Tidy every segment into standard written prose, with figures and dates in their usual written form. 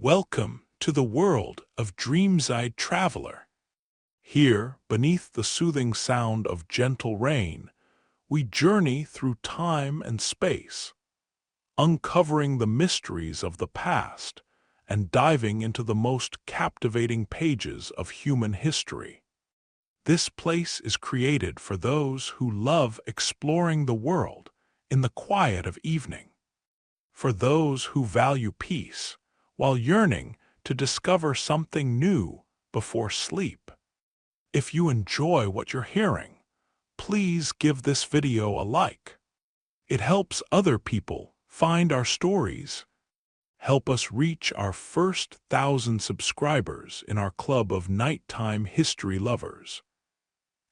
Welcome to the world of Dreamside Traveler. Here, beneath the soothing sound of gentle rain, we journey through time and space, uncovering the mysteries of the past and diving into the most captivating pages of human history. This place is created for those who love exploring the world in the quiet of evening, for those who value peace while yearning to discover something new before sleep. If you enjoy what you're hearing, please give this video a like. It helps other people find our stories. Help us reach our first 1,000 subscribers in our club of nighttime history lovers.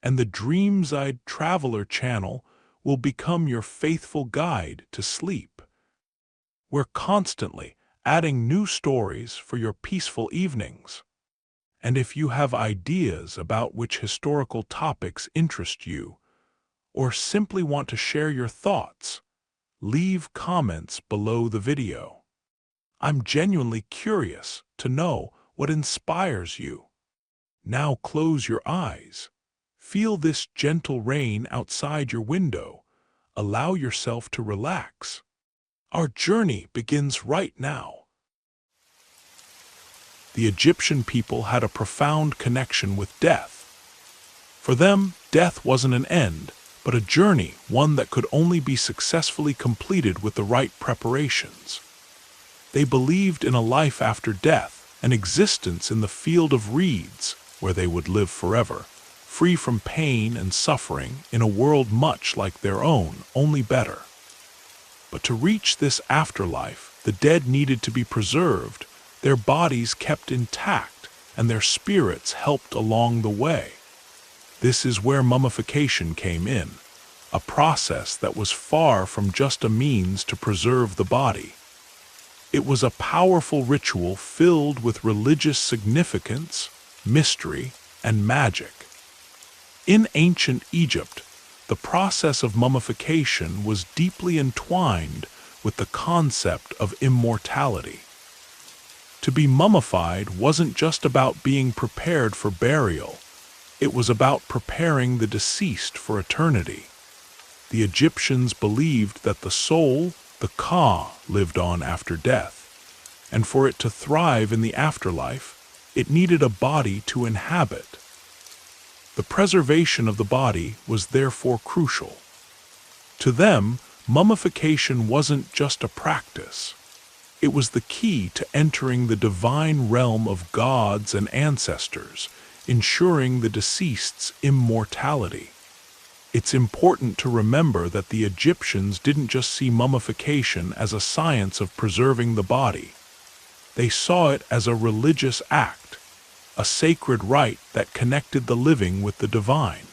And the Dreamside Traveler channel will become your faithful guide to sleep. We're constantly adding new stories for your peaceful evenings. And if you have ideas about which historical topics interest you, or simply want to share your thoughts, leave comments below the video. I'm genuinely curious to know what inspires you. Now close your eyes. Feel this gentle rain outside your window. Allow yourself to relax. Our journey begins right now. The Egyptian people had a profound connection with death. For them, death wasn't an end, but a journey, one that could only be successfully completed with the right preparations. They believed in a life after death, an existence in the field of reeds, where they would live forever, free from pain and suffering in a world much like their own, only better. But to reach this afterlife, the dead needed to be preserved, their bodies kept intact, and their spirits helped along the way. This is where mummification came in, a process that was far from just a means to preserve the body. It was a powerful ritual filled with religious significance, mystery, and magic. In ancient Egypt, the process of mummification was deeply entwined with the concept of immortality. To be mummified wasn't just about being prepared for burial, it was about preparing the deceased for eternity. The Egyptians believed that the soul, the Ka, lived on after death, and for it to thrive in the afterlife, it needed a body to inhabit. The preservation of the body was therefore crucial. To them, mummification wasn't just a practice. It was the key to entering the divine realm of gods and ancestors, ensuring the deceased's immortality. It's important to remember that the Egyptians didn't just see mummification as a science of preserving the body. They saw it as a religious act, a sacred rite that connected the living with the divine.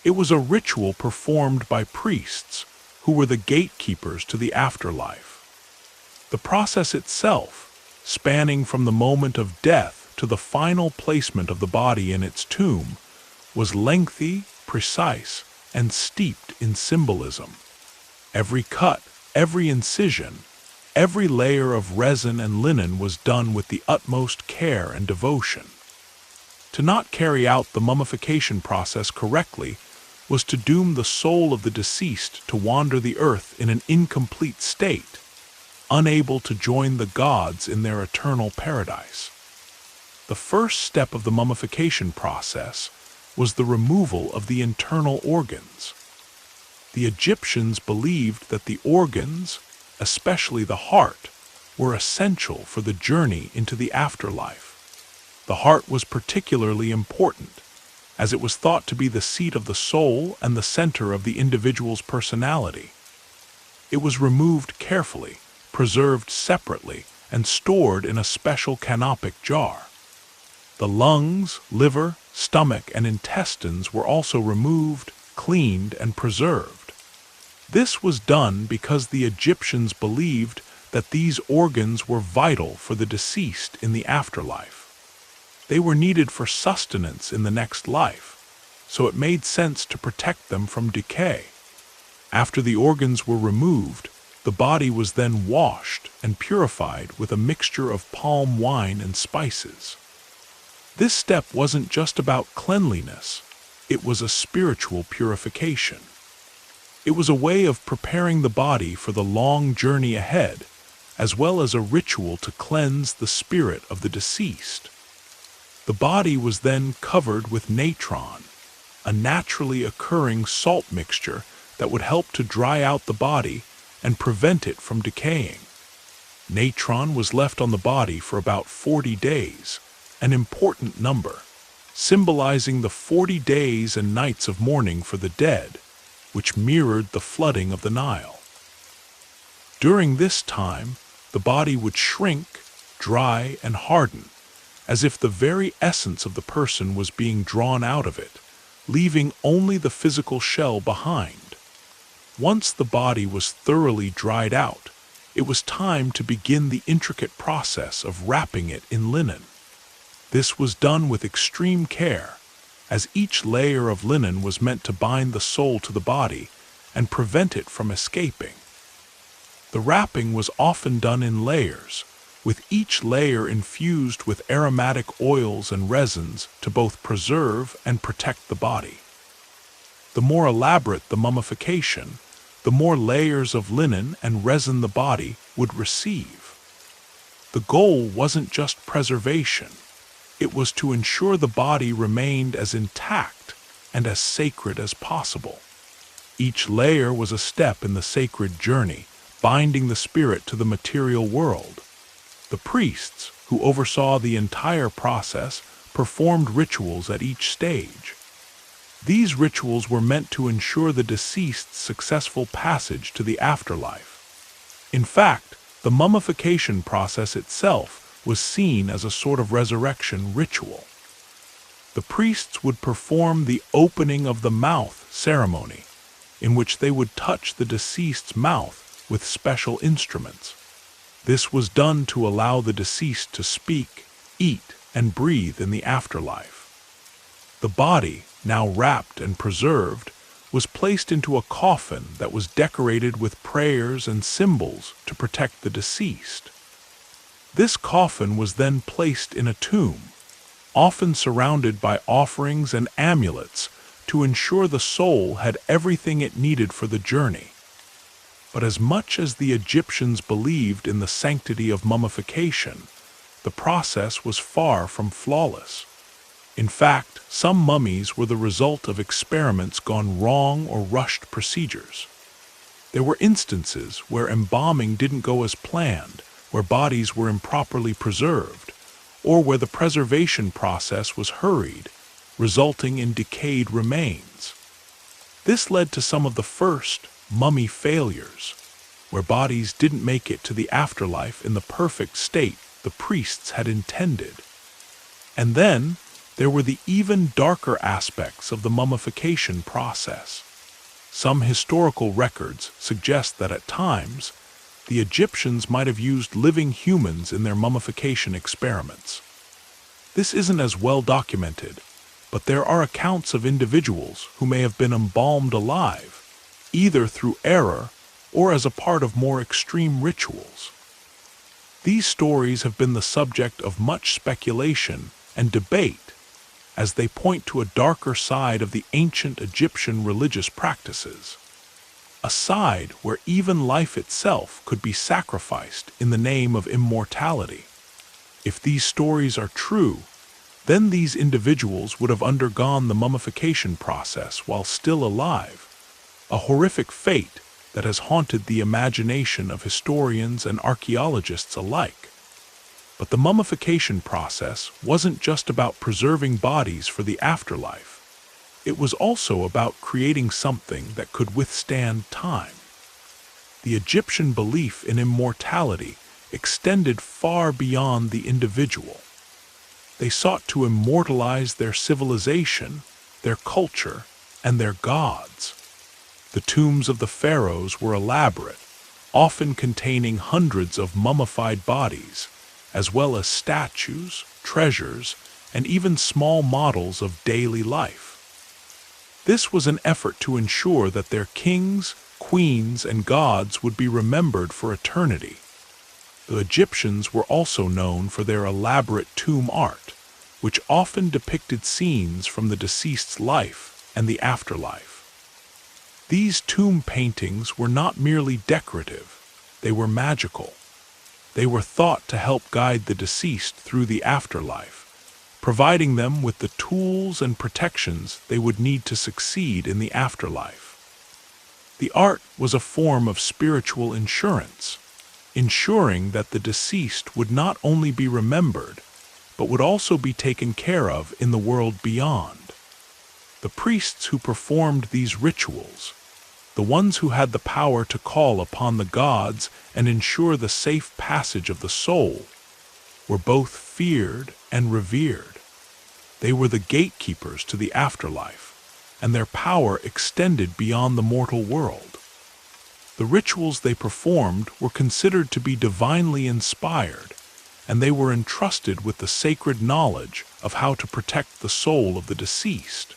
It was a ritual performed by priests, who were the gatekeepers to the afterlife. The process itself, spanning from the moment of death to the final placement of the body in its tomb, was lengthy, precise, and steeped in symbolism. Every cut, every incision, every layer of resin and linen was done with the utmost care and devotion. To not carry out the mummification process correctly was to doom the soul of the deceased to wander the earth in an incomplete state, unable to join the gods in their eternal paradise. The first step of the mummification process was the removal of the internal organs. The Egyptians believed that the organs, especially the heart, were essential for the journey into the afterlife. The heart was particularly important, as it was thought to be the seat of the soul and the center of the individual's personality. It was removed carefully, preserved separately, and stored in a special canopic jar. The lungs, liver, stomach, and intestines were also removed, cleaned, and preserved. This was done because the Egyptians believed that these organs were vital for the deceased in the afterlife. They were needed for sustenance in the next life, so it made sense to protect them from decay. After the organs were removed, The body was then washed and purified with a mixture of palm wine and spices. This step wasn't just about cleanliness, it was a spiritual purification. It was a way of preparing the body for the long journey ahead, as well as a ritual to cleanse the spirit of the deceased. The body was then covered with natron, a naturally occurring salt mixture that would help to dry out the body and prevent it from decaying. Natron was left on the body for about 40 days, an important number, symbolizing the 40 days and nights of mourning for the dead, which mirrored the flooding of the Nile. During this time, the body would shrink, dry, and harden, as if the very essence of the person was being drawn out of it, leaving only the physical shell behind. Once the body was thoroughly dried out, it was time to begin the intricate process of wrapping it in linen. This was done with extreme care, as each layer of linen was meant to bind the soul to the body and prevent it from escaping. The wrapping was often done in layers, with each layer infused with aromatic oils and resins to both preserve and protect the body. The more elaborate the mummification, the more layers of linen and resin the body would receive. The goal wasn't just preservation, it was to ensure the body remained as intact and as sacred as possible. Each layer was a step in the sacred journey, binding the spirit to the material world. The priests, who oversaw the entire process, performed rituals at each stage. These rituals were meant to ensure the deceased's successful passage to the afterlife. In fact, the mummification process itself was seen as a sort of resurrection ritual. The priests would perform the opening of the mouth ceremony, in which they would touch the deceased's mouth with special instruments. This was done to allow the deceased to speak, eat, and breathe in the afterlife. The body, now wrapped and preserved, was placed into a coffin that was decorated with prayers and symbols to protect the deceased. This coffin was then placed in a tomb, often surrounded by offerings and amulets to ensure the soul had everything it needed for the journey. But as much as the Egyptians believed in the sanctity of mummification, the process was far from flawless. In fact, some mummies were the result of experiments gone wrong or rushed procedures. There were instances where embalming didn't go as planned, where bodies were improperly preserved, or where the preservation process was hurried, resulting in decayed remains. This led to some of the first mummy failures, where bodies didn't make it to the afterlife in the perfect state the priests had intended. And then, there were the even darker aspects of the mummification process. Some historical records suggest that at times, the Egyptians might have used living humans in their mummification experiments. This isn't as well documented, but there are accounts of individuals who may have been embalmed alive, either through error or as a part of more extreme rituals. These stories have been the subject of much speculation and debate, as they point to a darker side of the ancient Egyptian religious practices, a side where even life itself could be sacrificed in the name of immortality. If these stories are true, then these individuals would have undergone the mummification process while still alive, a horrific fate that has haunted the imagination of historians and archaeologists alike. But the mummification process wasn't just about preserving bodies for the afterlife. It was also about creating something that could withstand time. The Egyptian belief in immortality extended far beyond the individual. They sought to immortalize their civilization, their culture, and their gods. The tombs of the pharaohs were elaborate, often containing hundreds of mummified bodies, as well as statues, treasures, and even small models of daily life. This was an effort to ensure that their kings, queens, and gods would be remembered for eternity. The Egyptians were also known for their elaborate tomb art, which often depicted scenes from the deceased's life and the afterlife. These tomb paintings were not merely decorative, they were magical. They were thought to help guide the deceased through the afterlife, providing them with the tools and protections they would need to succeed in the afterlife. The art was a form of spiritual insurance, ensuring that the deceased would not only be remembered, but would also be taken care of in the world beyond. The priests who performed these rituals, the ones who had the power to call upon the gods and ensure the safe passage of the soul, were both feared and revered. They were the gatekeepers to the afterlife, and their power extended beyond the mortal world. The rituals they performed were considered to be divinely inspired, and they were entrusted with the sacred knowledge of how to protect the soul of the deceased.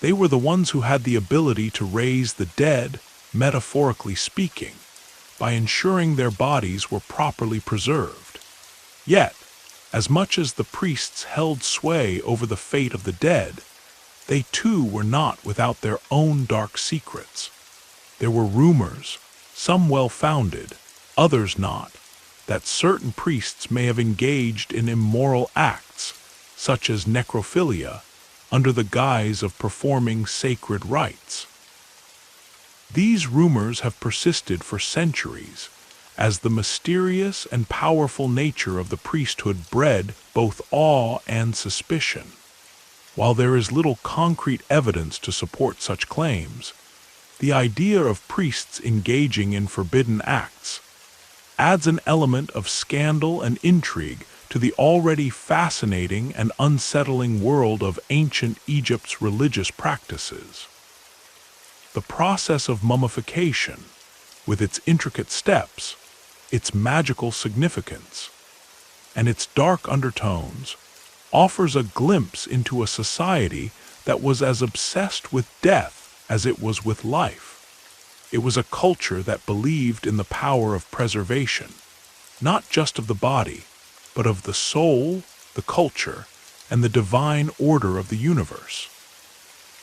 They were the ones who had the ability to raise the dead, metaphorically speaking, by ensuring their bodies were properly preserved. Yet, as much as the priests held sway over the fate of the dead, they too were not without their own dark secrets. There were rumors, some well-founded, others not, that certain priests may have engaged in immoral acts, such as necrophilia, under the guise of performing sacred rites. These rumors have persisted for centuries, as the mysterious and powerful nature of the priesthood bred both awe and suspicion. While there is little concrete evidence to support such claims, the idea of priests engaging in forbidden acts adds an element of scandal and intrigue to the already fascinating and unsettling world of ancient Egypt's religious practices. The process of mummification, with its intricate steps, its magical significance, and its dark undertones, offers a glimpse into a society that was as obsessed with death as it was with life. It was a culture that believed in the power of preservation, not just of the body, but of the soul, the culture, and the divine order of the universe.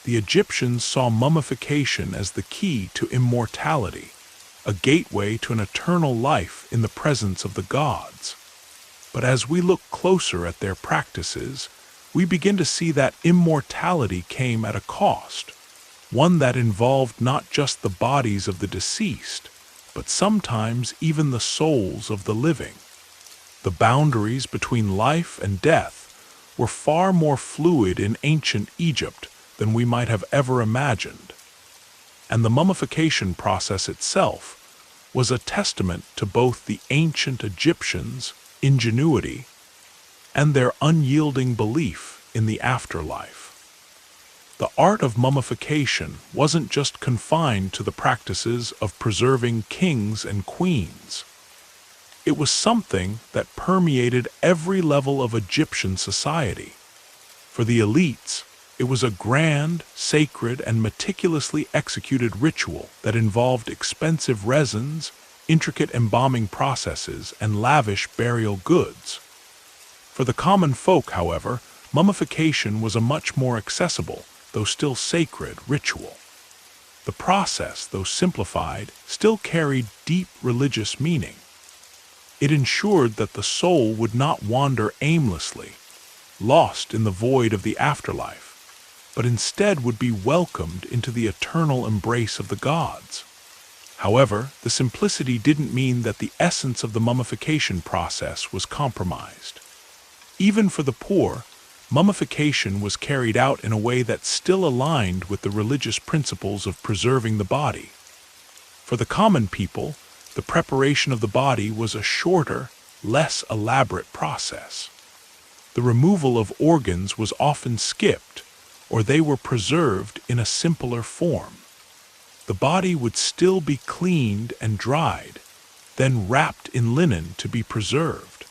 The Egyptians saw mummification as the key to immortality, a gateway to an eternal life in the presence of the gods. But as we look closer at their practices, we begin to see that immortality came at a cost, one that involved not just the bodies of the deceased, but sometimes even the souls of the living. The boundaries between life and death were far more fluid in ancient Egypt than we might have ever imagined, and the mummification process itself was a testament to both the ancient Egyptians' ingenuity and their unyielding belief in the afterlife. The art of mummification wasn't just confined to the practices of preserving kings and queens. It was something that permeated every level of Egyptian society. For the elites, it was a grand, sacred, and meticulously executed ritual that involved expensive resins, intricate embalming processes, and lavish burial goods. For the common folk, however, mummification was a much more accessible, though still sacred, ritual. The process, though simplified, still carried deep religious meaning. It ensured that the soul would not wander aimlessly, lost in the void of the afterlife, but instead would be welcomed into the eternal embrace of the gods. However, the simplicity didn't mean that the essence of the mummification process was compromised. Even for the poor, mummification was carried out in a way that still aligned with the religious principles of preserving the body. For the common people, the preparation of the body was a shorter, less elaborate process. The removal of organs was often skipped, or they were preserved in a simpler form. The body would still be cleaned and dried, then wrapped in linen to be preserved.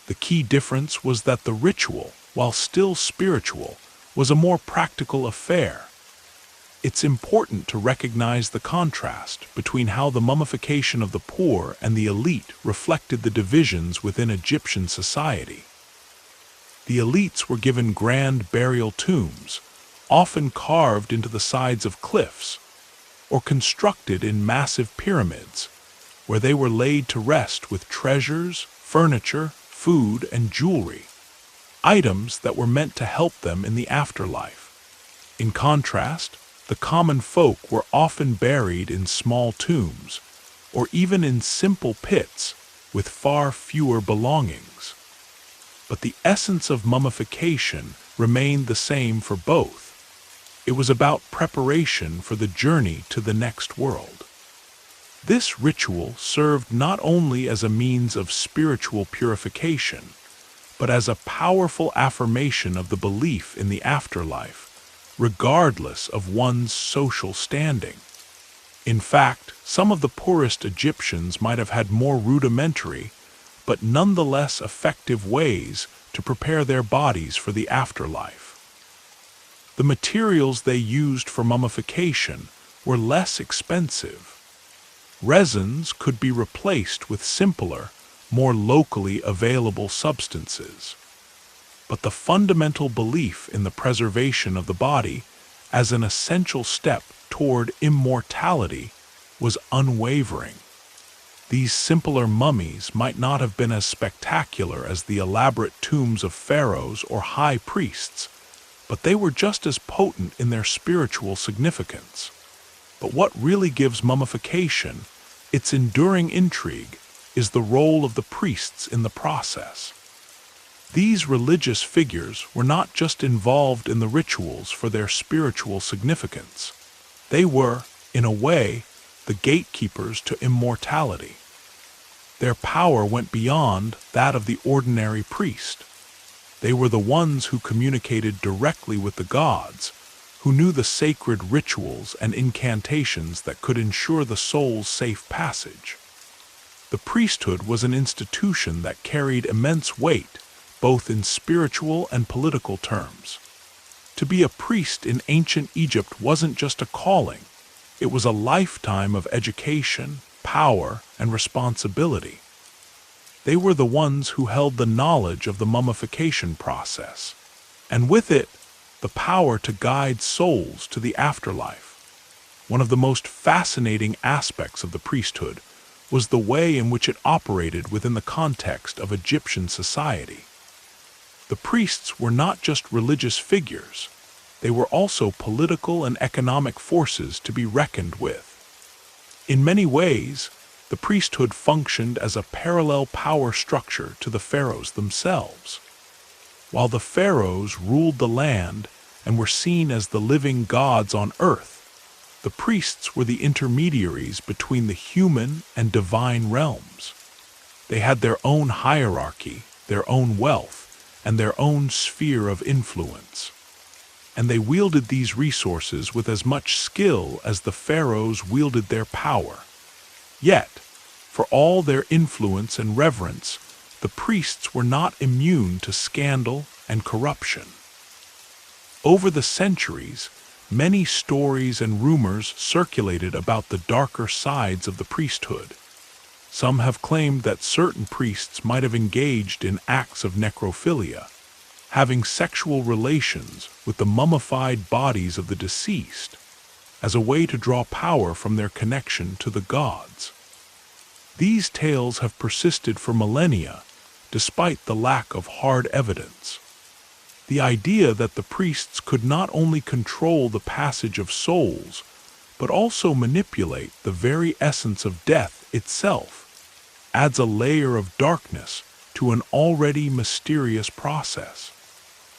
The key difference was that the ritual, while still spiritual, was a more practical affair. it's important to recognize the contrast between how the mummification of the poor and the elite reflected the divisions within Egyptian society. The elites were given grand burial tombs, often carved into the sides of cliffs, or constructed in massive pyramids, where they were laid to rest with treasures, furniture, food, and jewelry, items that were meant to help them in the afterlife. In contrast, the common folk were often buried in small tombs, or even in simple pits with far fewer belongings. But the essence of mummification remained the same for both. It was about preparation for the journey to the next world. This ritual served not only as a means of spiritual purification, but as a powerful affirmation of the belief in the afterlife, regardless of one's social standing. In fact, some of the poorest Egyptians might have had more rudimentary, but nonetheless effective ways to prepare their bodies for the afterlife. The materials they used for mummification were less expensive. Resins could be replaced with simpler, more locally available substances. But the fundamental belief in the preservation of the body as an essential step toward immortality was unwavering. These simpler mummies might not have been as spectacular as the elaborate tombs of pharaohs or high priests, but they were just as potent in their spiritual significance. But what really gives mummification its enduring intrigue is the role of the priests in the process. These religious figures were not just involved in the rituals for their spiritual significance. They were, in a way, the gatekeepers to immortality. Their power went beyond that of the ordinary priest. They were the ones who communicated directly with the gods, who knew the sacred rituals and incantations that could ensure the soul's safe passage. The priesthood was an institution that carried immense weight, both in spiritual and political terms. To be a priest in ancient Egypt wasn't just a calling, it was a lifetime of education, power, and responsibility. They were the ones who held the knowledge of the mummification process, and with it, the power to guide souls to the afterlife. One of the most fascinating aspects of the priesthood was the way in which it operated within the context of Egyptian society. The priests were not just religious figures, they were also political and economic forces to be reckoned with. In many ways, the priesthood functioned as a parallel power structure to the pharaohs themselves. While the pharaohs ruled the land and were seen as the living gods on earth, the priests were the intermediaries between the human and divine realms. They had their own hierarchy, their own wealth, and their own sphere of influence. And they wielded these resources with as much skill as the pharaohs wielded their power. Yet, for all their influence and reverence, the priests were not immune to scandal and corruption. Over the centuries, many stories and rumors circulated about the darker sides of the priesthood. Some have claimed that certain priests might have engaged in acts of necrophilia, having sexual relations with the mummified bodies of the deceased, as a way to draw power from their connection to the gods. These tales have persisted for millennia, despite the lack of hard evidence. The idea that the priests could not only control the passage of souls, but also manipulate the very essence of death itself, adds a layer of darkness to an already mysterious process.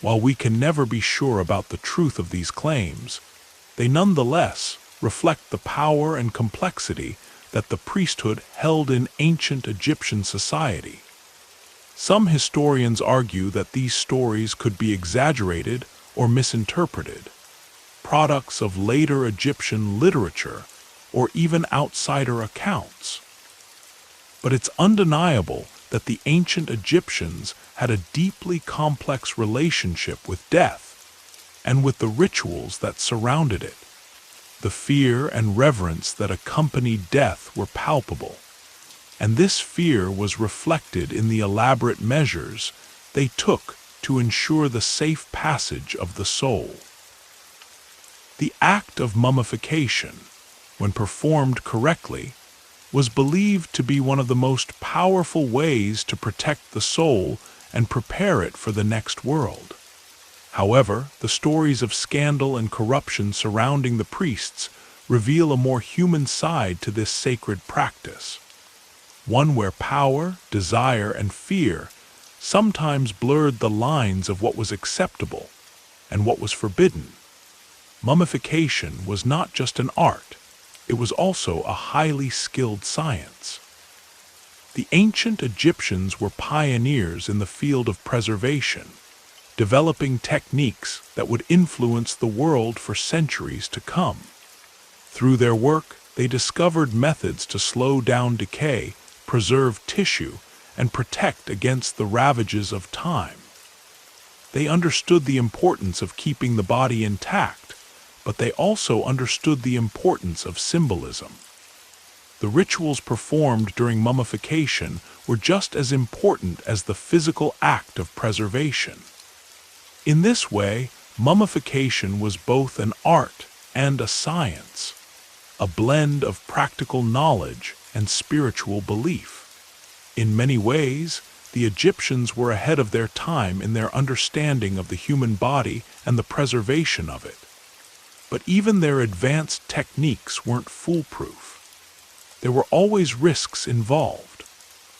While we can never be sure about the truth of these claims, they nonetheless reflect the power and complexity that the priesthood held in ancient Egyptian society. Some historians argue that these stories could be exaggerated or misinterpreted, products of later Egyptian literature or even outsider accounts. But it's undeniable that the ancient Egyptians had a deeply complex relationship with death and with the rituals that surrounded it. The fear and reverence that accompanied death were palpable, and this fear was reflected in the elaborate measures they took to ensure the safe passage of the soul. The act of mummification, when performed correctly, was believed to be one of the most powerful ways to protect the soul and prepare it for the next world. However, the stories of scandal and corruption surrounding the priests reveal a more human side to this sacred practice, one where power, desire, and fear sometimes blurred the lines of what was acceptable and what was forbidden. Mummification was not just an art, it was also a highly skilled science. The ancient Egyptians were pioneers in the field of preservation, developing techniques that would influence the world for centuries to come. Through their work, they discovered methods to slow down decay, preserve tissue, and protect against the ravages of time. They understood the importance of keeping the body intact, but they also understood the importance of symbolism. The rituals performed during mummification were just as important as the physical act of preservation. In this way, mummification was both an art and a science, a blend of practical knowledge and spiritual belief. In many ways, the Egyptians were ahead of their time in their understanding of the human body and the preservation of it. But even their advanced techniques weren't foolproof. There were always risks involved.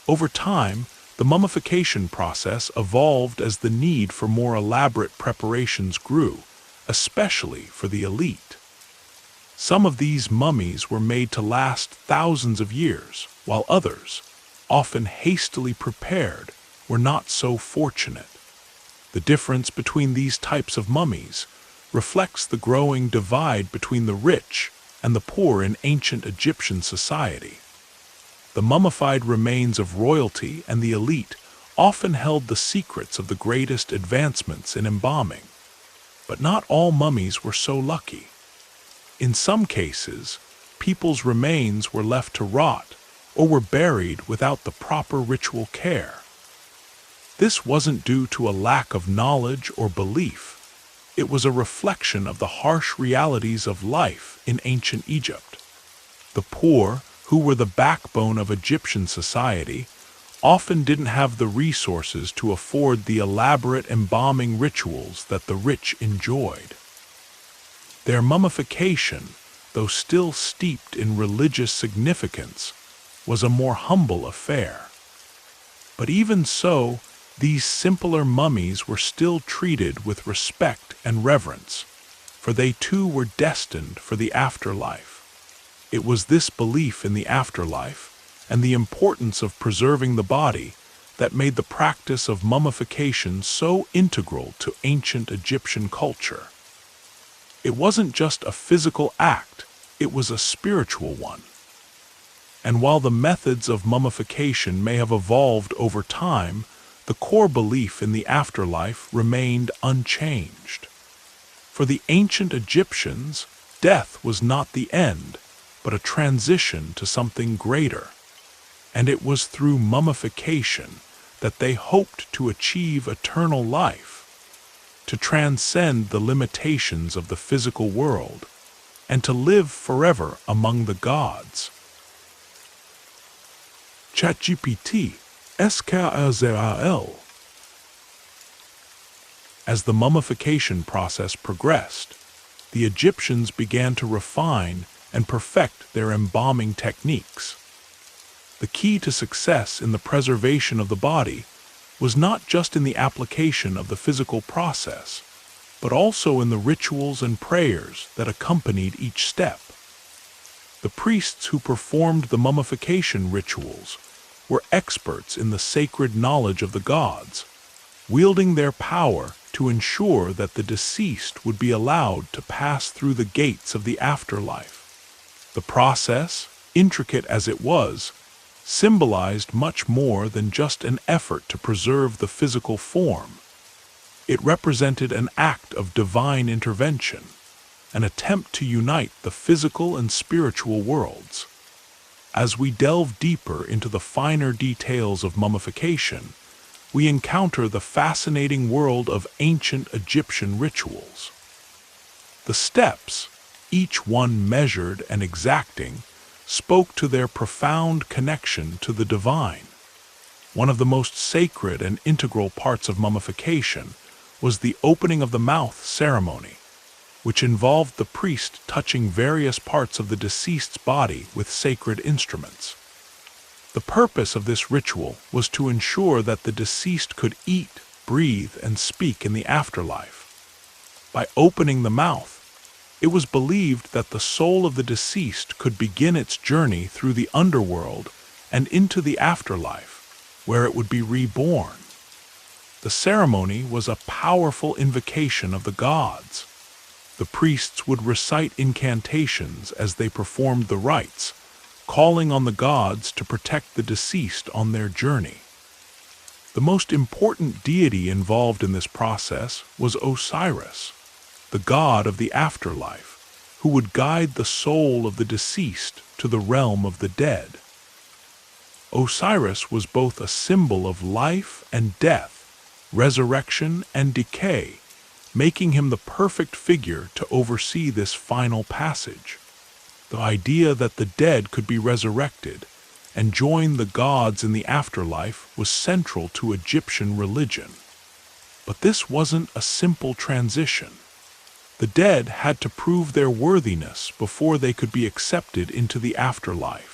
Over time, the mummification process evolved as the need for more elaborate preparations grew, especially for the elite. Some of these mummies were made to last thousands of years, while others, often hastily prepared, were not so fortunate. The difference between these types of mummies reflects the growing divide between the rich and the poor in ancient Egyptian society. The mummified remains of royalty and the elite often held the secrets of the greatest advancements in embalming. But not all mummies were so lucky. In some cases, people's remains were left to rot or were buried without the proper ritual care. This wasn't due to a lack of knowledge or belief. It was a reflection of the harsh realities of life in ancient Egypt. The poor, who were the backbone of Egyptian society, often didn't have the resources to afford the elaborate embalming rituals that the rich enjoyed. Their mummification, though still steeped in religious significance, was a more humble affair. But even so, these simpler mummies were still treated with respect and reverence, for they too were destined for the afterlife. It was this belief in the afterlife and the importance of preserving the body that made the practice of mummification so integral to ancient Egyptian culture. It wasn't just a physical act, it was a spiritual one. And while the methods of mummification may have evolved over time, the core belief in the afterlife remained unchanged. For the ancient Egyptians, death was not the end, but a transition to something greater. And it was through mummification that they hoped to achieve eternal life, to transcend the limitations of the physical world, and to live forever among the gods. ChatGPT SKRZAL. As the mummification process progressed, the Egyptians began to refine and perfect their embalming techniques. The key to success in the preservation of the body was not just in the application of the physical process, but also in the rituals and prayers that accompanied each step. The priests who performed the mummification rituals were experts in the sacred knowledge of the gods, wielding their power to ensure that the deceased would be allowed to pass through the gates of the afterlife. The process, intricate as it was, symbolized much more than just an effort to preserve the physical form. It represented an act of divine intervention, an attempt to unite the physical and spiritual worlds. As we delve deeper into the finer details of mummification, we encounter the fascinating world of ancient Egyptian rituals. The steps, each one measured and exacting, spoke to their profound connection to the divine. One of the most sacred and integral parts of mummification was the opening of the mouth ceremony, which involved the priest touching various parts of the deceased's body with sacred instruments. The purpose of this ritual was to ensure that the deceased could eat, breathe, and speak in the afterlife. By opening the mouth, it was believed that the soul of the deceased could begin its journey through the underworld and into the afterlife, where it would be reborn. The ceremony was a powerful invocation of the gods. The priests would recite incantations as they performed the rites, calling on the gods to protect the deceased on their journey. The most important deity involved in this process was Osiris, the god of the afterlife, who would guide the soul of the deceased to the realm of the dead. Osiris was both a symbol of life and death, resurrection and decay, making him the perfect figure to oversee this final passage. The idea that the dead could be resurrected and join the gods in the afterlife was central to Egyptian religion. But this wasn't a simple transition. The dead had to prove their worthiness before they could be accepted into the afterlife.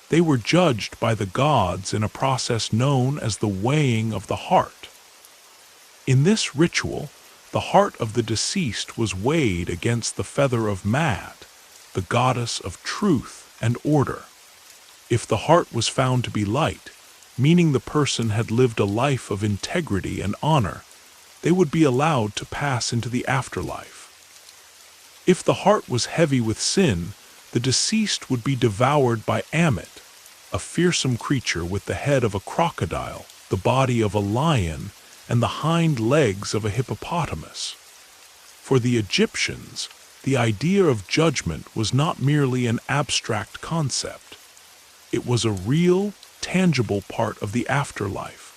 They were judged by the gods in a process known as the weighing of the heart. In this ritual, the heart of the deceased was weighed against the feather of Mad, the goddess of truth and order. If the heart was found to be light, meaning the person had lived a life of integrity and honor, they would be allowed to pass into the afterlife. If the heart was heavy with sin, the deceased would be devoured by Ammit, a fearsome creature with the head of a crocodile, the body of a lion, and the hind legs of a hippopotamus. For the Egyptians, the idea of judgment was not merely an abstract concept. It was a real, tangible part of the afterlife.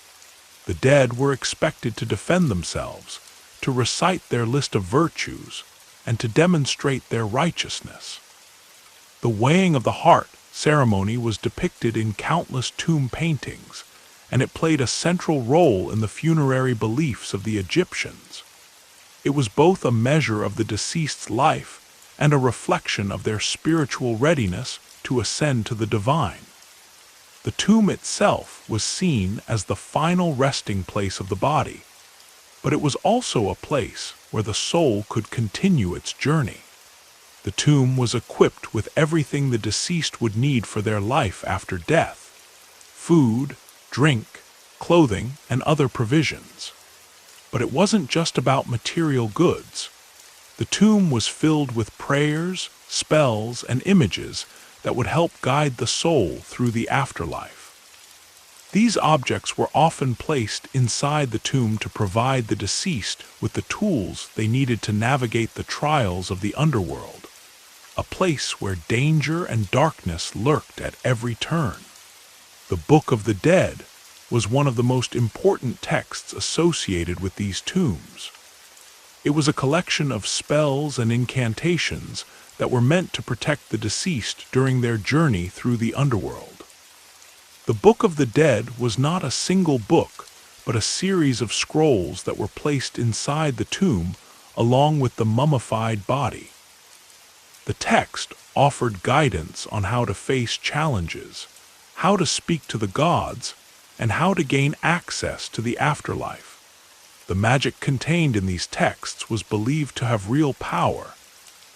The dead were expected to defend themselves, to recite their list of virtues, and to demonstrate their righteousness. The weighing of the heart ceremony was depicted in countless tomb paintings, and it played a central role in the funerary beliefs of the Egyptians. It was both a measure of the deceased's life and a reflection of their spiritual readiness to ascend to the divine. The tomb itself was seen as the final resting place of the body, but it was also a place where the soul could continue its journey. The tomb was equipped with everything the deceased would need for their life after death: food, drink, clothing, and other provisions. But it wasn't just about material goods. The tomb was filled with prayers, spells, and images that would help guide the soul through the afterlife. These objects were often placed inside the tomb to provide the deceased with the tools they needed to navigate the trials of the underworld, a place where danger and darkness lurked at every turn. The Book of the Dead was one of the most important texts associated with these tombs. It was a collection of spells and incantations that were meant to protect the deceased during their journey through the underworld. The Book of the Dead was not a single book, but a series of scrolls that were placed inside the tomb along with the mummified body. The text offered guidance on how to face challenges, how to speak to the gods, and how to gain access to the afterlife. The magic contained in these texts was believed to have real power,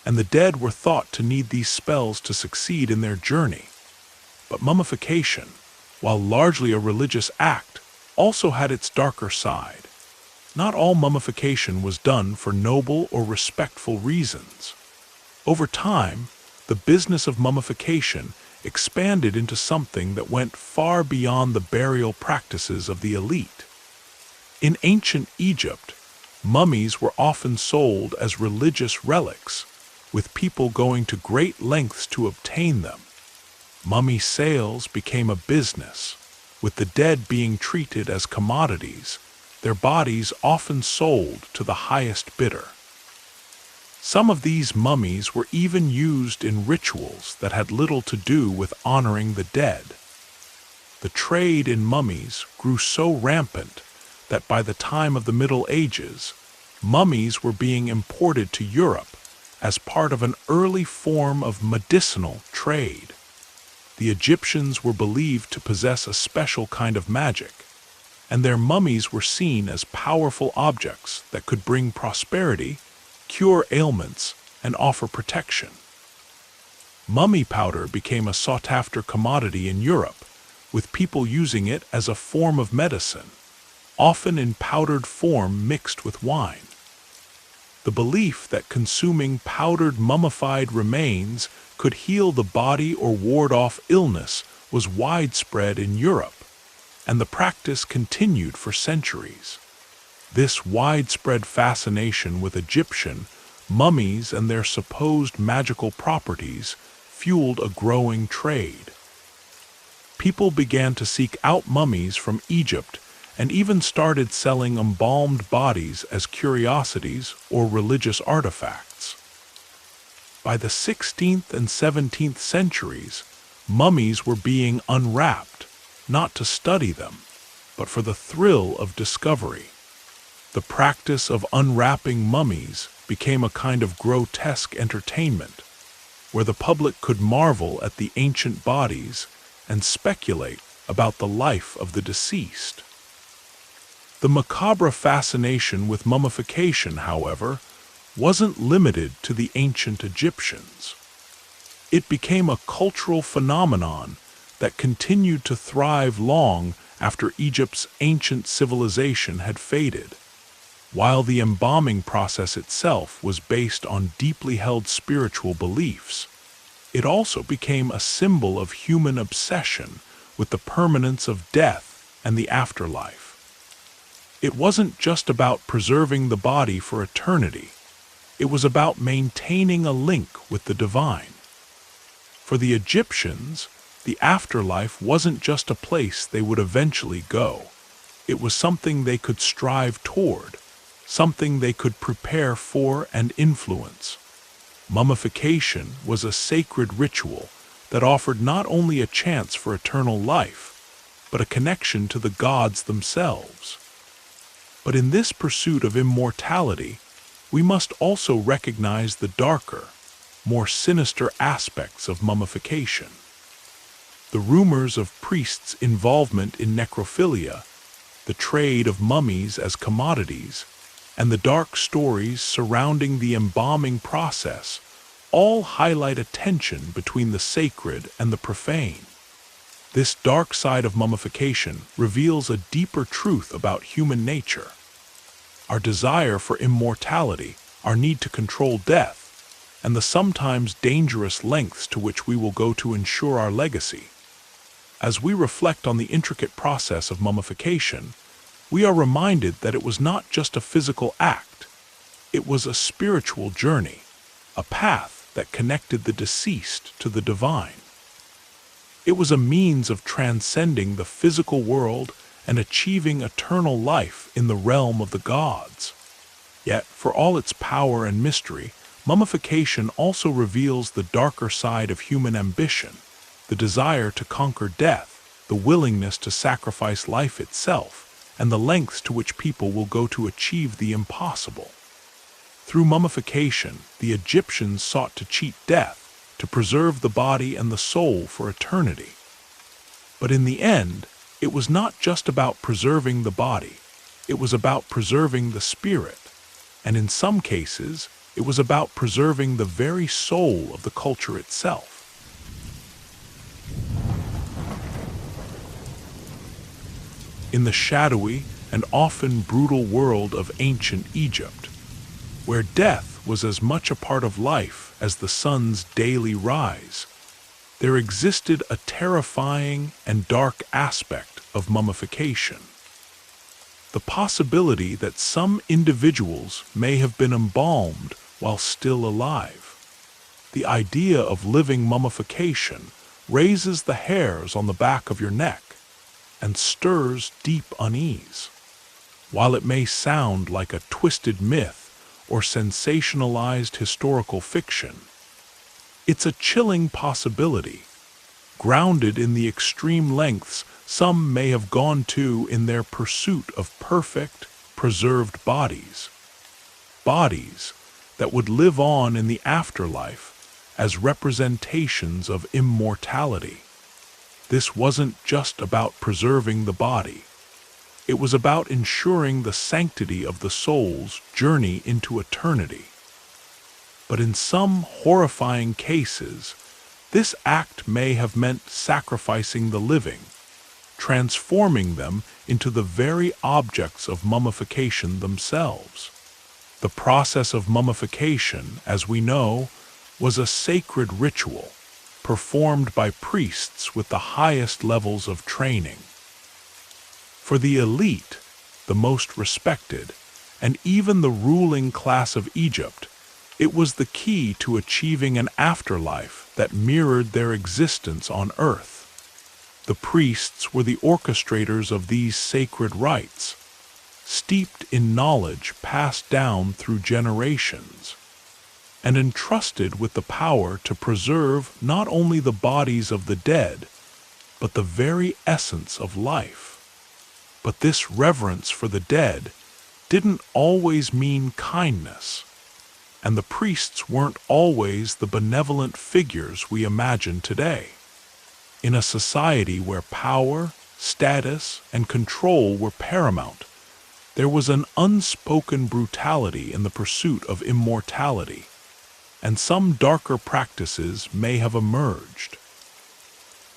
and the dead were thought to need these spells to succeed in their journey. But mummification, while largely a religious act, also had its darker side. Not all mummification was done for noble or respectful reasons. Over time, the business of mummification expanded into something that went far beyond the burial practices of the elite. In ancient Egypt, mummies were often sold as religious relics, with people going to great lengths to obtain them. Mummy sales became a business, with the dead being treated as commodities, their bodies often sold to the highest bidder. Some of these mummies were even used in rituals that had little to do with honoring the dead. The trade in mummies grew so rampant that by the time of the Middle Ages, mummies were being imported to Europe as part of an early form of medicinal trade. The Egyptians were believed to possess a special kind of magic, and their mummies were seen as powerful objects that could bring prosperity, cure ailments, and offer protection. Mummy powder became a sought-after commodity in Europe, with people using it as a form of medicine, often in powdered form mixed with wine. The belief that consuming powdered mummified remains could heal the body or ward off illness was widespread in Europe, and the practice continued for centuries. This widespread fascination with Egyptian mummies and their supposed magical properties fueled a growing trade. People began to seek out mummies from Egypt and even started selling embalmed bodies as curiosities or religious artifacts. By the 16th and 17th centuries, mummies were being unwrapped, not to study them, but for the thrill of discovery. The practice of unwrapping mummies became a kind of grotesque entertainment, where the public could marvel at the ancient bodies and speculate about the life of the deceased. The macabre fascination with mummification, however, wasn't limited to the ancient Egyptians. It became a cultural phenomenon that continued to thrive long after Egypt's ancient civilization had faded. While the embalming process itself was based on deeply held spiritual beliefs, it also became a symbol of human obsession with the permanence of death and the afterlife. It wasn't just about preserving the body for eternity. It was about maintaining a link with the divine. For the Egyptians, the afterlife wasn't just a place they would eventually go. It was something they could strive toward, something they could prepare for and influence. Mummification was a sacred ritual that offered not only a chance for eternal life, but a connection to the gods themselves. But in this pursuit of immortality, we must also recognize the darker, more sinister aspects of mummification. The rumors of priests' involvement in necrophilia, the trade of mummies as commodities, and the dark stories surrounding the embalming process all highlight a tension between the sacred and the profane. This dark side of mummification reveals a deeper truth about human nature. Our desire for immortality, our need to control death, and the sometimes dangerous lengths to which we will go to ensure our legacy. As we reflect on the intricate process of mummification, we are reminded that it was not just a physical act. It was a spiritual journey, a path that connected the deceased to the divine. It was a means of transcending the physical world and achieving eternal life in the realm of the gods. Yet, for all its power and mystery, mummification also reveals the darker side of human ambition, the desire to conquer death, the willingness to sacrifice life itself, and the lengths to which people will go to achieve the impossible. Through mummification, the Egyptians sought to cheat death, to preserve the body and the soul for eternity. But in the end, it was not just about preserving the body, it was about preserving the spirit, and in some cases, it was about preserving the very soul of the culture itself. In the shadowy and often brutal world of ancient Egypt, where death was as much a part of life as the sun's daily rise, there existed a terrifying and dark aspect of mummification. The possibility that some individuals may have been embalmed while still alive. The idea of living mummification raises the hairs on the back of your neck and stirs deep unease. While it may sound like a twisted myth or sensationalized historical fiction, it's a chilling possibility, grounded in the extreme lengths some may have gone to in their pursuit of perfect, preserved bodies. Bodies that would live on in the afterlife as representations of immortality. This wasn't just about preserving the body. It was about ensuring the sanctity of the soul's journey into eternity. But in some horrifying cases, this act may have meant sacrificing the living, transforming them into the very objects of mummification themselves. The process of mummification, as we know, was a sacred ritual performed by priests with the highest levels of training. For the elite, the most respected, and even the ruling class of Egypt, it was the key to achieving an afterlife that mirrored their existence on earth. The priests were the orchestrators of these sacred rites, steeped in knowledge passed down through generations, and entrusted with the power to preserve not only the bodies of the dead, but the very essence of life. But this reverence for the dead didn't always mean kindness, and the priests weren't always the benevolent figures we imagine today. In a society where power, status, and control were paramount, there was an unspoken brutality in the pursuit of immortality, and some darker practices may have emerged.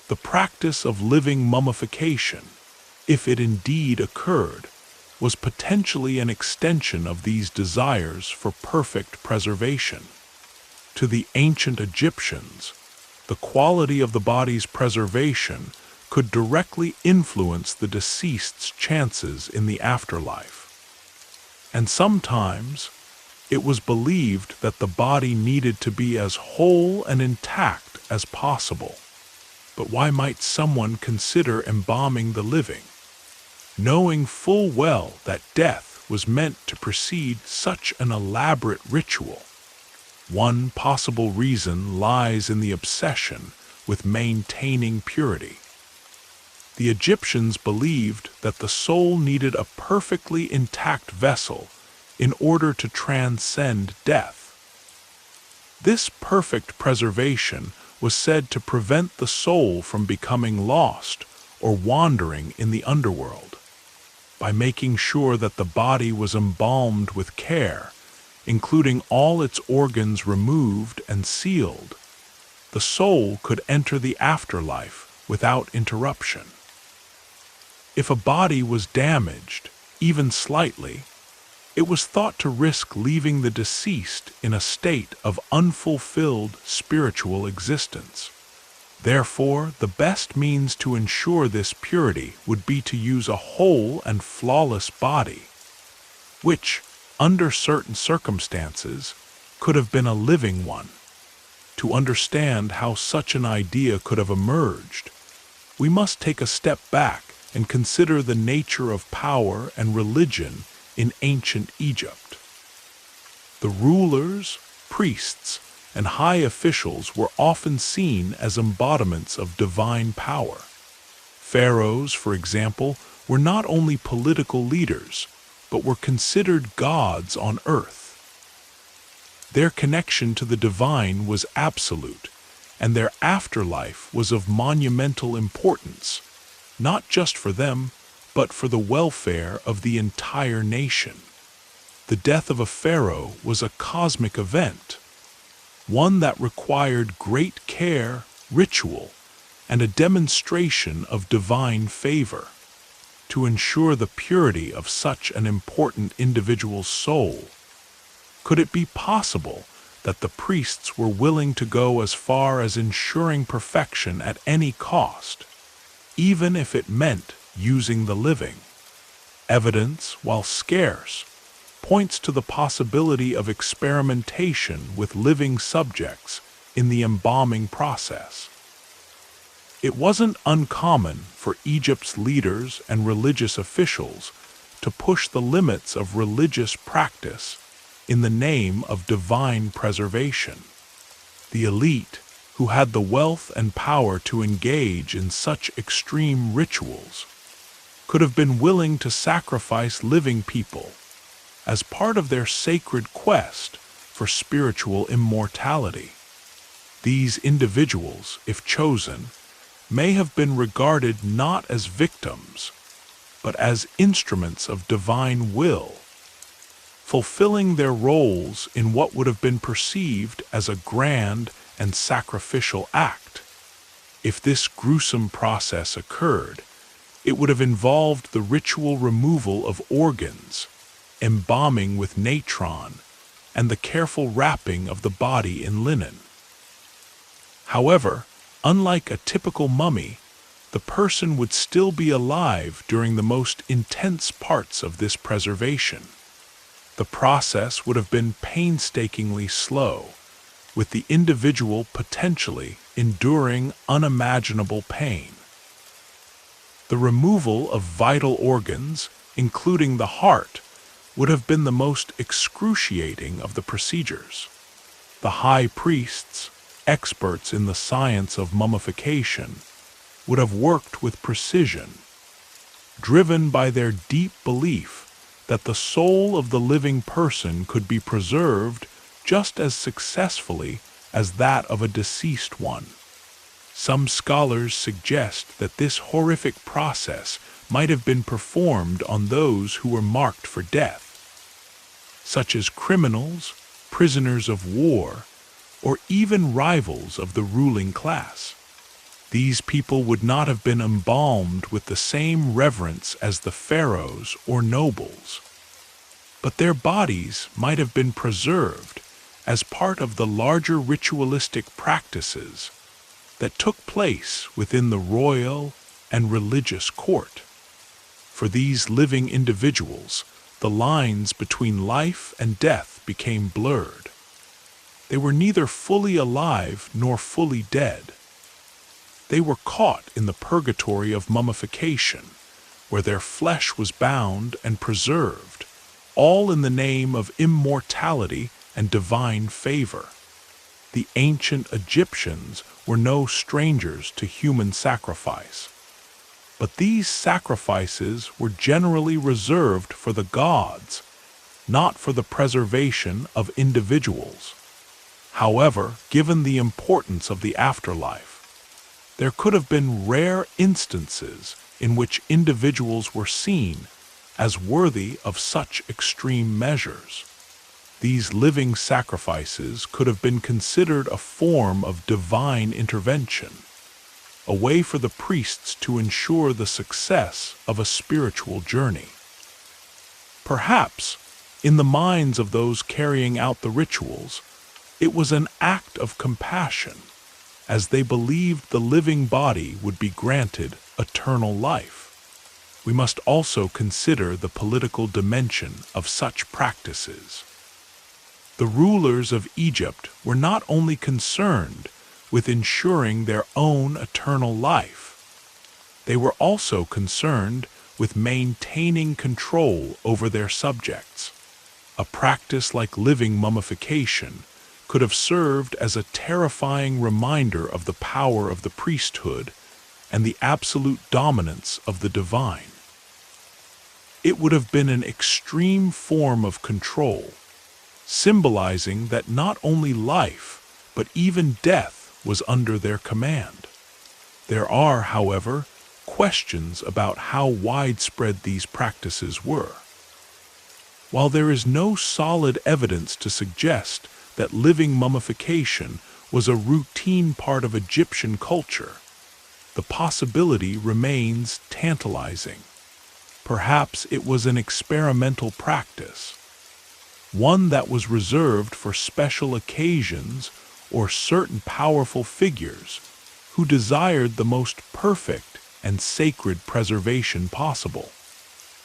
The practice of living mummification, if it indeed occurred, was potentially an extension of these desires for perfect preservation. To the ancient Egyptians, the quality of the body's preservation could directly influence the deceased's chances in the afterlife. And sometimes, it was believed that the body needed to be as whole and intact as possible. But why might someone consider embalming the living, knowing full well that death was meant to precede such an elaborate ritual? One possible reason lies in the obsession with maintaining purity. The Egyptians believed that the soul needed a perfectly intact vessel in order to transcend death. This perfect preservation was said to prevent the soul from becoming lost or wandering in the underworld. By making sure that the body was embalmed with care, including all its organs removed and sealed, the soul could enter the afterlife without interruption. If a body was damaged, even slightly, it was thought to risk leaving the deceased in a state of unfulfilled spiritual existence. Therefore, the best means to ensure this purity would be to use a whole and flawless body, which, under certain circumstances, could have been a living one. To understand how such an idea could have emerged, we must take a step back and consider the nature of power and religion in ancient Egypt. The rulers, priests, and high officials were often seen as embodiments of divine power. Pharaohs, for example, were not only political leaders, but were considered gods on earth. Their connection to the divine was absolute, and their afterlife was of monumental importance, not just for them, but for the welfare of the entire nation. The death of a pharaoh was a cosmic event, one that required great care, ritual, and a demonstration of divine favor. To ensure the purity of such an important individual's soul, could it be possible that the priests were willing to go as far as ensuring perfection at any cost, even if it meant using the living? Evidence, while scarce, points to the possibility of experimentation with living subjects in the embalming process. It wasn't uncommon for Egypt's leaders and religious officials to push the limits of religious practice in the name of divine preservation. The elite, who had the wealth and power to engage in such extreme rituals, could have been willing to sacrifice living people as part of their sacred quest for spiritual immortality. These individuals, if chosen, may have been regarded not as victims, but as instruments of divine will, fulfilling their roles in what would have been perceived as a grand and sacrificial act. If this gruesome process occurred, it would have involved the ritual removal of organs, embalming with natron, and the careful wrapping of the body in linen. However, unlike a typical mummy, the person would still be alive during the most intense parts of this preservation. The process would have been painstakingly slow, with the individual potentially enduring unimaginable pain. The removal of vital organs, including the heart, would have been the most excruciating of the procedures. The high priests, experts in the science of mummification, would have worked with precision, driven by their deep belief that the soul of the living person could be preserved just as successfully as that of a deceased one. Some scholars suggest that this horrific process might have been performed on those who were marked for death, such as criminals, prisoners of war, or even rivals of the ruling class. These people would not have been embalmed with the same reverence as the pharaohs or nobles, but their bodies might have been preserved as part of the larger ritualistic practices that took place within the royal and religious court. For these living individuals, the lines between life and death became blurred. They were neither fully alive nor fully dead. They were caught in the purgatory of mummification, where their flesh was bound and preserved, all in the name of immortality and divine favor. The ancient Egyptians were no strangers to human sacrifice, but these sacrifices were generally reserved for the gods, not for the preservation of individuals. However, given the importance of the afterlife, there could have been rare instances in which individuals were seen as worthy of such extreme measures. These living sacrifices could have been considered a form of divine intervention, a way for the priests to ensure the success of a spiritual journey. Perhaps, in the minds of those carrying out the rituals, it was an act of compassion, as they believed the living body would be granted eternal life. We must also consider the political dimension of such practices. The rulers of Egypt were not only concerned with ensuring their own eternal life, they were also concerned with maintaining control over their subjects. A practice like living mummification could have served as a terrifying reminder of the power of the priesthood and the absolute dominance of the divine. It would have been an extreme form of control, symbolizing that not only life, but even death was under their command. There are, however, questions about how widespread these practices were. While there is no solid evidence to suggest that living mummification was a routine part of Egyptian culture, the possibility remains tantalizing. Perhaps it was an experimental practice, one that was reserved for special occasions or certain powerful figures who desired the most perfect and sacred preservation possible.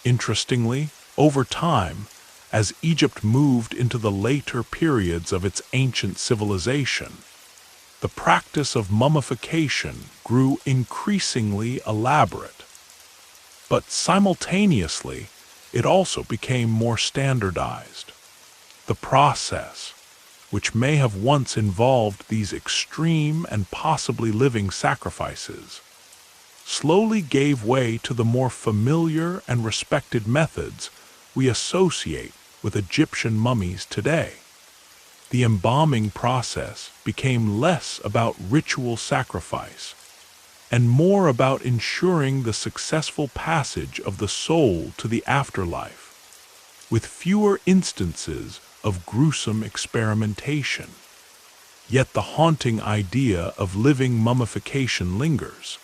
Interestingly, over time, as Egypt moved into the later periods of its ancient civilization, the practice of mummification grew increasingly elaborate. But simultaneously, it also became more standardized. The process, which may have once involved these extreme and possibly living sacrifices, slowly gave way to the more familiar and respected methods we associate with Egyptian mummies today. The embalming process became less about ritual sacrifice and more about ensuring the successful passage of the soul to the afterlife, with fewer instances of gruesome experimentation. Yet the haunting idea of living mummification lingers,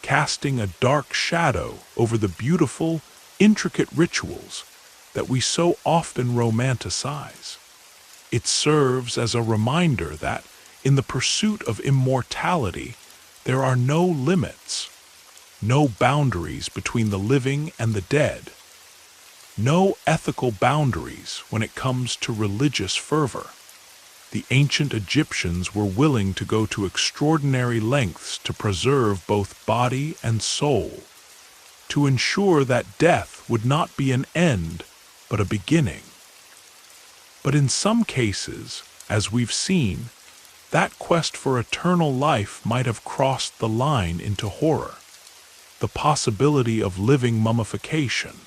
casting a dark shadow over the beautiful, intricate rituals that we so often romanticize. It serves as a reminder that, in the pursuit of immortality, there are no limits, no boundaries between the living and the dead, no ethical boundaries when it comes to religious fervor. The ancient Egyptians were willing to go to extraordinary lengths to preserve both body and soul, to ensure that death would not be an end, but a beginning. But in some cases, as we've seen, that quest for eternal life might have crossed the line into horror. The possibility of living mummification,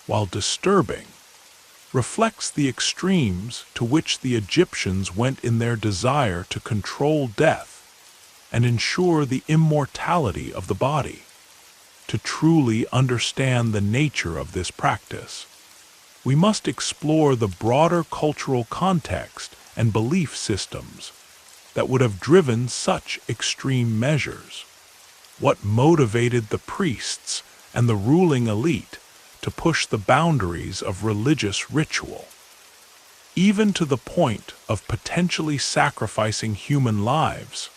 while disturbing, reflects the extremes to which the Egyptians went in their desire to control death and ensure the immortality of the body. To truly understand the nature of this practice, we must explore the broader cultural context and belief systems that would have driven such extreme measures. What motivated the priests and the ruling elite to push the boundaries of religious ritual, even to the point of potentially sacrificing human lives?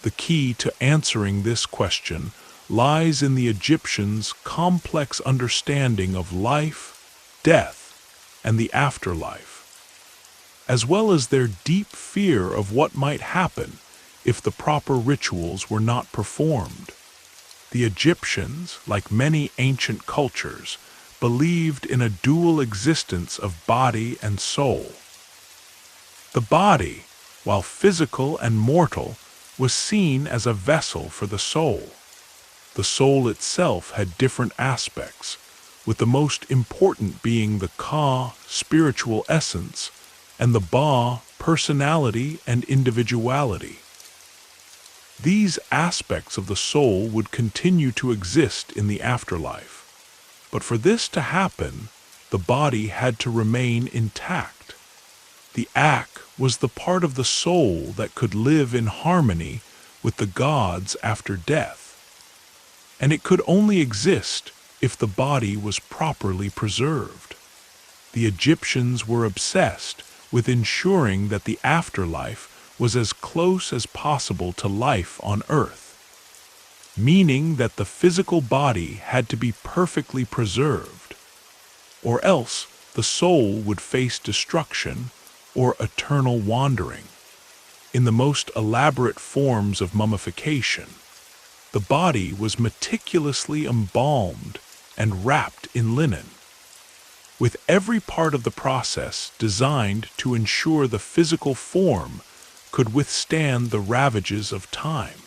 The key to answering this question lies in the Egyptians' complex understanding of life, death, and the afterlife, as well as their deep fear of what might happen if the proper rituals were not performed. The Egyptians, like many ancient cultures, believed in a dual existence of body and soul. The body, while physical and mortal, was seen as a vessel for the soul. The soul itself had different aspects, with the most important being the Ka, spiritual essence, and the Ba, personality and individuality. These aspects of the soul would continue to exist in the afterlife, but for this to happen, the body had to remain intact. The Ak was the part of the soul that could live in harmony with the gods after death, and it could only exist if the body was properly preserved. The Egyptians were obsessed with ensuring that the afterlife was as close as possible to life on earth, meaning that the physical body had to be perfectly preserved, or else the soul would face destruction or eternal wandering. In the most elaborate forms of mummification, the body was meticulously embalmed and wrapped in linen, with every part of the process designed to ensure the physical form could withstand the ravages of time.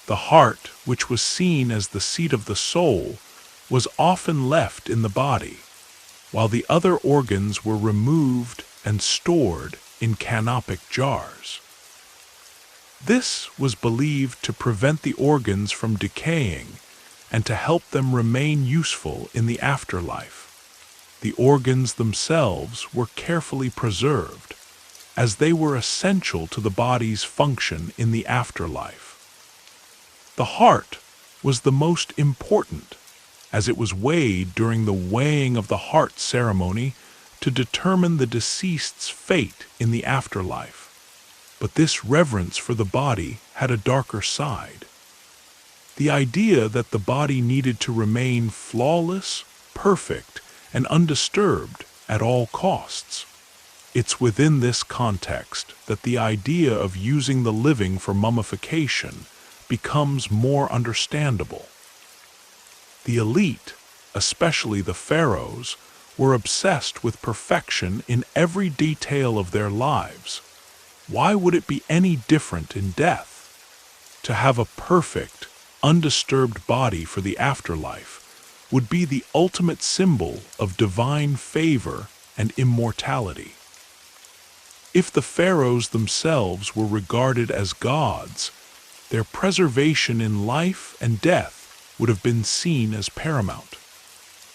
The heart, which was seen as the seat of the soul, was often left in the body, while the other organs were removed and stored in canopic jars. This was believed to prevent the organs from decaying and to help them remain useful in the afterlife. The organs themselves were carefully preserved, as they were essential to the body's function in the afterlife. The heart was the most important, as it was weighed during the weighing of the heart ceremony to determine the deceased's fate in the afterlife. But this reverence for the body had a darker side. The idea that the body needed to remain flawless, perfect, and undisturbed at all costs. It's within this context that the idea of using the living for mummification becomes more understandable. The elite, especially the pharaohs, were obsessed with perfection in every detail of their lives. Why would it be any different in death? To have a perfect, undisturbed body for the afterlife would be the ultimate symbol of divine favor and immortality. If the pharaohs themselves were regarded as gods, their preservation in life and death would have been seen as paramount.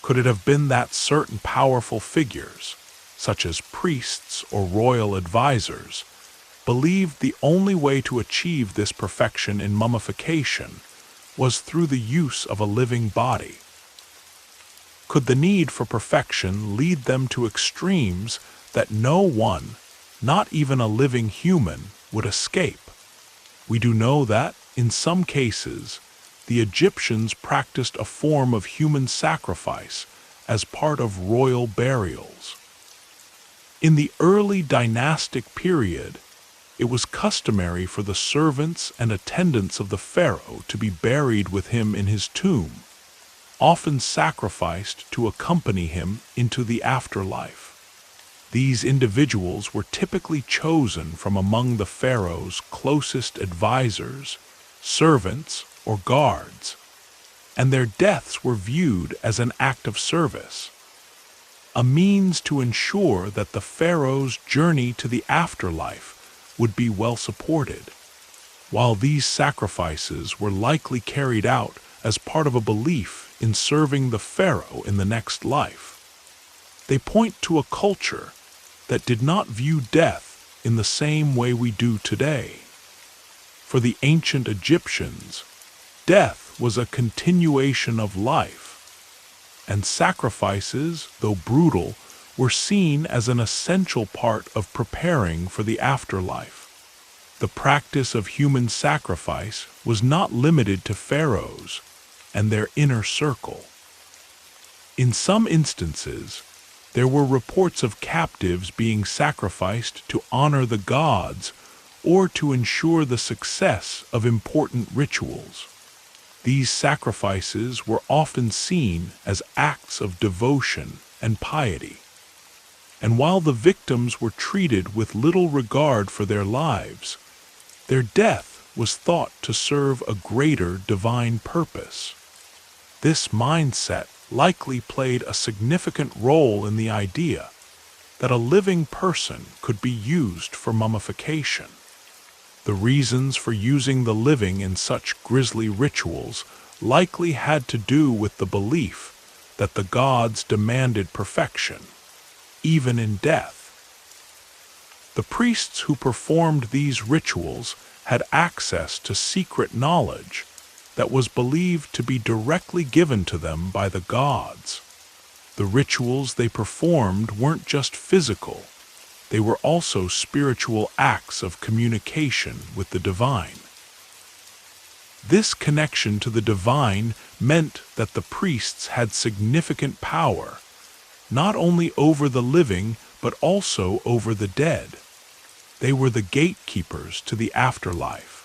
Could it have been that certain powerful figures, such as priests or royal advisors, believed the only way to achieve this perfection in mummification was through the use of a living body? Could the need for perfection lead them to extremes that no one, not even a living human, would escape? We do know that, in some cases, the Egyptians practiced a form of human sacrifice as part of royal burials. In the early dynastic period, it was customary for the servants and attendants of the pharaoh to be buried with him in his tomb, often sacrificed to accompany him into the afterlife. These individuals were typically chosen from among the pharaoh's closest advisors, servants, or guards, and their deaths were viewed as an act of service, a means to ensure that the pharaoh's journey to the afterlife would be well supported. While these sacrifices were likely carried out as part of a belief in serving the pharaoh in the next life, they point to a culture that did not view death in the same way we do today. For the ancient Egyptians, death was a continuation of life, and sacrifices, though brutal, were seen as an essential part of preparing for the afterlife. The practice of human sacrifice was not limited to pharaohs and their inner circle. In some instances, there were reports of captives being sacrificed to honor the gods or to ensure the success of important rituals. These sacrifices were often seen as acts of devotion and piety. And while the victims were treated with little regard for their lives, their death was thought to serve a greater divine purpose. This mindset likely played a significant role in the idea that a living person could be used for mummification. The reasons for using the living in such grisly rituals likely had to do with the belief that the gods demanded perfection, even in death. The priests who performed these rituals had access to secret knowledge that was believed to be directly given to them by the gods. The rituals they performed weren't just physical, they were also spiritual acts of communication with the divine. This connection to the divine meant that the priests had significant power, not only over the living but also over the dead. They were the gatekeepers to the afterlife,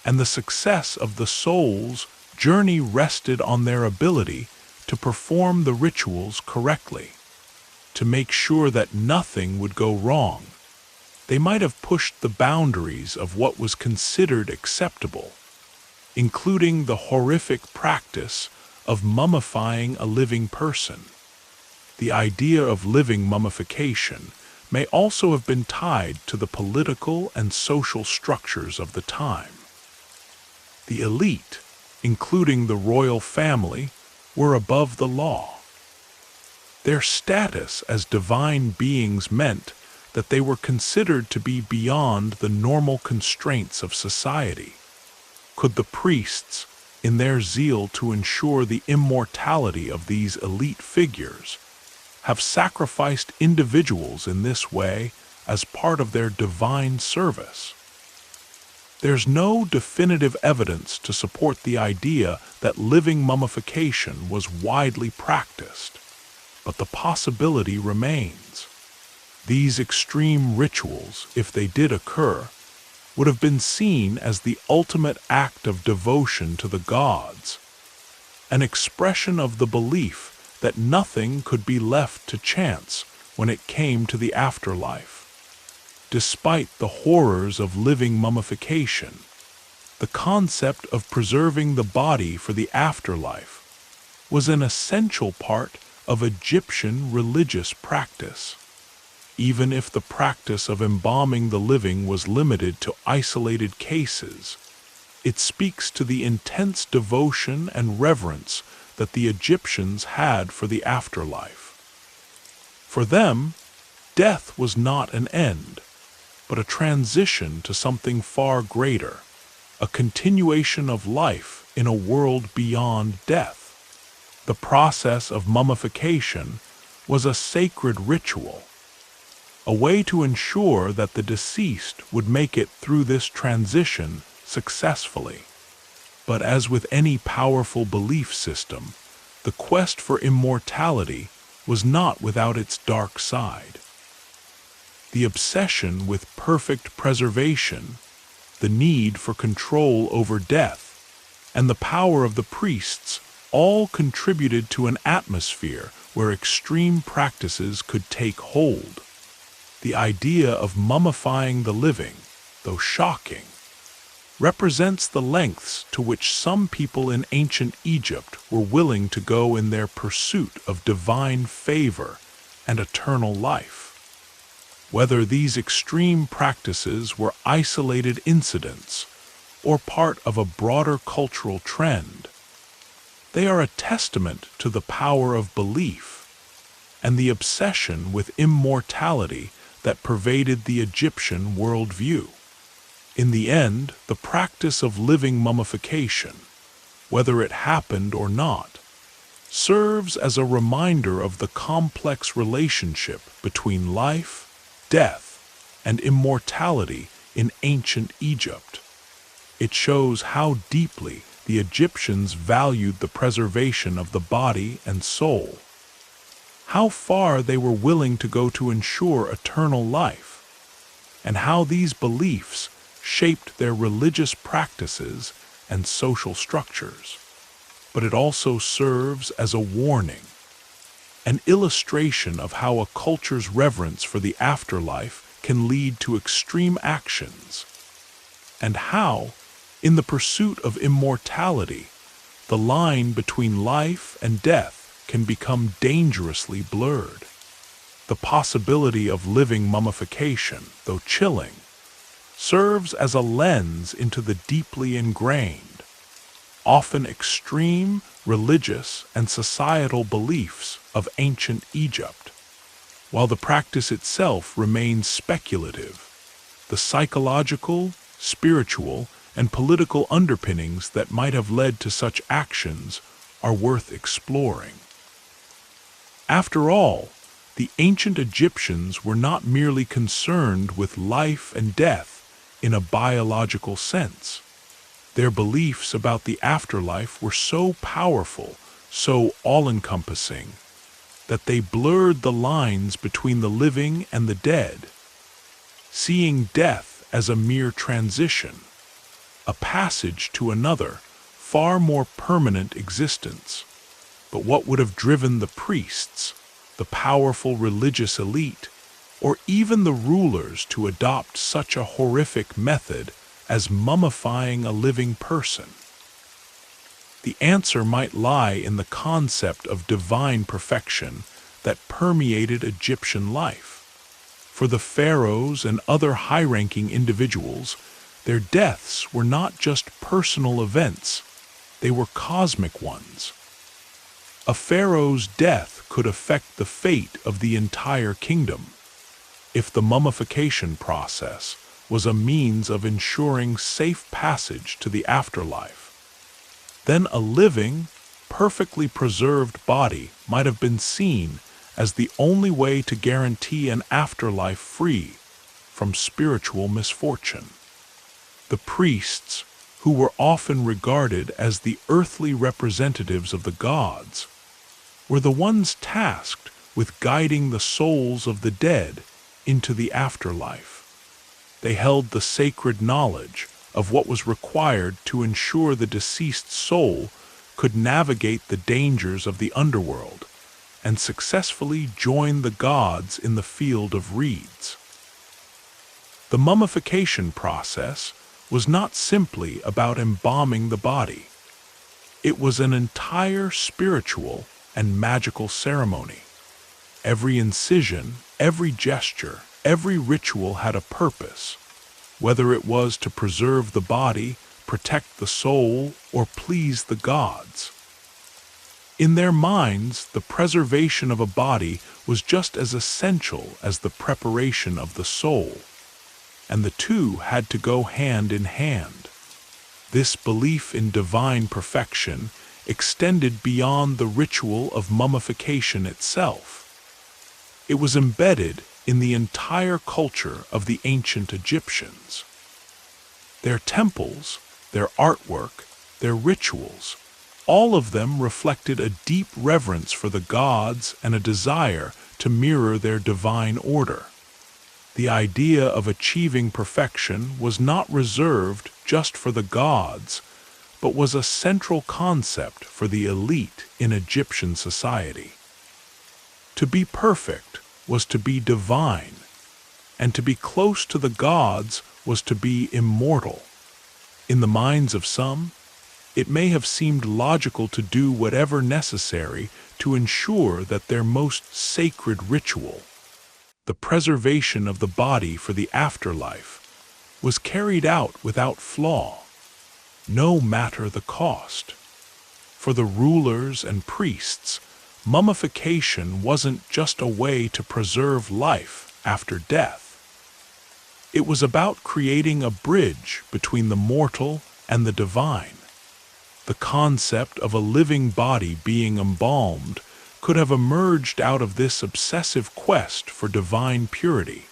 and the success of the soul's journey rested on their ability to perform the rituals correctly. To make sure that nothing would go wrong, they might have pushed the boundaries of what was considered acceptable, including the horrific practice of mummifying a living person. The idea of living mummification may also have been tied to the political and social structures of the time. The elite, including the royal family, were above the law. Their status as divine beings meant that they were considered to be beyond the normal constraints of society. Could the priests, in their zeal to ensure the immortality of these elite figures, have sacrificed individuals in this way as part of their divine service? There's no definitive evidence to support the idea that living mummification was widely practiced, but the possibility remains. These extreme rituals, if they did occur, would have been seen as the ultimate act of devotion to the gods, an expression of the belief that nothing could be left to chance when it came to the afterlife. Despite the horrors of living mummification, the concept of preserving the body for the afterlife was an essential part of Egyptian religious practice. Even if the practice of embalming the living was limited to isolated cases, it speaks to the intense devotion and reverence that the Egyptians had for the afterlife. For them, death was not an end, but a transition to something far greater, a continuation of life in a world beyond death. The process of mummification was a sacred ritual, a way to ensure that the deceased would make it through this transition successfully. But as with any powerful belief system, the quest for immortality was not without its dark side. The obsession with perfect preservation, the need for control over death, and the power of the priests all contributed to an atmosphere where extreme practices could take hold. The idea of mummifying the living, though shocking, represents the lengths to which some people in ancient Egypt were willing to go in their pursuit of divine favor and eternal life. Whether these extreme practices were isolated incidents or part of a broader cultural trend, they are a testament to the power of belief and the obsession with immortality that pervaded the Egyptian worldview. In the end, the practice of living mummification, whether it happened or not, serves as a reminder of the complex relationship between life, death, and immortality in ancient Egypt. It shows how deeply the Egyptians valued the preservation of the body and soul, how far they were willing to go to ensure eternal life, and how these beliefs shaped their religious practices and social structures. But it also serves as a warning, an illustration of how a culture's reverence for the afterlife can lead to extreme actions, and how, in the pursuit of immortality, the line between life and death can become dangerously blurred. The possibility of living mummification, though chilling, serves as a lens into the deeply ingrained, often extreme religious and societal beliefs of ancient Egypt. While the practice itself remains speculative, the psychological, spiritual, and political underpinnings that might have led to such actions are worth exploring. After all, the ancient Egyptians were not merely concerned with life and death in a biological sense. Their beliefs about the afterlife were so powerful, so all-encompassing, that they blurred the lines between the living and the dead, seeing death as a mere transition, a passage to another, far more permanent existence. But what would have driven the priests, the powerful religious elite, or even the rulers to adopt such a horrific method as mummifying a living person? The answer might lie in the concept of divine perfection that permeated Egyptian life. For the pharaohs and other high-ranking individuals, their deaths were not just personal events, they were cosmic ones. A pharaoh's death could affect the fate of the entire kingdom. If the mummification process was a means of ensuring safe passage to the afterlife, then a living, perfectly preserved body might have been seen as the only way to guarantee an afterlife free from spiritual misfortune. The priests, who were often regarded as the earthly representatives of the gods, were the ones tasked with guiding the souls of the dead into the afterlife. They held the sacred knowledge of what was required to ensure the deceased soul could navigate the dangers of the underworld and successfully join the gods in the field of reeds. The mummification process was not simply about embalming the body. It was an entire spiritual and magical ceremony. Every incision, every gesture, every ritual had a purpose, whether it was to preserve the body, protect the soul, or please the gods. In their minds, the preservation of a body was just as essential as the preparation of the soul, and the two had to go hand in hand. This belief in divine perfection extended beyond the ritual of mummification itself. It was embedded in the entire culture of the ancient Egyptians. Their temples, their artwork, their rituals, all of them reflected a deep reverence for the gods and a desire to mirror their divine order. The idea of achieving perfection was not reserved just for the gods, but was a central concept for the elite in Egyptian society. To be perfect was to be divine, and to be close to the gods was to be immortal. In the minds of some, it may have seemed logical to do whatever necessary to ensure that their most sacred ritual, the preservation of the body for the afterlife, was carried out without flaw, no matter the cost. For the rulers and priests, mummification wasn't just a way to preserve life after death. It was about creating a bridge between the mortal and the divine. The concept of a living body being embalmed could have emerged out of this obsessive quest for divine purity,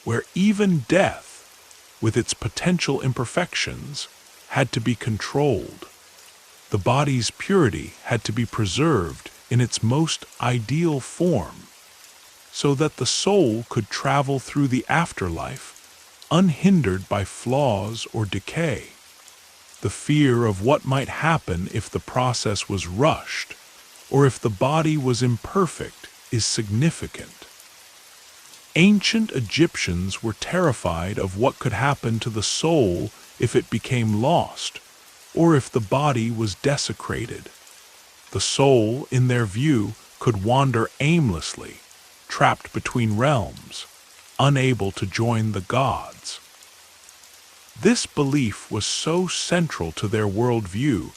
where even death, with its potential imperfections, had to be controlled. The body's purity had to be preserved in its most ideal form, so that the soul could travel through the afterlife unhindered by flaws or decay. The fear of what might happen if the process was rushed, or if the body was imperfect, is significant. Ancient Egyptians were terrified of what could happen to the soul if it became lost, or if the body was desecrated. The soul, in their view, could wander aimlessly, trapped between realms, unable to join the gods. This belief was so central to their worldview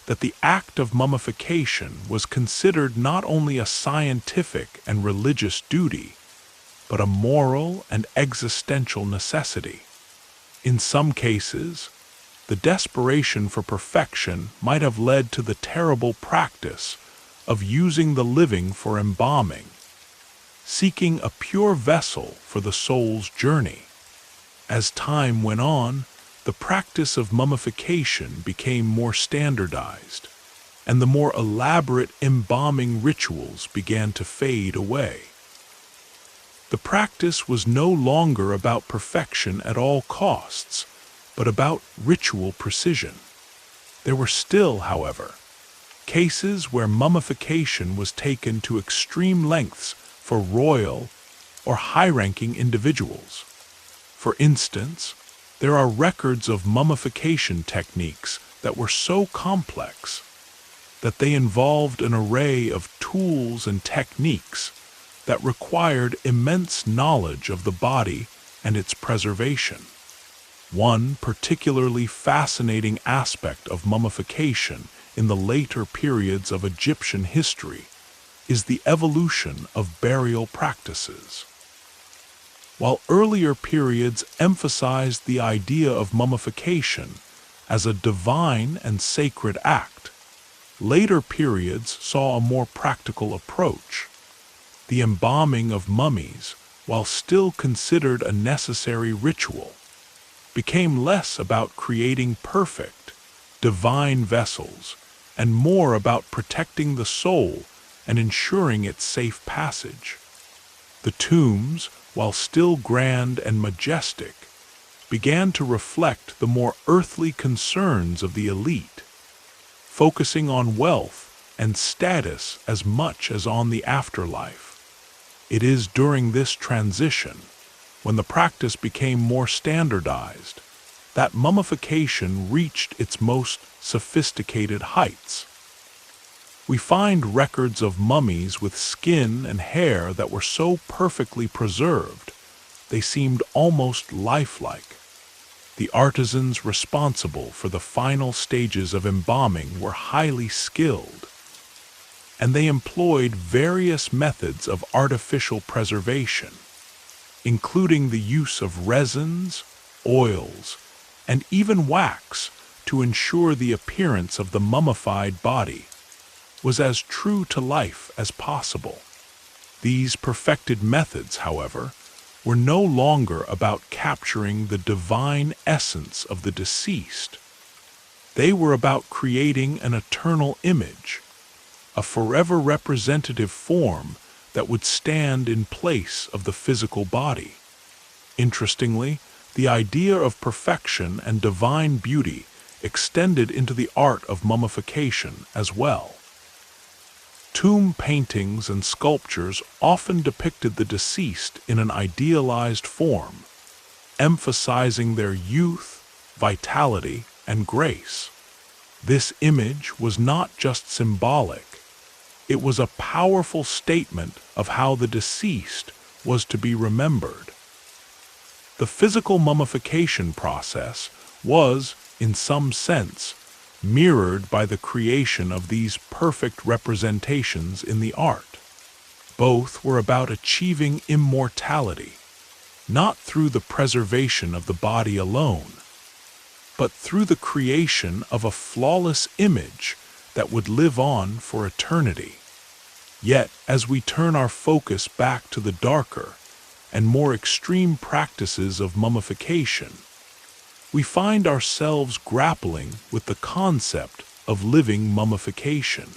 that the act of mummification was considered not only a scientific and religious duty, but a moral and existential necessity. In some cases, the desperation for perfection might have led to the terrible practice of using the living for embalming, seeking a pure vessel for the soul's journey. As time went on, the practice of mummification became more standardized, and the more elaborate embalming rituals began to fade away. The practice was no longer about perfection at all costs, but about ritual precision. There were still, however, cases where mummification was taken to extreme lengths for royal or high-ranking individuals. For instance, there are records of mummification techniques that were so complex that they involved an array of tools and techniques that required immense knowledge of the body and its preservation. One particularly fascinating aspect of mummification in the later periods of Egyptian history is the evolution of burial practices. While earlier periods emphasized the idea of mummification as a divine and sacred act, later periods saw a more practical approach. The embalming of mummies, while still considered a necessary ritual, became less about creating perfect, divine vessels and more about protecting the soul and ensuring its safe passage. The The tombs, while still grand and majestic, began to reflect the more earthly concerns of the elite, focusing on wealth and status as much as on the afterlife. It is during this transition, when the practice became more standardized, that mummification reached its most sophisticated heights. We find records of mummies with skin and hair that were so perfectly preserved, they seemed almost lifelike. The artisans responsible for the final stages of embalming were highly skilled, and they employed various methods of artificial preservation, including the use of resins, oils, and even wax to ensure the appearance of the mummified body was as true to life as possible. These perfected methods, however, were no longer about capturing the divine essence of the deceased. They were about creating an eternal image, a forever representative form that would stand in place of the physical body. Interestingly, the idea of perfection and divine beauty extended into the art of mummification as well. Tomb paintings and sculptures often depicted the deceased in an idealized form, emphasizing their youth, vitality, and grace. This image was not just symbolic, it was a powerful statement of how the deceased was to be remembered. The physical mummification process was, in some sense, mirrored by the creation of these perfect representations in the art. Both were about achieving immortality, not through the preservation of the body alone, but through the creation of a flawless image that would live on for eternity. Yet, as we turn our focus back to the darker and more extreme practices of mummification, we find ourselves grappling with the concept of living mummification.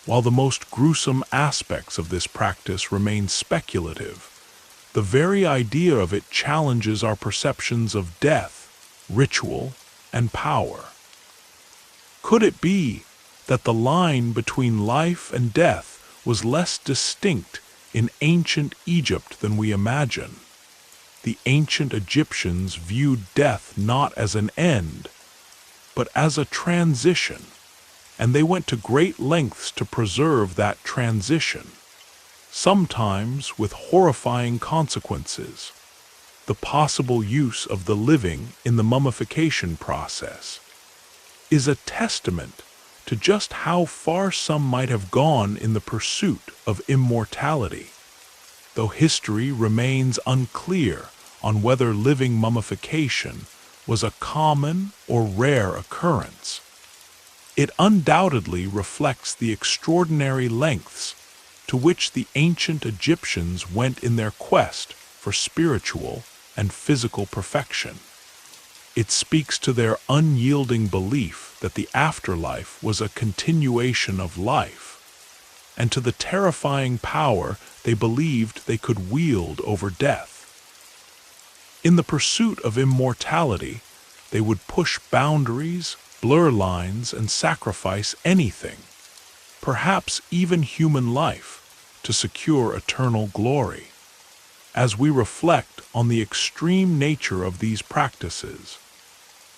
While the most gruesome aspects of this practice remain speculative, the very idea of it challenges our perceptions of death, ritual, and power. Could it be that the line between life and death was less distinct in ancient Egypt than we imagine? The ancient Egyptians viewed death not as an end, but as a transition, and they went to great lengths to preserve that transition, sometimes with horrifying consequences. The possible use of the living in the mummification process is a testament to just how far some might have gone in the pursuit of immortality, though history remains unclear on whether living mummification was a common or rare occurrence. It undoubtedly reflects the extraordinary lengths to which the ancient Egyptians went in their quest for spiritual and physical perfection. It speaks to their unyielding belief that the afterlife was a continuation of life, and to the terrifying power they believed they could wield over death. In the pursuit of immortality, they would push boundaries, blur lines, and sacrifice anything, perhaps even human life, to secure eternal glory. As we reflect on the extreme nature of these practices,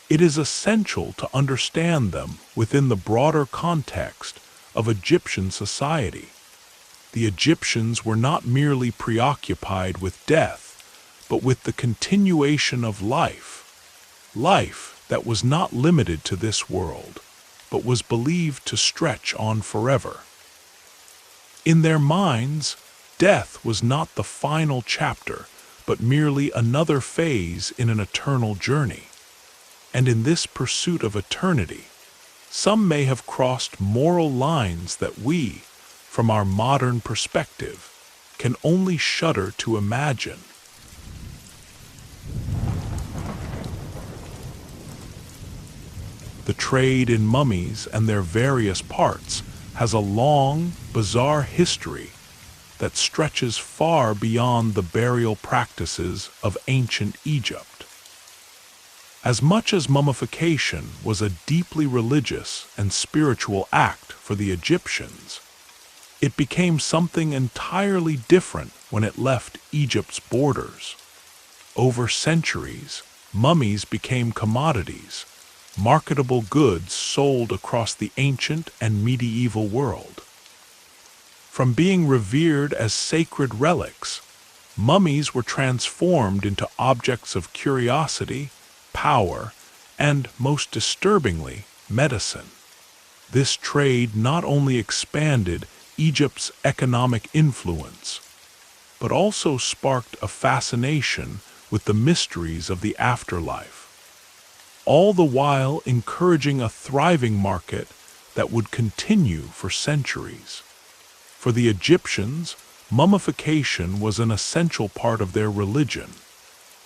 it is essential to understand them within the broader context of Egyptian society. The Egyptians were not merely preoccupied with death, but with the continuation of life that was not limited to this world, but was believed to stretch on forever. In their minds, death was not the final chapter, but merely another phase in an eternal journey. And in this pursuit of eternity, some may have crossed moral lines that we, from our modern perspective, can only shudder to imagine. The trade in mummies and their various parts has a long, bizarre history that stretches far beyond the burial practices of ancient Egypt. As much as mummification was a deeply religious and spiritual act for the Egyptians, it became something entirely different when it left Egypt's borders. Over centuries, mummies became commodities, marketable goods sold across the ancient and medieval world. From being revered as sacred relics, mummies were transformed into objects of curiosity, power, and, most disturbingly, medicine. This trade not only expanded Egypt's economic influence, but also sparked a fascination with the mysteries of the afterlife, all the while encouraging a thriving market that would continue for centuries. For the Egyptians, mummification was an essential part of their religion,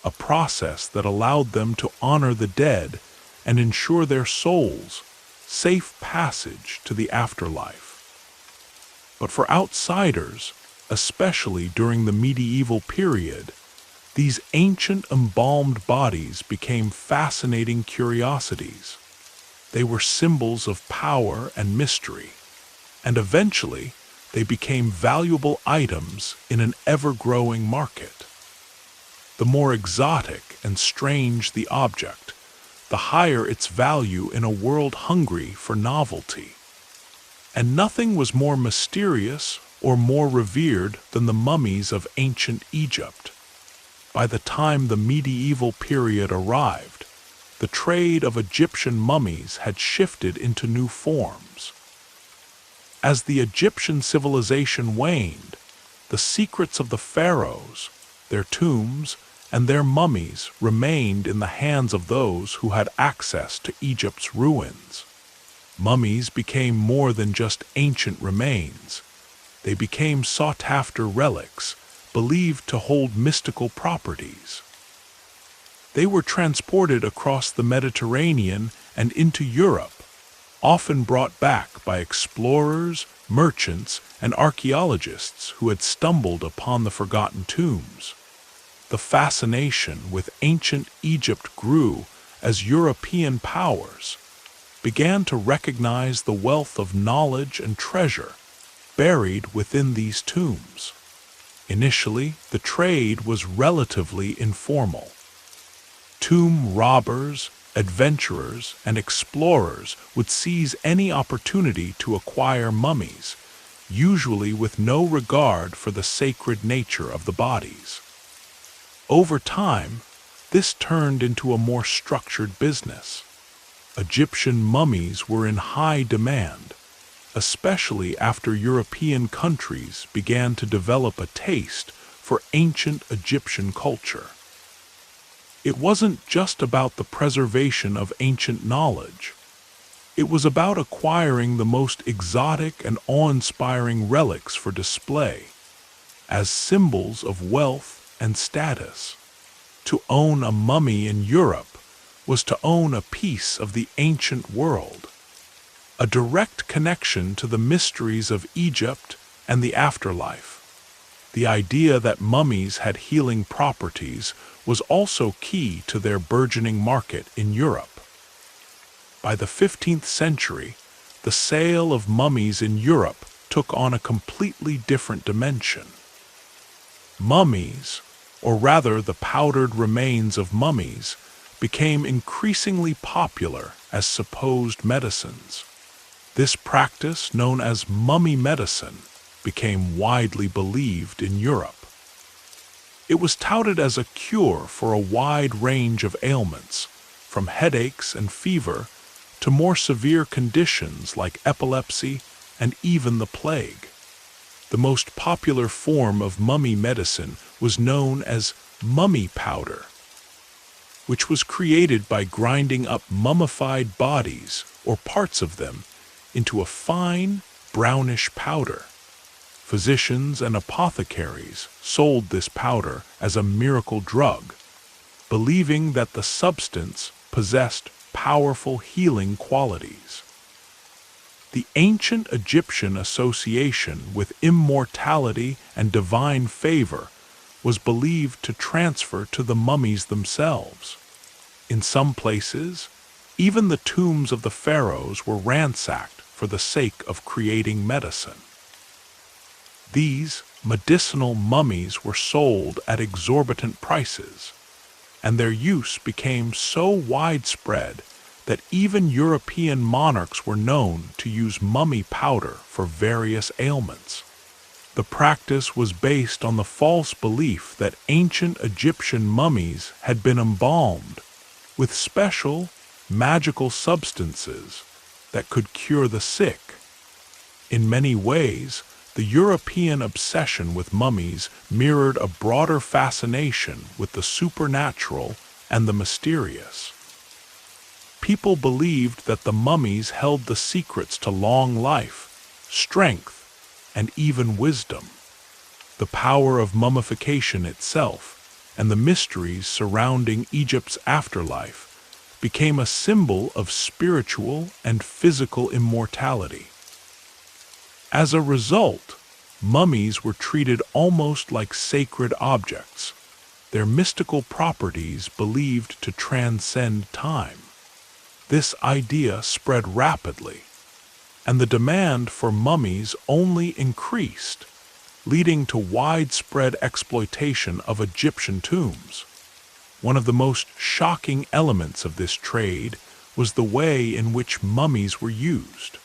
a process that allowed them to honor the dead and ensure their souls safe passage to the afterlife. But for outsiders, especially during the medieval period, these ancient embalmed bodies became fascinating curiosities. They were symbols of power and mystery, and eventually they became valuable items in an ever-growing market. The more exotic and strange the object, the higher its value in a world hungry for novelty. And nothing was more mysterious or more revered than the mummies of ancient Egypt. By the time the medieval period arrived, the trade of Egyptian mummies had shifted into new forms. As the Egyptian civilization waned, the secrets of the pharaohs, their tombs, and their mummies remained in the hands of those who had access to Egypt's ruins. Mummies became more than just ancient remains. They became sought-after relics, believed to hold mystical properties. They were transported across the Mediterranean and into Europe, often brought back by explorers, merchants, and archaeologists who had stumbled upon the forgotten tombs. The fascination with ancient Egypt grew as European powers began to recognize the wealth of knowledge and treasure buried within these tombs. Initially, the trade was relatively informal. Tomb robbers, adventurers, and explorers would seize any opportunity to acquire mummies, usually with no regard for the sacred nature of the bodies. Over time, this turned into a more structured business. Egyptian mummies were in high demand, especially after European countries began to develop a taste for ancient Egyptian culture. It wasn't just about the preservation of ancient knowledge. It was about acquiring the most exotic and awe-inspiring relics for display, as symbols of wealth and status. To own a mummy in Europe was to own a piece of the ancient world, a direct connection to the mysteries of Egypt and the afterlife. The idea that mummies had healing properties was also key to their burgeoning market in Europe. By the 15th century, the sale of mummies in Europe took on a completely different dimension. Mummies, or rather the powdered remains of mummies, became increasingly popular as supposed medicines. This practice, known as mummy medicine, became widely believed in Europe. It was touted as a cure for a wide range of ailments, from headaches and fever to more severe conditions like epilepsy and even the plague. The most popular form of mummy medicine was known as mummy powder, which was created by grinding up mummified bodies or parts of them into a fine, brownish powder. Physicians and apothecaries sold this powder as a miracle drug, believing that the substance possessed powerful healing qualities. The ancient Egyptian association with immortality and divine favor was believed to transfer to the mummies themselves. In some places, even the tombs of the pharaohs were ransacked for the sake of creating medicine. These medicinal mummies were sold at exorbitant prices, and their use became so widespread that even European monarchs were known to use mummy powder for various ailments. The practice was based on the false belief that ancient Egyptian mummies had been embalmed with special, magical substances that could cure the sick. In many ways, the European obsession with mummies mirrored a broader fascination with the supernatural and the mysterious. People believed that the mummies held the secrets to long life, strength, and even wisdom. The power of mummification itself, and the mysteries surrounding Egypt's afterlife, became a symbol of spiritual and physical immortality. As a result, mummies were treated almost like sacred objects, their mystical properties believed to transcend time. This idea spread rapidly, and the demand for mummies only increased, leading to widespread exploitation of Egyptian tombs. One of the most shocking elements of this trade was the way in which mummies were used.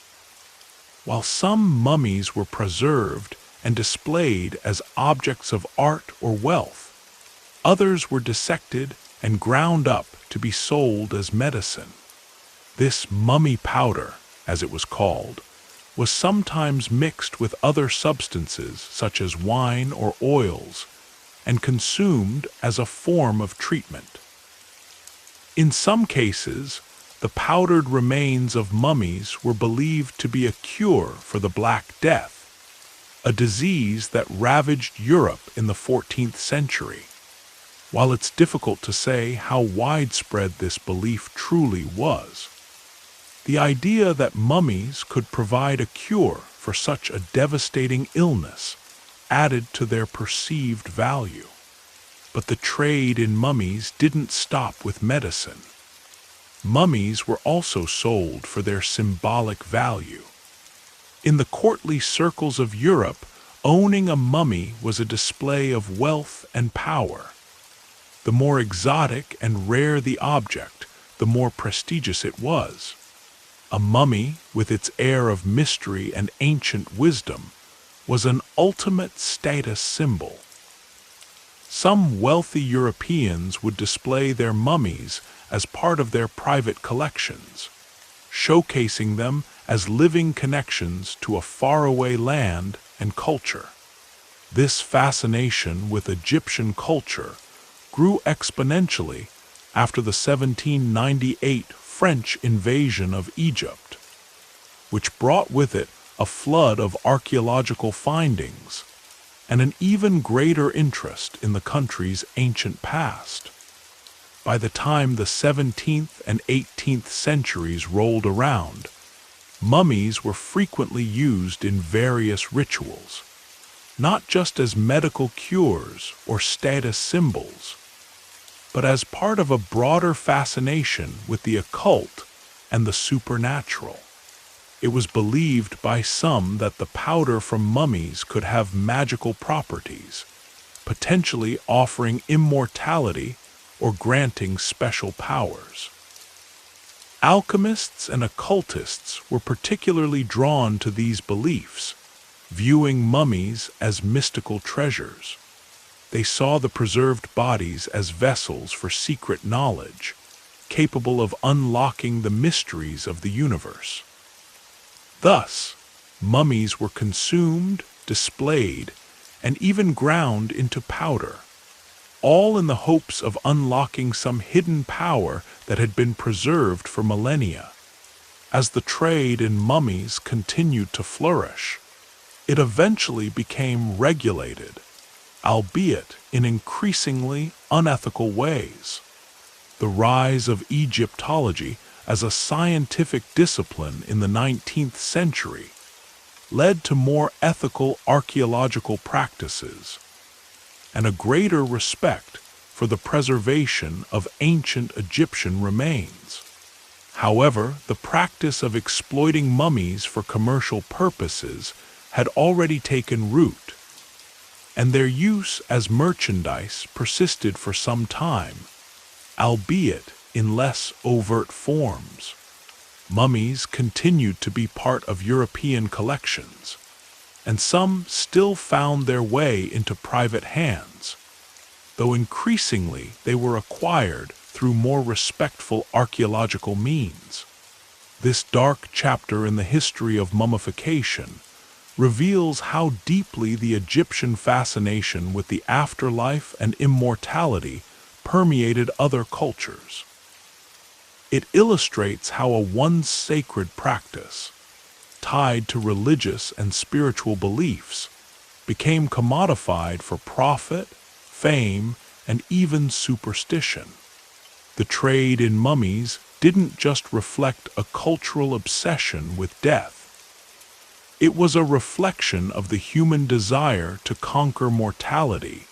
While some mummies were preserved and displayed as objects of art or wealth, others were dissected and ground up to be sold as medicine. This mummy powder, as it was called, was sometimes mixed with other substances such as wine or oils and consumed as a form of treatment. In some cases, the powdered remains of mummies were believed to be a cure for the Black Death, a disease that ravaged Europe in the 14th century. While it's difficult to say how widespread this belief truly was, the idea that mummies could provide a cure for such a devastating illness added to their perceived value. But the trade in mummies didn't stop with medicine. Mummies were also sold for their symbolic value. In the courtly circles of Europe, owning a mummy was a display of wealth and power. The more exotic and rare the object, the more prestigious it was. A mummy, with its air of mystery and ancient wisdom, was an ultimate status symbol. Some wealthy Europeans would display their mummies as part of their private collections, showcasing them as living connections to a faraway land and culture. This fascination with Egyptian culture grew exponentially after the 1798 French invasion of Egypt, which brought with it a flood of archaeological findings and an even greater interest in the country's ancient past. By the time the 17th and 18th centuries rolled around, mummies were frequently used in various rituals, not just as medical cures or status symbols, but as part of a broader fascination with the occult and the supernatural. It was believed by some that the powder from mummies could have magical properties, potentially offering immortality or granting special powers. Alchemists and occultists were particularly drawn to these beliefs, viewing mummies as mystical treasures. They saw the preserved bodies as vessels for secret knowledge, capable of unlocking the mysteries of the universe. Thus, mummies were consumed, displayed, and even ground into powder, all in the hopes of unlocking some hidden power that had been preserved for millennia. As the trade in mummies continued to flourish, it eventually became regulated, albeit in increasingly unethical ways. The rise of Egyptology as a scientific discipline in the 19th century, led to more ethical archaeological practices and a greater respect for the preservation of ancient Egyptian remains. However, the practice of exploiting mummies for commercial purposes had already taken root, and their use as merchandise persisted for some time, albeit in less overt forms. Mummies continued to be part of European collections, and some still found their way into private hands, though increasingly they were acquired through more respectful archaeological means. This dark chapter in the history of mummification reveals how deeply the Egyptian fascination with the afterlife and immortality permeated other cultures. It illustrates how a once sacred practice, tied to religious and spiritual beliefs, became commodified for profit, fame, and even superstition. The trade in mummies didn't just reflect a cultural obsession with death. It was a reflection of the human desire to conquer mortality,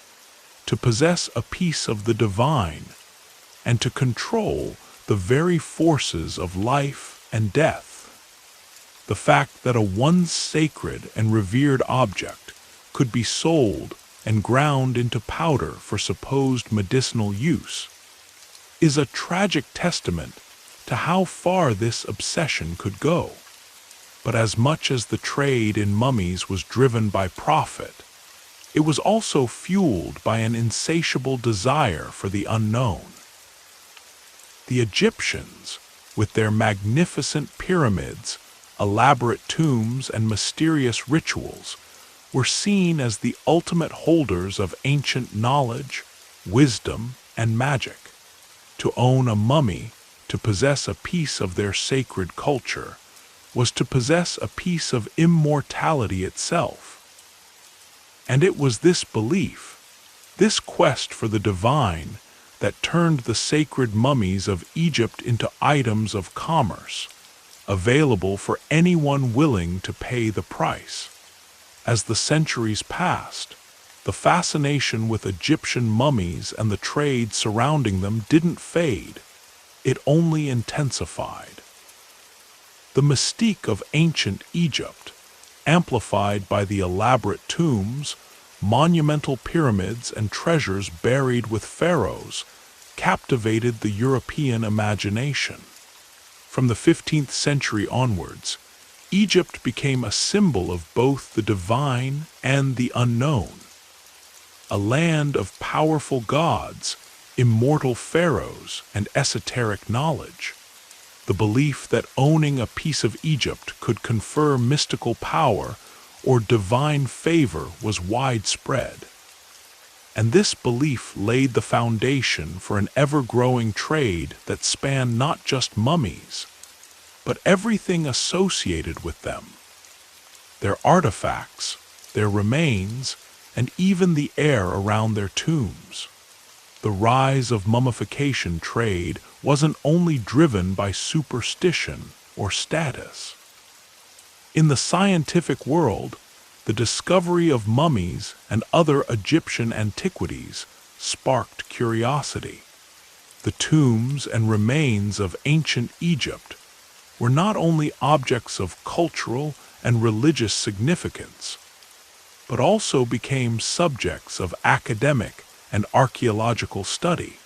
to possess a piece of the divine, and to control the very forces of life and death. The fact that a once sacred and revered object could be sold and ground into powder for supposed medicinal use is a tragic testament to how far this obsession could go. But as much as the trade in mummies was driven by profit, it was also fueled by an insatiable desire for the unknown. The Egyptians, with their magnificent pyramids, elaborate tombs, and mysterious rituals, were seen as the ultimate holders of ancient knowledge, wisdom, and magic. To own a mummy, to possess a piece of their sacred culture, was to possess a piece of immortality itself. And it was this belief, this quest for the divine, that turned the sacred mummies of Egypt into items of commerce, available for anyone willing to pay the price. As the centuries passed, the fascination with Egyptian mummies and the trade surrounding them didn't fade, it only intensified. The mystique of ancient Egypt, amplified by the elaborate tombs, monumental pyramids, and treasures buried with pharaohs, captivated the European imagination. From the 15th century onwards, Egypt became a symbol of both the divine and the unknown. A land of powerful gods, immortal pharaohs, and esoteric knowledge. The belief that owning a piece of Egypt could confer mystical power or divine favor was widespread. And this belief laid the foundation for an ever-growing trade that spanned not just mummies, but everything associated with them. Their artifacts, their remains, and even the air around their tombs. The rise of mummification trade wasn't only driven by superstition or status. In the scientific world, the discovery of mummies and other Egyptian antiquities sparked curiosity. The tombs and remains of ancient Egypt were not only objects of cultural and religious significance, but also became subjects of academic and archaeological study.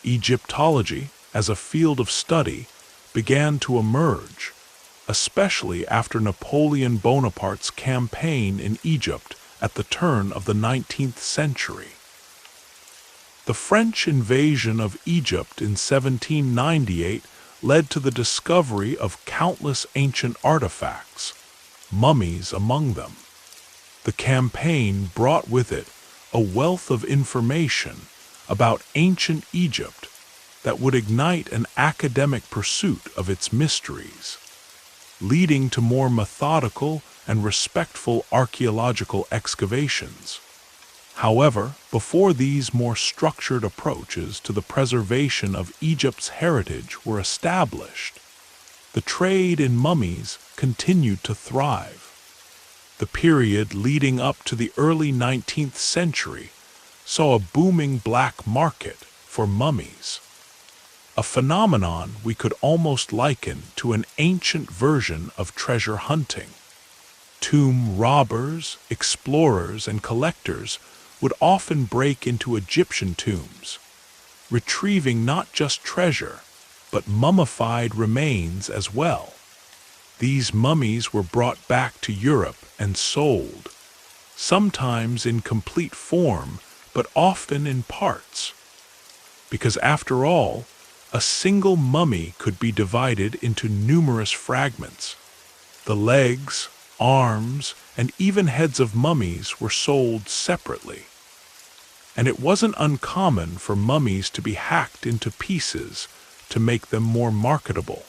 Egyptology, as a field of study, began to emerge, especially after Napoleon Bonaparte's campaign in Egypt at the turn of the 19th century. The French invasion of Egypt in 1798 led to the discovery of countless ancient artifacts, mummies among them. The campaign brought with it a wealth of information about ancient Egypt that would ignite an academic pursuit of its mysteries, leading to more methodical and respectful archaeological excavations. However, before these more structured approaches to the preservation of Egypt's heritage were established, the trade in mummies continued to thrive. The period leading up to the early 19th century saw a booming black market for mummies, a phenomenon we could almost liken to an ancient version of treasure hunting. Tomb robbers, explorers, and collectors would often break into Egyptian tombs, retrieving not just treasure, but mummified remains as well. These mummies were brought back to Europe and sold, sometimes in complete form, but often in parts. Because after all, a single mummy could be divided into numerous fragments. The legs, arms, and even heads of mummies were sold separately. And it wasn't uncommon for mummies to be hacked into pieces to make them more marketable.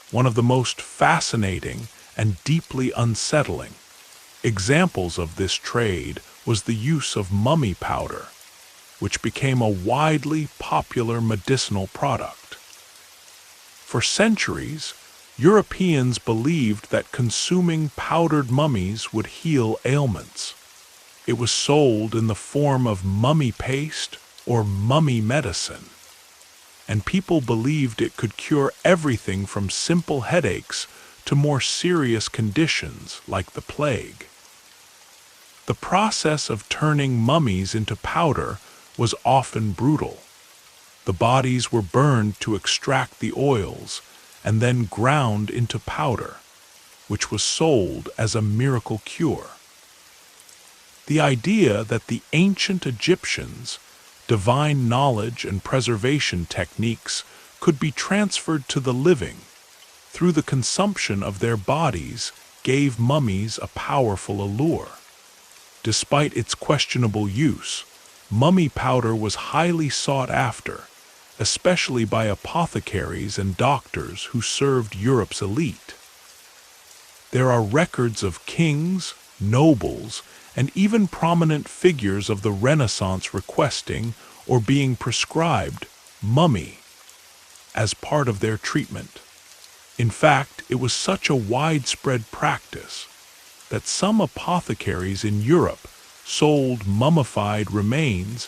One of the most fascinating and deeply unsettling examples of this trade was the use of mummy powder, which became a widely popular medicinal product. For centuries, Europeans believed that consuming powdered mummies would heal ailments. It was sold in the form of mummy paste or mummy medicine, and people believed it could cure everything from simple headaches to more serious conditions like the plague. The process of turning mummies into powder was often brutal. The bodies were burned to extract the oils and then ground into powder, which was sold as a miracle cure. The idea that the ancient Egyptians' divine knowledge and preservation techniques could be transferred to the living through the consumption of their bodies gave mummies a powerful allure. Despite its questionable use, mummy powder was highly sought after, especially by apothecaries and doctors who served Europe's elite. There are records of kings, nobles, and even prominent figures of the Renaissance requesting or being prescribed mummy as part of their treatment. In fact, it was such a widespread practice that some apothecaries in Europe sold mummified remains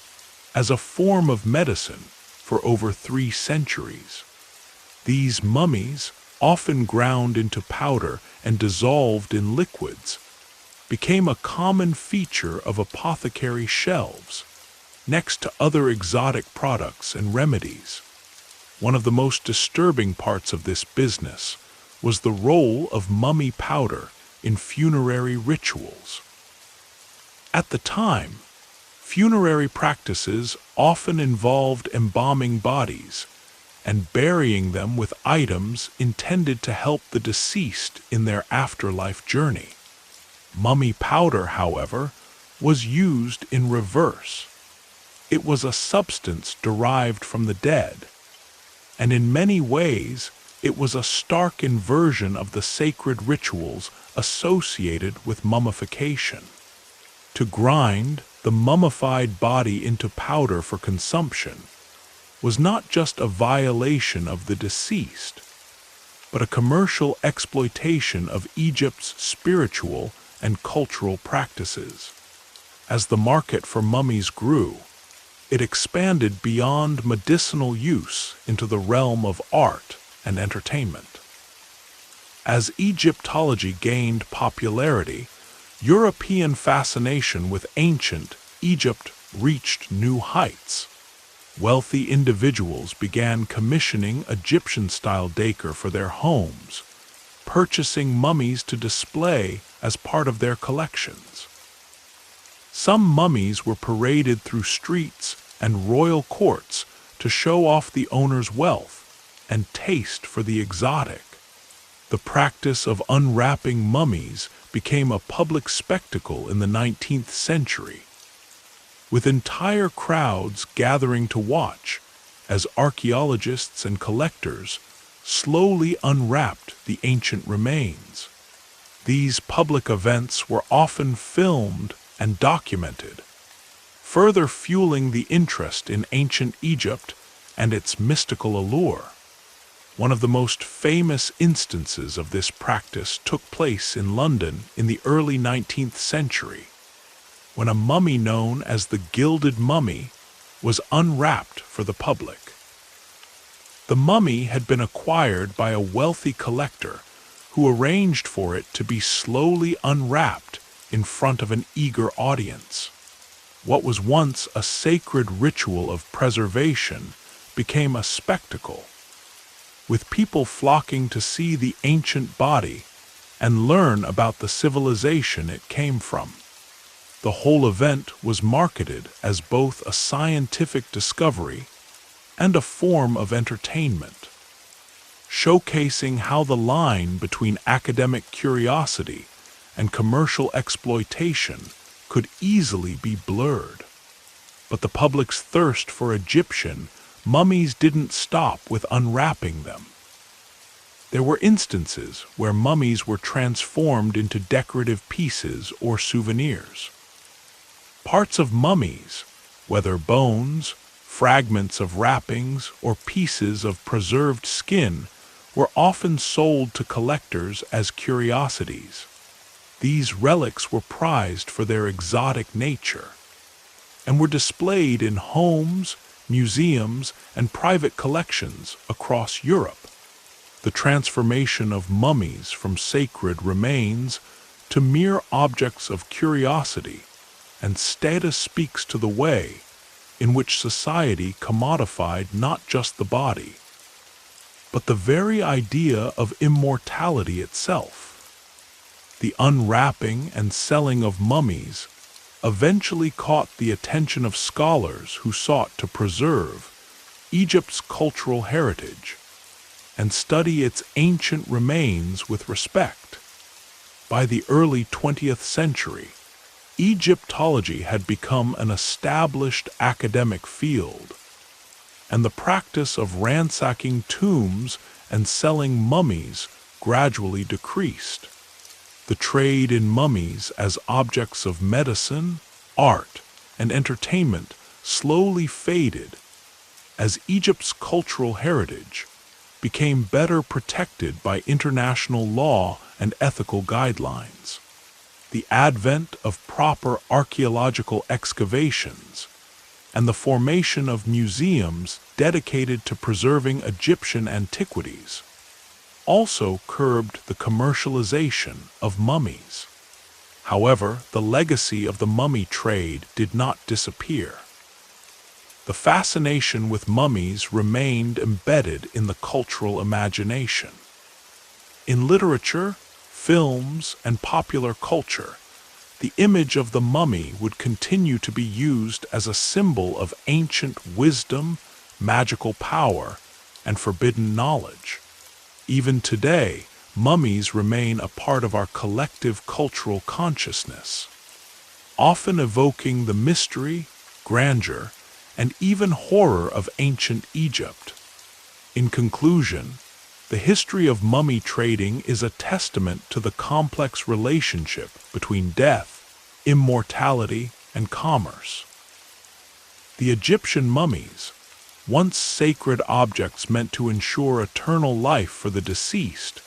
as a form of medicine for over 3 centuries. These mummies, often ground into powder and dissolved in liquids, became a common feature of apothecary shelves, next to other exotic products and remedies. One of the most disturbing parts of this business was the role of mummy powder in funerary rituals. At the time, funerary practices often involved embalming bodies and burying them with items intended to help the deceased in their afterlife journey. Mummy powder, however, was used in reverse. It was a substance derived from the dead, and in many ways it was a stark inversion of the sacred rituals associated with mummification. To grind the mummified body into powder for consumption was not just a violation of the deceased, but a commercial exploitation of Egypt's spiritual and cultural practices. As the market for mummies grew, it expanded beyond medicinal use into the realm of art and entertainment. As Egyptology gained popularity, European fascination with ancient Egypt reached new heights. Wealthy individuals began commissioning Egyptian-style decor for their homes, purchasing mummies to display as part of their collections. Some mummies were paraded through streets and royal courts to show off the owner's wealth and taste for the exotic. The practice of unwrapping mummies became a public spectacle in the 19th century, with entire crowds gathering to watch as archaeologists and collectors slowly unwrapped the ancient remains. These public events were often filmed and documented, further fueling the interest in ancient Egypt and its mystical allure. One of the most famous instances of this practice took place in London in the early 19th century, when a mummy known as the Gilded Mummy was unwrapped for the public. The mummy had been acquired by a wealthy collector who arranged for it to be slowly unwrapped in front of an eager audience. What was once a sacred ritual of preservation became a spectacle, with people flocking to see the ancient body and learn about the civilization it came from. The whole event was marketed as both a scientific discovery and a form of entertainment, showcasing how the line between academic curiosity and commercial exploitation could easily be blurred. But the public's thirst for Egyptian mummies didn't stop with unwrapping them. There were instances where mummies were transformed into decorative pieces or souvenirs. Parts of mummies, whether bones, fragments of wrappings, or pieces of preserved skin, were often sold to collectors as curiosities. These relics were prized for their exotic nature and were displayed in homes, museums, and private collections across Europe. The transformation of mummies from sacred remains to mere objects of curiosity and status speaks to the way in which society commodified not just the body, but the very idea of immortality itself. The unwrapping and selling of mummies eventually caught the attention of scholars who sought to preserve Egypt's cultural heritage and study its ancient remains with respect. By the early 20th century, Egyptology had become an established academic field, and the practice of ransacking tombs and selling mummies gradually decreased. The trade in mummies as objects of medicine, art, and entertainment slowly faded as Egypt's cultural heritage became better protected by international law and ethical guidelines. The advent of proper archaeological excavations and the formation of museums dedicated to preserving Egyptian antiquities also curbed the commercialization of mummies. However, the legacy of the mummy trade did not disappear. The fascination with mummies remained embedded in the cultural imagination. In literature, films, and popular culture, the image of the mummy would continue to be used as a symbol of ancient wisdom, magical power, and forbidden knowledge. Even today, mummies remain a part of our collective cultural consciousness, often evoking the mystery, grandeur, and even horror of ancient Egypt. In conclusion, the history of mummy trading is a testament to the complex relationship between death, immortality, and commerce. The Egyptian mummies, once sacred objects meant to ensure eternal life for the deceased,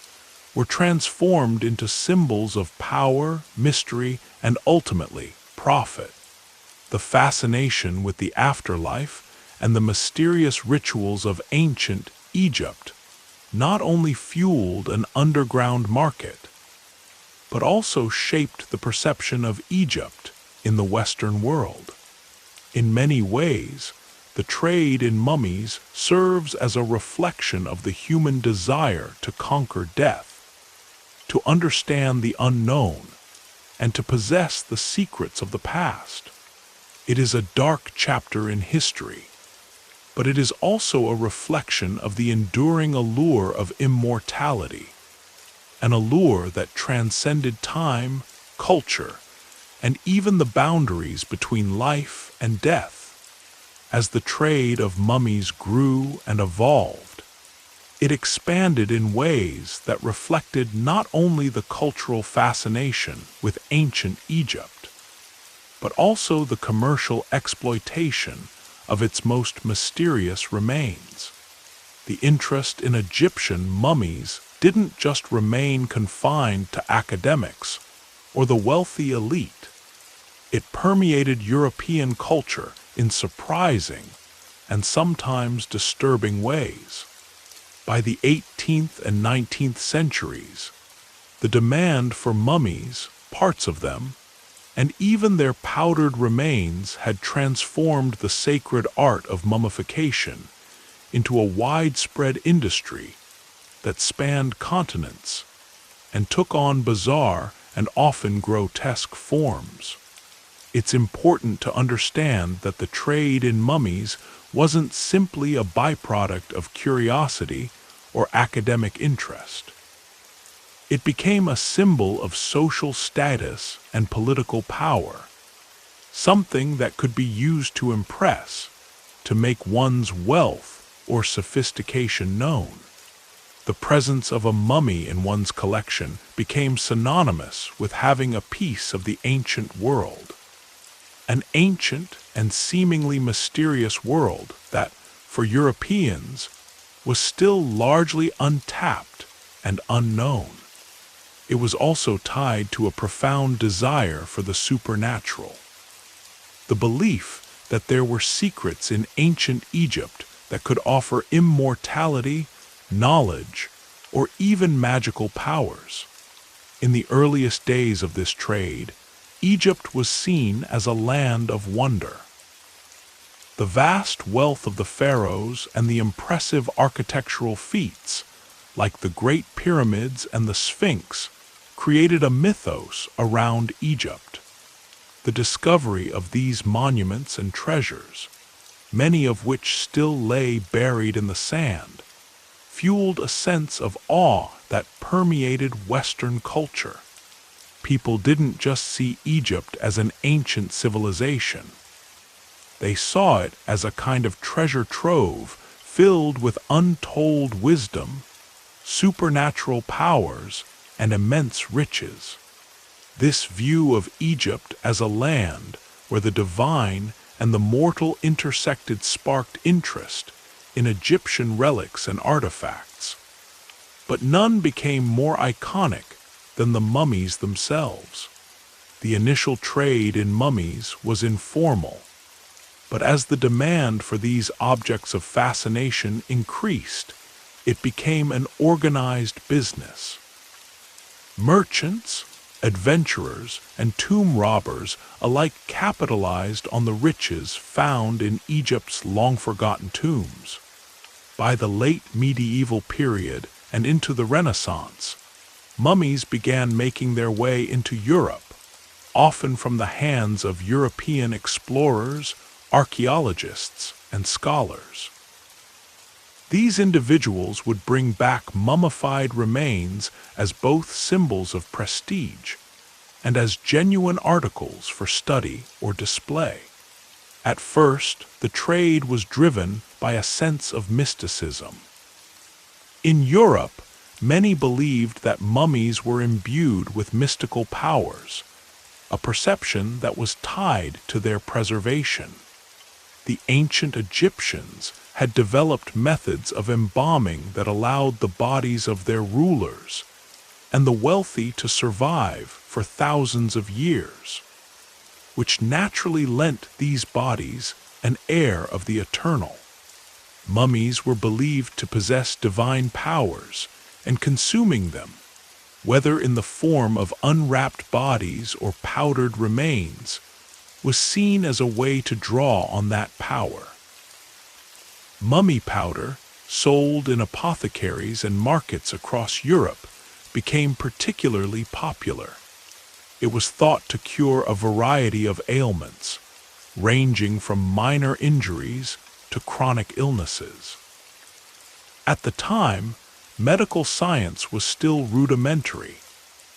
were transformed into symbols of power, mystery, and ultimately, profit. The fascination with the afterlife and the mysterious rituals of ancient Egypt not only fueled an underground market, but also shaped the perception of Egypt in the Western world. In many ways, the trade in mummies serves as a reflection of the human desire to conquer death, to understand the unknown, and to possess the secrets of the past. It is a dark chapter in history, but it is also a reflection of the enduring allure of immortality, an allure that transcended time, culture, and even the boundaries between life and death. As the trade of mummies grew and evolved, it expanded in ways that reflected not only the cultural fascination with ancient Egypt, but also the commercial exploitation of its most mysterious remains. The interest in Egyptian mummies didn't just remain confined to academics or the wealthy elite. It permeated European culture in surprising and sometimes disturbing ways. By the 18th and 19th centuries, the demand for mummies, parts of them, and even their powdered remains had transformed the sacred art of mummification into a widespread industry that spanned continents and took on bizarre and often grotesque forms. It's important to understand that the trade in mummies wasn't simply a byproduct of curiosity or academic interest. It became a symbol of social status and political power, something that could be used to impress, to make one's wealth or sophistication known. The presence of a mummy in one's collection became synonymous with having a piece of the ancient world. An ancient and seemingly mysterious world that, for Europeans, was still largely untapped and unknown. It was also tied to a profound desire for the supernatural. The belief that there were secrets in ancient Egypt that could offer immortality, knowledge, or even magical powers. In the earliest days of this trade, Egypt was seen as a land of wonder. The vast wealth of the pharaohs and the impressive architectural feats, like the Great Pyramids and the Sphinx, created a mythos around Egypt. The discovery of these monuments and treasures, many of which still lay buried in the sand, fueled a sense of awe that permeated Western culture. People didn't just see Egypt as an ancient civilization. They saw it as a kind of treasure trove filled with untold wisdom, supernatural powers, and immense riches. This view of Egypt as a land where the divine and the mortal intersected sparked interest in Egyptian relics and artifacts. But none became more iconic than the mummies themselves. The initial trade in mummies was informal, but as the demand for these objects of fascination increased, it became an organized business. Merchants, adventurers, and tomb robbers alike capitalized on the riches found in Egypt's long-forgotten tombs. By the late medieval period and into the Renaissance, mummies began making their way into Europe, often from the hands of European explorers, archaeologists, and scholars. These individuals would bring back mummified remains as both symbols of prestige and as genuine articles for study or display. At first, the trade was driven by a sense of mysticism. In Europe, many believed that mummies were imbued with mystical powers, a perception that was tied to their preservation. The ancient Egyptians had developed methods of embalming that allowed the bodies of their rulers and the wealthy to survive for thousands of years, which naturally lent these bodies an air of the eternal. Mummies were believed to possess divine powers, and consuming them, whether in the form of unwrapped bodies or powdered remains, was seen as a way to draw on that power. Mummy powder, sold in apothecaries and markets across Europe, became particularly popular. It was thought to cure a variety of ailments, ranging from minor injuries to chronic illnesses. At the time, medical science was still rudimentary,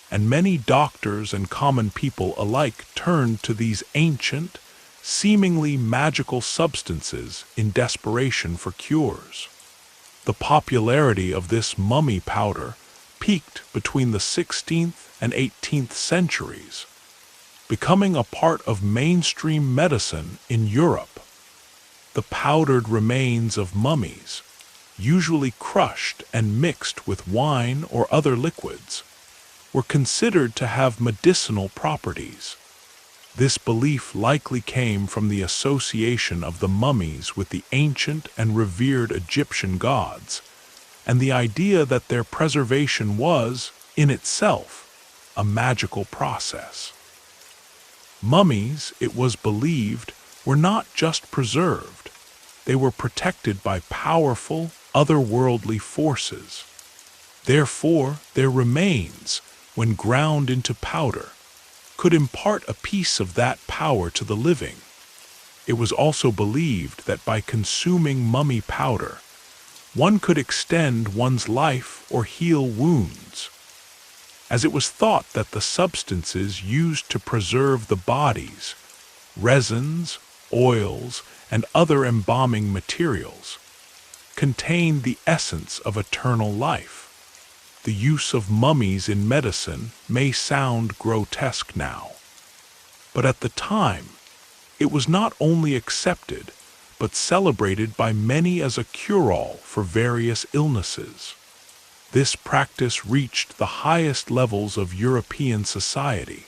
and many doctors and common people alike turned to these ancient, seemingly magical substances in desperation for cures. The popularity of this mummy powder peaked between the 16th and 18th centuries, becoming a part of mainstream medicine in Europe. The powdered remains of mummies, usually crushed and mixed with wine or other liquids, were considered to have medicinal properties. This belief likely came from the association of the mummies with the ancient and revered Egyptian gods, and the idea that their preservation was, in itself, a magical process. Mummies, it was believed, were not just preserved. They were protected by powerful, otherworldly forces. Therefore, their remains, when ground into powder, could impart a piece of that power to the living. It was also believed that by consuming mummy powder, one could extend one's life or heal wounds, as it was thought that the substances used to preserve the bodies, resins, oils, and other embalming materials, contained the essence of eternal life. The use of mummies in medicine may sound grotesque now, but at the time, it was not only accepted, but celebrated by many as a cure-all for various illnesses. This practice reached the highest levels of European society.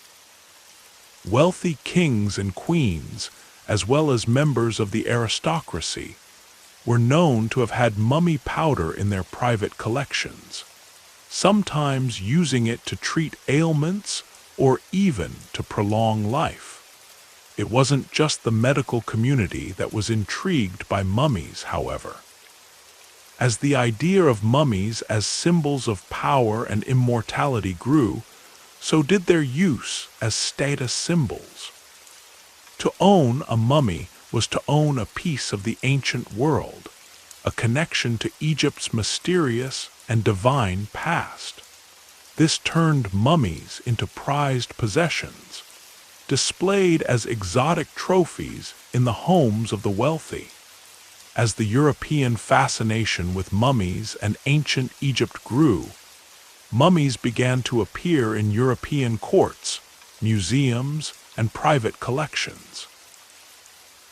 Wealthy kings and queens, as well as members of the aristocracy, were known to have had mummy powder in their private collections, sometimes using it to treat ailments or even to prolong life. It wasn't just the medical community that was intrigued by mummies, however. As the idea of mummies as symbols of power and immortality grew, so did their use as status symbols. To own a mummy was to own a piece of the ancient world, a connection to Egypt's mysterious and divine past. This turned mummies into prized possessions, displayed as exotic trophies in the homes of the wealthy. As the European fascination with mummies and ancient Egypt grew, mummies began to appear in European courts, museums, and private collections.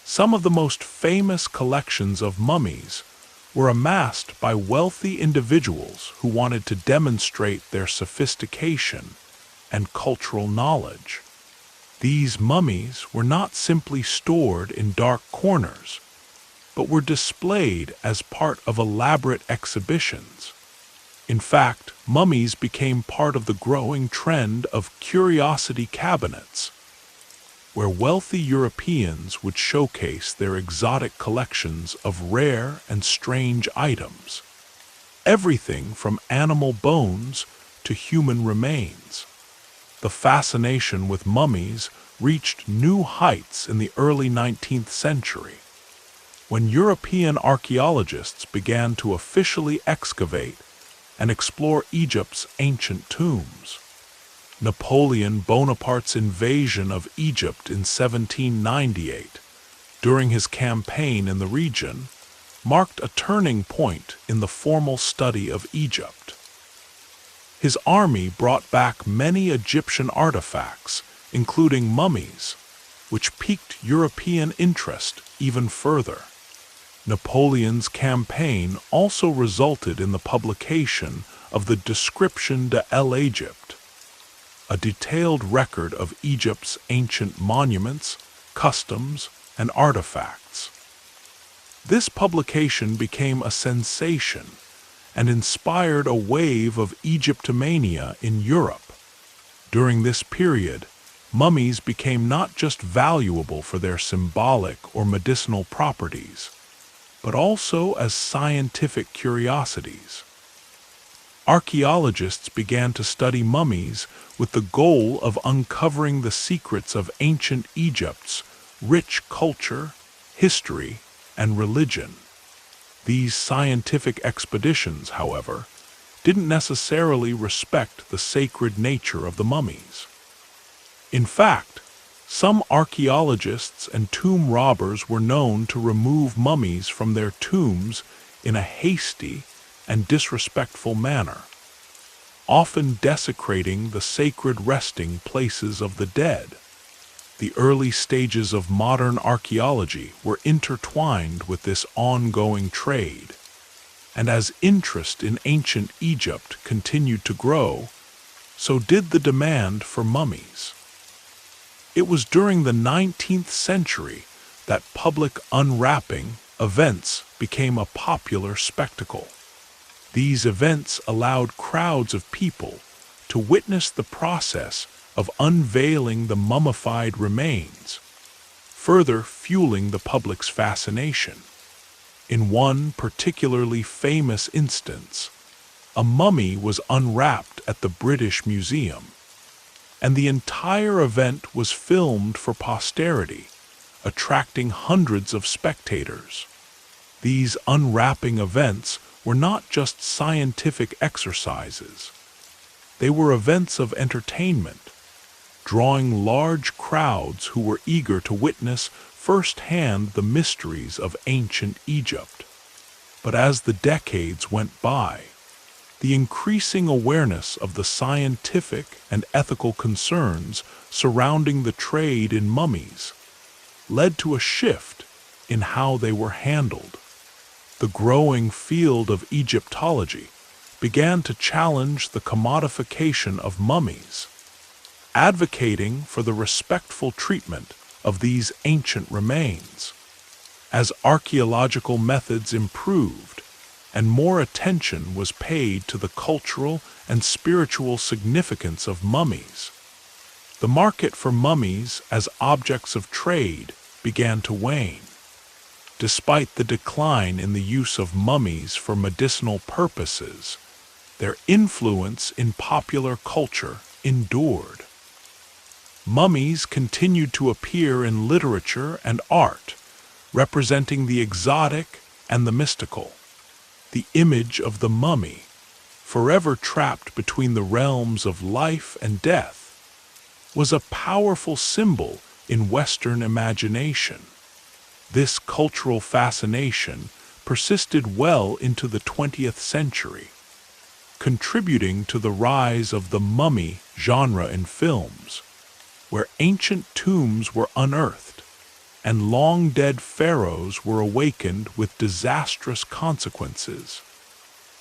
Some of the most famous collections of mummies were amassed by wealthy individuals who wanted to demonstrate their sophistication and cultural knowledge. These mummies were not simply stored in dark corners, but were displayed as part of elaborate exhibitions. In fact, mummies became part of the growing trend of curiosity cabinets, where wealthy Europeans would showcase their exotic collections of rare and strange items, everything from animal bones to human remains. The fascination with mummies reached new heights in the early 19th century, when European archaeologists began to officially excavate and explore Egypt's ancient tombs. Napoleon Bonaparte's invasion of Egypt in 1798, during his campaign in the region, marked a turning point in the formal study of Egypt. His army brought back many Egyptian artifacts, including mummies, which piqued European interest even further. Napoleon's campaign also resulted in the publication of the Description de l'Egypte, a detailed record of Egypt's ancient monuments, customs, and artifacts. This publication became a sensation and inspired a wave of Egyptomania in Europe. During this period, mummies became not just valuable for their symbolic or medicinal properties, but also as scientific curiosities. Archaeologists began to study mummies with the goal of uncovering the secrets of ancient Egypt's rich culture, history, and religion. These scientific expeditions, however, didn't necessarily respect the sacred nature of the mummies. In fact, some archaeologists and tomb robbers were known to remove mummies from their tombs in a hasty and disrespectful manner, often desecrating the sacred resting places of the dead. The early stages of modern archaeology were intertwined with this ongoing trade, and as interest in ancient Egypt continued to grow, so did the demand for mummies. It was during the 19th century that public unwrapping events became a popular spectacle. These events allowed crowds of people to witness the process of unveiling the mummified remains, further fueling the public's fascination. In one particularly famous instance, a mummy was unwrapped at the British Museum, and the entire event was filmed for posterity, attracting hundreds of spectators. These unwrapping events were not just scientific exercises. They were events of entertainment, drawing large crowds who were eager to witness firsthand the mysteries of ancient Egypt. But as the decades went by, the increasing awareness of the scientific and ethical concerns surrounding the trade in mummies led to a shift in how they were handled. The growing field of Egyptology began to challenge the commodification of mummies, advocating for the respectful treatment of these ancient remains. As archaeological methods improved and more attention was paid to the cultural and spiritual significance of mummies, the market for mummies as objects of trade began to wane. Despite the decline in the use of mummies for medicinal purposes, their influence in popular culture endured. Mummies continued to appear in literature and art, representing the exotic and the mystical. The image of the mummy, forever trapped between the realms of life and death, was a powerful symbol in Western imagination. This cultural fascination persisted well into the 20th century, contributing to the rise of the mummy genre in films, where ancient tombs were unearthed and long-dead pharaohs were awakened with disastrous consequences.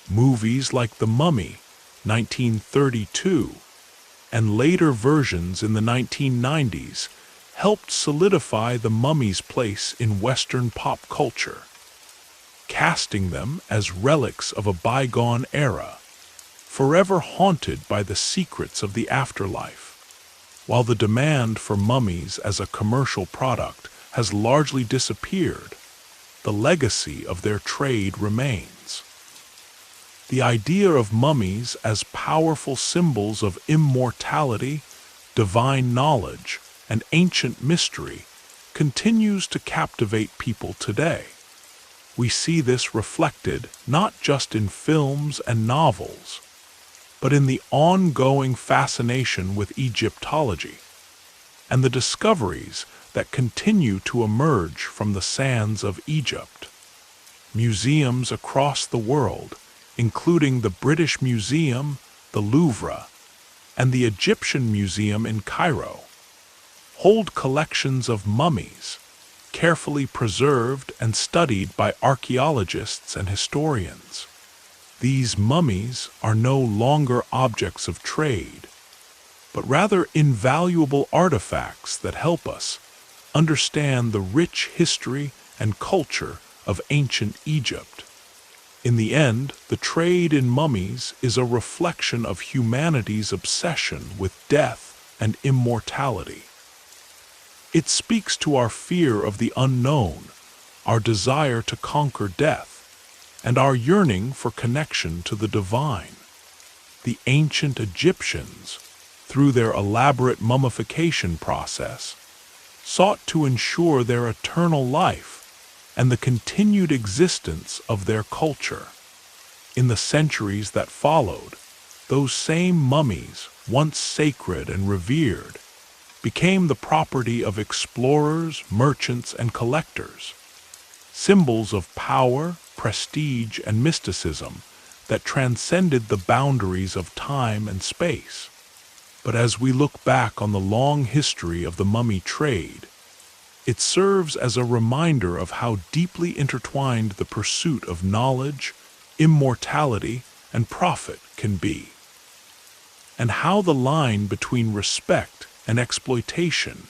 Movies like The Mummy, 1932, and later versions in the 1990s helped solidify the mummy's place in Western pop culture, casting them as relics of a bygone era, forever haunted by the secrets of the afterlife. While the demand for mummies as a commercial product has largely disappeared, the legacy of their trade remains. The idea of mummies as powerful symbols of immortality, divine knowledge, and ancient mystery continues to captivate people today. We see this reflected not just in films and novels, but in the ongoing fascination with Egyptology and the discoveries that continue to emerge from the sands of Egypt. Museums across the world, including the British Museum, the Louvre, and the Egyptian Museum in Cairo, hold collections of mummies, carefully preserved and studied by archaeologists and historians. These mummies are no longer objects of trade, but rather invaluable artifacts that help us understand the rich history and culture of ancient Egypt. In the end, the trade in mummies is a reflection of humanity's obsession with death and immortality. It speaks to our fear of the unknown, our desire to conquer death, and our yearning for connection to the divine. The ancient Egyptians, through their elaborate mummification process, sought to ensure their eternal life and the continued existence of their culture. In the centuries that followed, those same mummies, once sacred and revered, became the property of explorers, merchants, and collectors, symbols of power, prestige, and mysticism that transcended the boundaries of time and space. But as we look back on the long history of the mummy trade, it serves as a reminder of how deeply intertwined the pursuit of knowledge, immortality, and profit can be, and how the line between respect and exploitation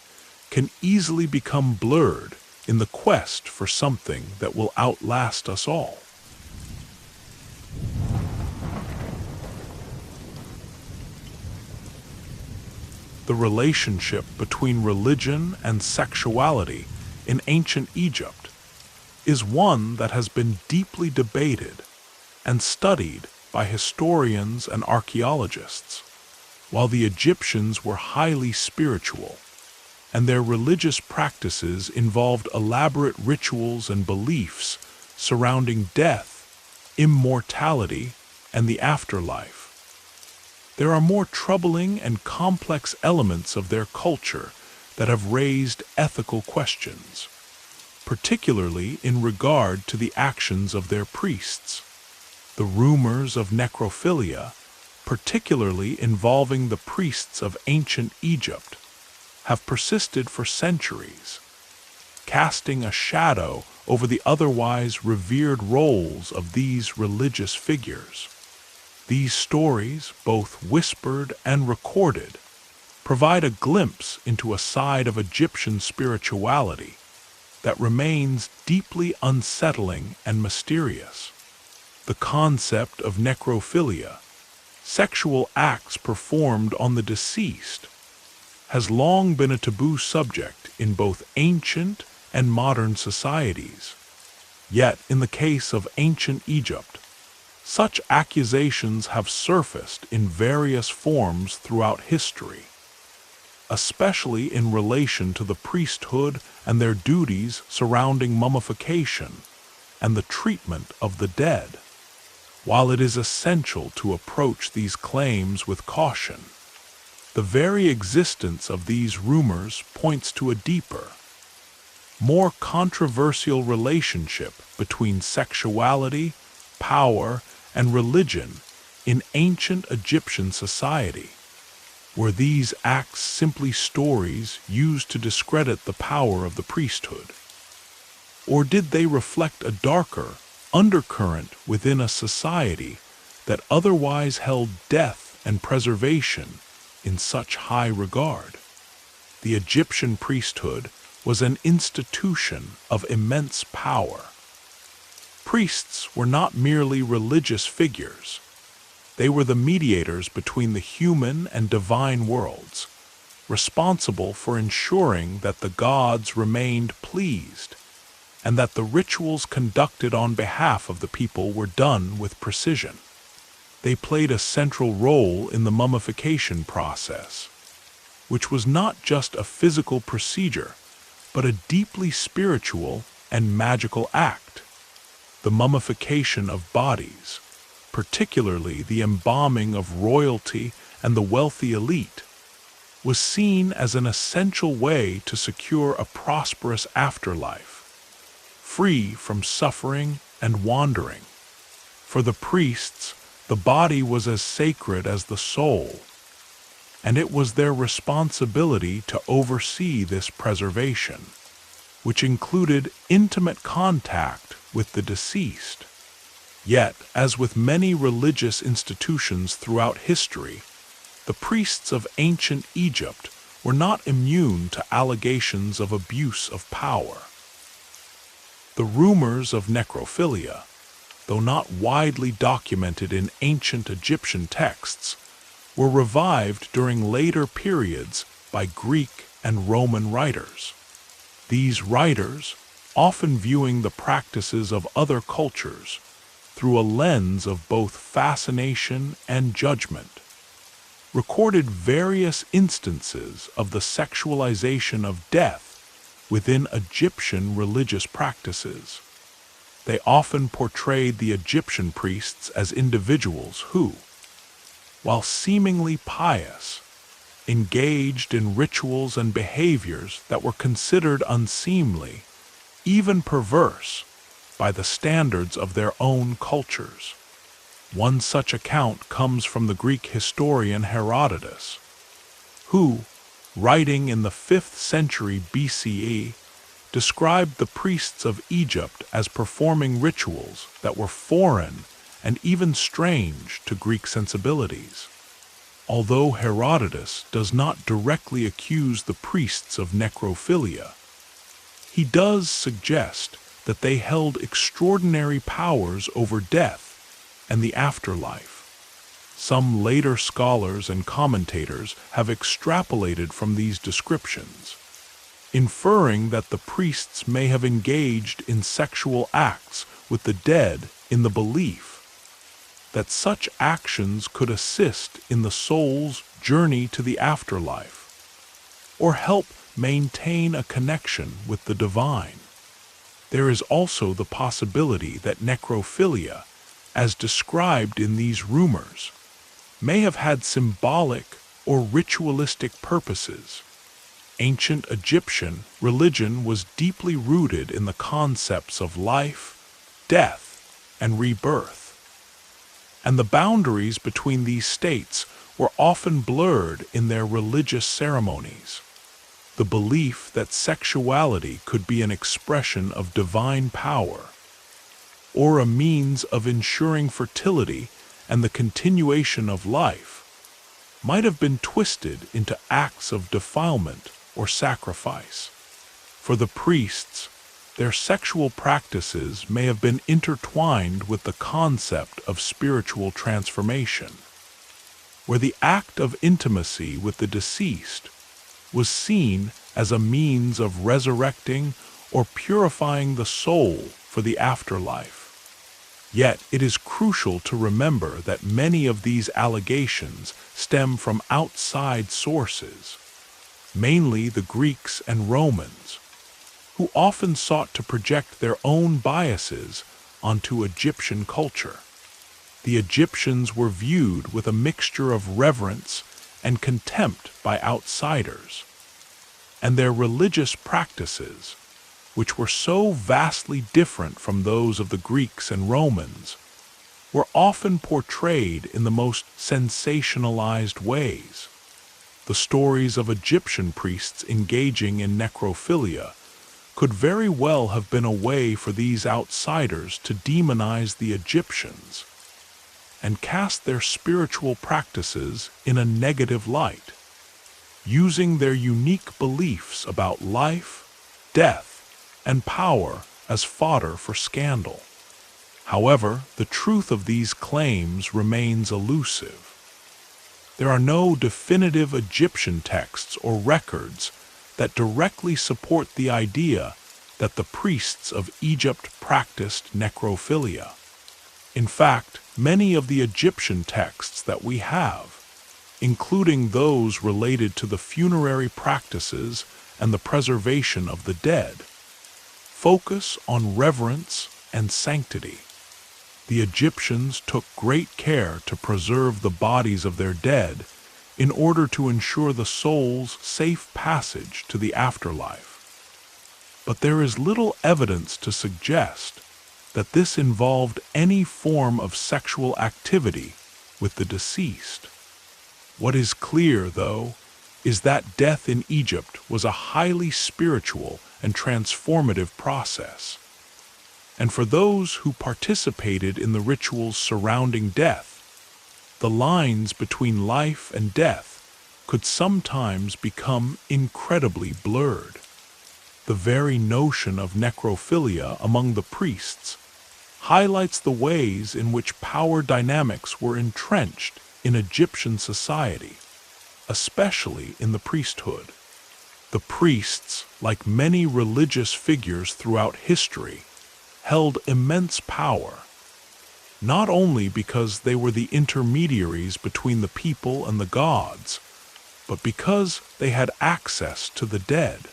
can easily become blurred in the quest for something that will outlast us all. The relationship between religion and sexuality in ancient Egypt is one that has been deeply debated and studied by historians and archaeologists. While the Egyptians were highly spiritual, and their religious practices involved elaborate rituals and beliefs surrounding death, immortality, and the afterlife, there are more troubling and complex elements of their culture that have raised ethical questions, particularly in regard to the actions of their priests. The rumors of necrophilia, particularly involving the priests of ancient Egypt, have persisted for centuries, casting a shadow over the otherwise revered roles of these religious figures. These stories, both whispered and recorded, provide a glimpse into a side of Egyptian spirituality that remains deeply unsettling and mysterious. The concept of necrophilia, sexual acts performed on the deceased, has long been a taboo subject in both ancient and modern societies. Yet, in the case of ancient Egypt, such accusations have surfaced in various forms throughout history, especially in relation to the priesthood and their duties surrounding mummification and the treatment of the dead. While it is essential to approach these claims with caution, the very existence of these rumors points to a deeper, more controversial relationship between sexuality, power, and religion in ancient Egyptian society. Were these acts simply stories used to discredit the power of the priesthood? Or did they reflect a darker undercurrent within a society that otherwise held death and preservation in such high regard? The Egyptian priesthood was an institution of immense power. Priests were not merely religious figures. They were the mediators between the human and divine worlds, responsible for ensuring that the gods remained pleased and that the rituals conducted on behalf of the people were done with precision. They played a central role in the mummification process, which was not just a physical procedure, but a deeply spiritual and magical act. The mummification of bodies, particularly the embalming of royalty and the wealthy elite, was seen as an essential way to secure a prosperous afterlife, free from suffering and wandering. For the priests, the body was as sacred as the soul, and it was their responsibility to oversee this preservation, which included intimate contact with the deceased. Yet, as with many religious institutions throughout history, the priests of ancient Egypt were not immune to allegations of abuse of power. The rumors of necrophilia, though not widely documented in ancient Egyptian texts, were revived during later periods by Greek and Roman writers. These writers, often viewing the practices of other cultures through a lens of both fascination and judgment, recorded various instances of the sexualization of death within Egyptian religious practices. They often portrayed the Egyptian priests as individuals who, while seemingly pious, engaged in rituals and behaviors that were considered unseemly, even perverse, by the standards of their own cultures. One such account comes from the Greek historian Herodotus, who, writing in the 5th century BCE, described the priests of Egypt as performing rituals that were foreign and even strange to Greek sensibilities. Although Herodotus does not directly accuse the priests of necrophilia, he does suggest that they held extraordinary powers over death and the afterlife. Some later scholars and commentators have extrapolated from these descriptions, inferring that the priests may have engaged in sexual acts with the dead in the belief that such actions could assist in the soul's journey to the afterlife, or help maintain a connection with the divine. There is also the possibility that necrophilia, as described in these rumors, may have had symbolic or ritualistic purposes. Ancient Egyptian religion was deeply rooted in the concepts of life, death, and rebirth, and the boundaries between these states were often blurred in their religious ceremonies. The belief that sexuality could be an expression of divine power, or a means of ensuring fertility and the continuation of life, might have been twisted into acts of defilement or sacrifice. For the priests, their sexual practices may have been intertwined with the concept of spiritual transformation, where the act of intimacy with the deceased was seen as a means of resurrecting or purifying the soul for the afterlife. Yet it is crucial to remember that many of these allegations stem from outside sources, mainly the Greeks and Romans, who often sought to project their own biases onto Egyptian culture. The Egyptians were viewed with a mixture of reverence and contempt by outsiders, and their religious practices, which were so vastly different from those of the Greeks and Romans, were often portrayed in the most sensationalized ways. The stories of Egyptian priests engaging in necrophilia could very well have been a way for these outsiders to demonize the Egyptians and cast their spiritual practices in a negative light, using their unique beliefs about life, death, and power as fodder for scandal. However, the truth of these claims remains elusive. There are no definitive Egyptian texts or records that directly support the idea that the priests of Egypt practiced necrophilia. In fact, many of the Egyptian texts that we have, including those related to the funerary practices and the preservation of the dead, focus on reverence and sanctity. The Egyptians took great care to preserve the bodies of their dead in order to ensure the soul's safe passage to the afterlife. But there is little evidence to suggest that this involved any form of sexual activity with the deceased. What is clear, though, is that death in Egypt was a highly spiritual and transformative process. And for those who participated in the rituals surrounding death, the lines between life and death could sometimes become incredibly blurred. The very notion of necrophilia among the priests highlights the ways in which power dynamics were entrenched in Egyptian society, especially in the priesthood. The priests, like many religious figures throughout history, held immense power, not only because they were the intermediaries between the people and the gods, but because they had access to the dead.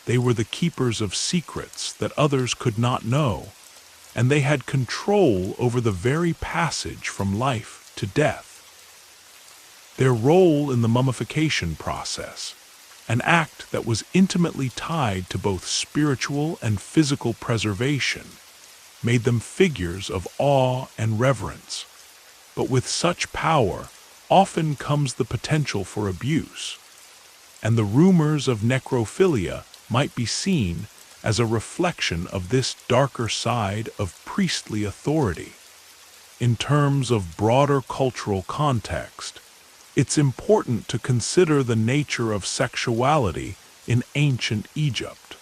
They were the keepers of secrets that others could not know, and they had control over the very passage from life to death. Their role in the mummification process, an act that was intimately tied to both spiritual and physical preservation, made them figures of awe and reverence. But with such power often comes the potential for abuse. and the rumors of necrophilia might be seen as a reflection of this darker side of priestly authority. In terms of broader cultural context, it's important to consider the nature of sexuality in ancient Egypt.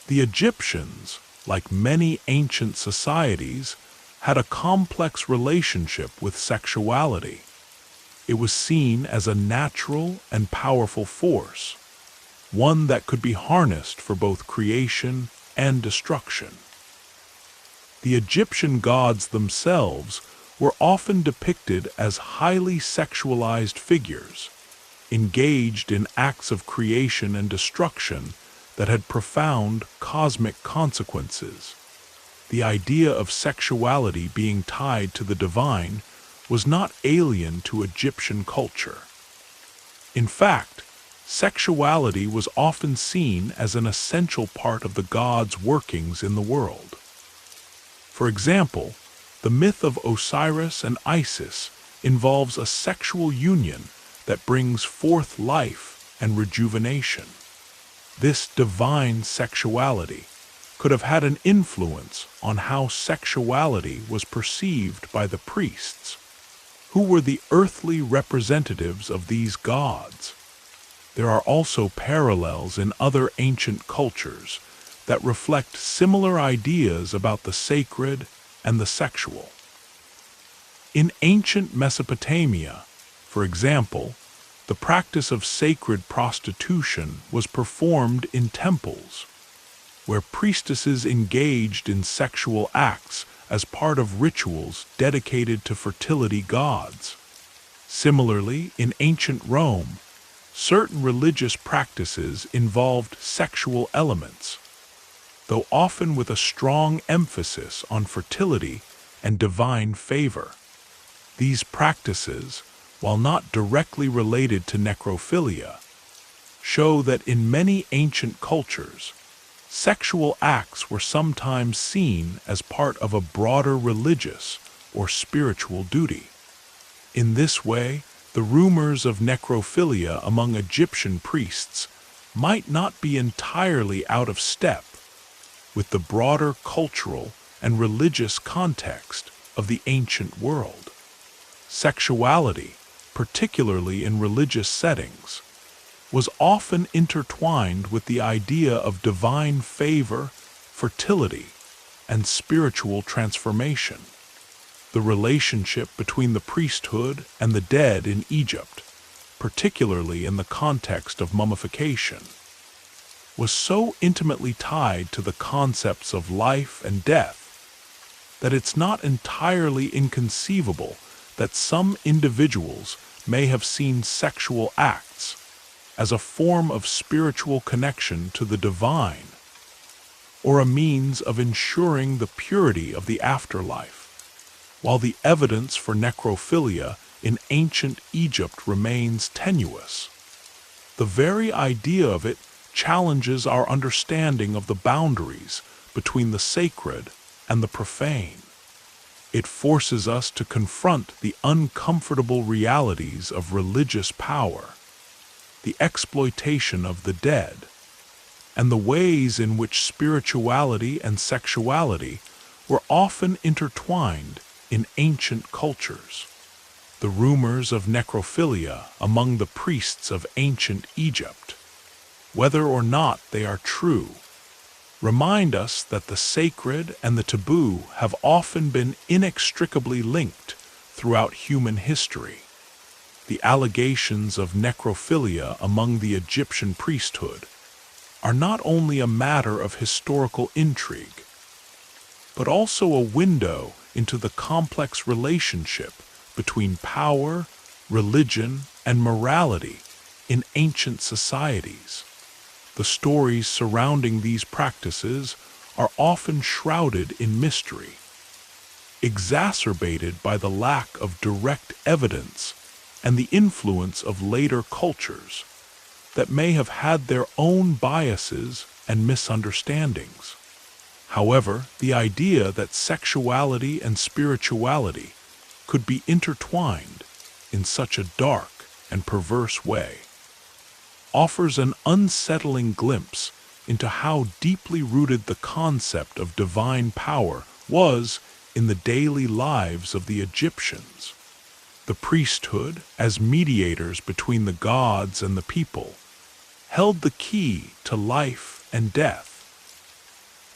The Egyptians, like many ancient societies, had a complex relationship with sexuality. It was seen as a natural and powerful force, one that could be harnessed for both creation and destruction. The Egyptian gods themselves were often depicted as highly sexualized figures, engaged in acts of creation and destruction that had profound cosmic consequences. The idea of sexuality being tied to the divine was not alien to Egyptian culture. In fact, sexuality was often seen as an essential part of the gods' workings in the world. For example, the myth of Osiris and Isis involves a sexual union that brings forth life and rejuvenation. This divine sexuality could have had an influence on how sexuality was perceived by the priests, who were the earthly representatives of these gods. There are also parallels in other ancient cultures that reflect similar ideas about the sacred and the sexual. In ancient Mesopotamia, for example, the practice of sacred prostitution was performed in temples, where priestesses engaged in sexual acts as part of rituals dedicated to fertility gods. Similarly, in ancient Rome, certain religious practices involved sexual elements, though often with a strong emphasis on fertility and divine favor. These practices, while not directly related to necrophilia, show that in many ancient cultures, sexual acts were sometimes seen as part of a broader religious or spiritual duty. In this way, the rumors of necrophilia among Egyptian priests might not be entirely out of step with the broader cultural and religious context of the ancient world. Sexuality, particularly in religious settings, was often intertwined with the idea of divine favor, fertility, and spiritual transformation. The relationship between the priesthood and the dead in Egypt, particularly in the context of mummification, was so intimately tied to the concepts of life and death that it's not entirely inconceivable that some individuals may have seen sexual acts as a form of spiritual connection to the divine, or a means of ensuring the purity of the afterlife. While the evidence for necrophilia in ancient Egypt remains tenuous, the very idea of it challenges our understanding of the boundaries between the sacred and the profane. It forces us to confront the uncomfortable realities of religious power, the exploitation of the dead, and the ways in which spirituality and sexuality were often intertwined in ancient cultures. The rumors of necrophilia among the priests of ancient Egypt, whether or not they are true, remind us that the sacred and the taboo have often been inextricably linked throughout human history. The allegations of necrophilia among the Egyptian priesthood are not only a matter of historical intrigue, but also a window into the complex relationship between power, religion, and morality in ancient societies. The stories surrounding these practices are often shrouded in mystery, exacerbated by the lack of direct evidence and the influence of later cultures that may have had their own biases and misunderstandings. However, the idea that sexuality and spirituality could be intertwined in such a dark and perverse way offers an unsettling glimpse into how deeply rooted the concept of divine power was in the daily lives of the Egyptians. The priesthood, as mediators between the gods and the people, held the key to life and death,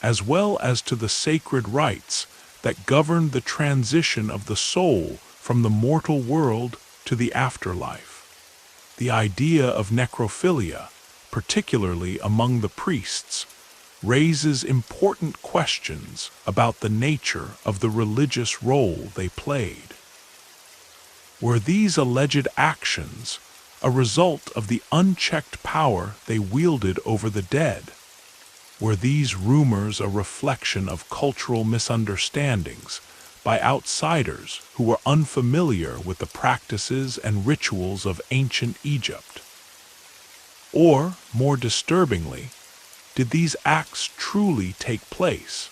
as well as to the sacred rites that governed the transition of the soul from the mortal world to the afterlife. The idea of necrophilia, particularly among the priests, raises important questions about the nature of the religious role they played. Were these alleged actions a result of the unchecked power they wielded over the dead? Were these rumors a reflection of cultural misunderstandings by outsiders who were unfamiliar with the practices and rituals of ancient Egypt? Or, more disturbingly, did these acts truly take place,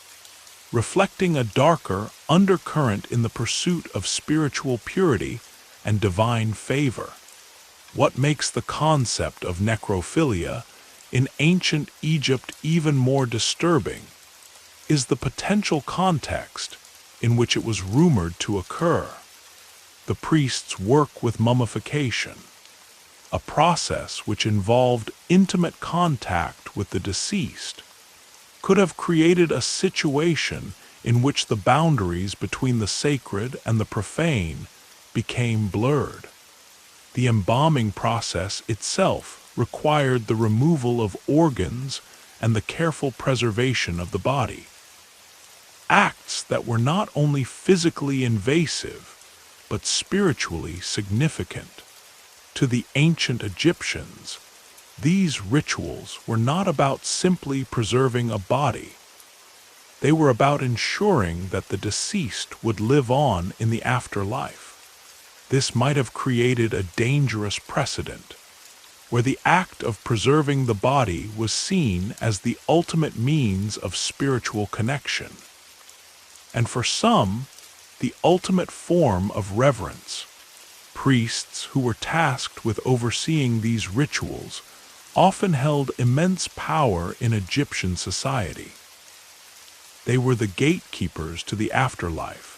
reflecting a darker undercurrent in the pursuit of spiritual purity and divine favor? What makes the concept of necrophilia in ancient Egypt even more disturbing is the potential context in which it was rumored to occur. The priests' work with mummification, a process which involved intimate contact with the deceased, could have created a situation in which the boundaries between the sacred and the profane became blurred. The embalming process itself required the removal of organs and the careful preservation of the body. Acts that were not only physically invasive, but spiritually significant. To the ancient Egyptians, these rituals were not about simply preserving a body. They were about ensuring that the deceased would live on in the afterlife. This might have created a dangerous precedent, where the act of preserving the body was seen as the ultimate means of spiritual connection, and for some, the ultimate form of reverence. Priests who were tasked with overseeing these rituals often held immense power in Egyptian society. They were the gatekeepers to the afterlife,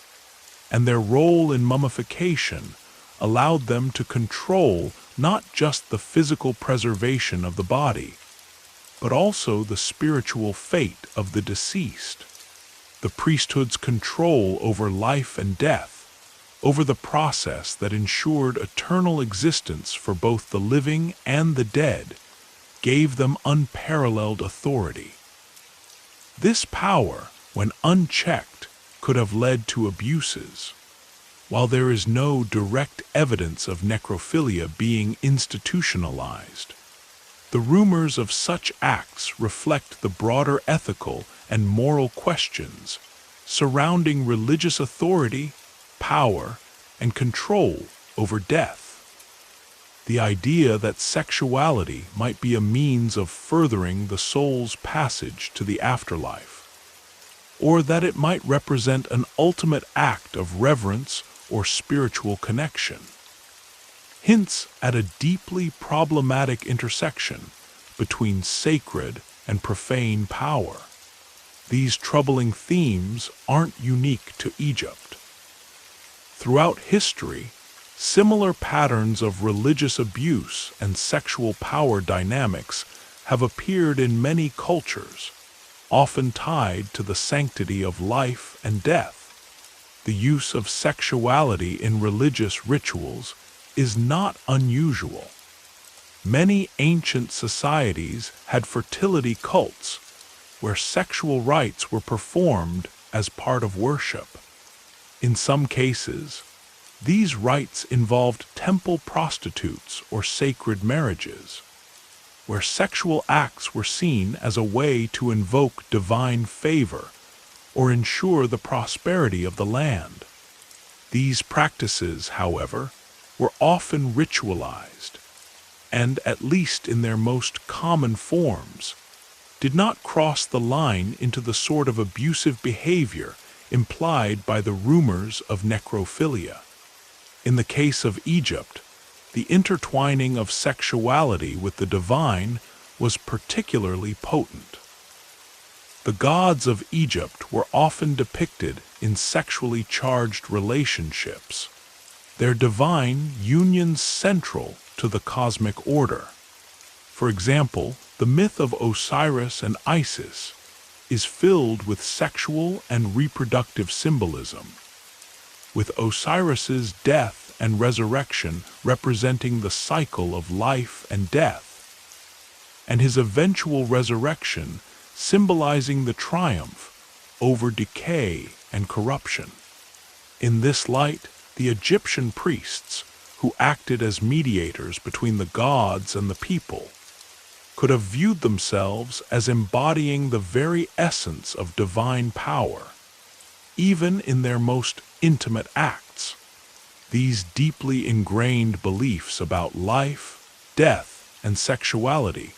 and their role in mummification allowed them to control not just the physical preservation of the body, but also the spiritual fate of the deceased. The priesthood's control over life and death, over the process that ensured eternal existence for both the living and the dead, gave them unparalleled authority. This power, when unchecked, could have led to abuses. While there is no direct evidence of necrophilia being institutionalized, the rumors of such acts reflect the broader ethical and moral questions surrounding religious authority, power, and control over death. The idea that sexuality might be a means of furthering the soul's passage to the afterlife, or that it might represent an ultimate act of reverence or spiritual connection, hints at a deeply problematic intersection between sacred and profane power. These troubling themes aren't unique to Egypt. Throughout history, similar patterns of religious abuse and sexual power dynamics have appeared in many cultures, often tied to the sanctity of life and death. The use of sexuality in religious rituals is not unusual. Many ancient societies had fertility cults, where sexual rites were performed as part of worship. In some cases, these rites involved temple prostitutes or sacred marriages, where sexual acts were seen as a way to invoke divine favor or ensure the prosperity of the land. These practices, however, were often ritualized, and, at least in their most common forms, did not cross the line into the sort of abusive behavior implied by the rumors of necrophilia. In the case of Egypt, the intertwining of sexuality with the divine was particularly potent. The gods of Egypt were often depicted in sexually charged relationships, their divine unions central to the cosmic order. For example, the myth of Osiris and Isis is filled with sexual and reproductive symbolism, with Osiris's death and resurrection representing the cycle of life and death, and his eventual resurrection symbolizing the triumph over decay and corruption. In this light, the Egyptian priests, who acted as mediators between the gods and the people, could have viewed themselves as embodying the very essence of divine power, even in their most intimate acts. These deeply ingrained beliefs about life, death, and sexuality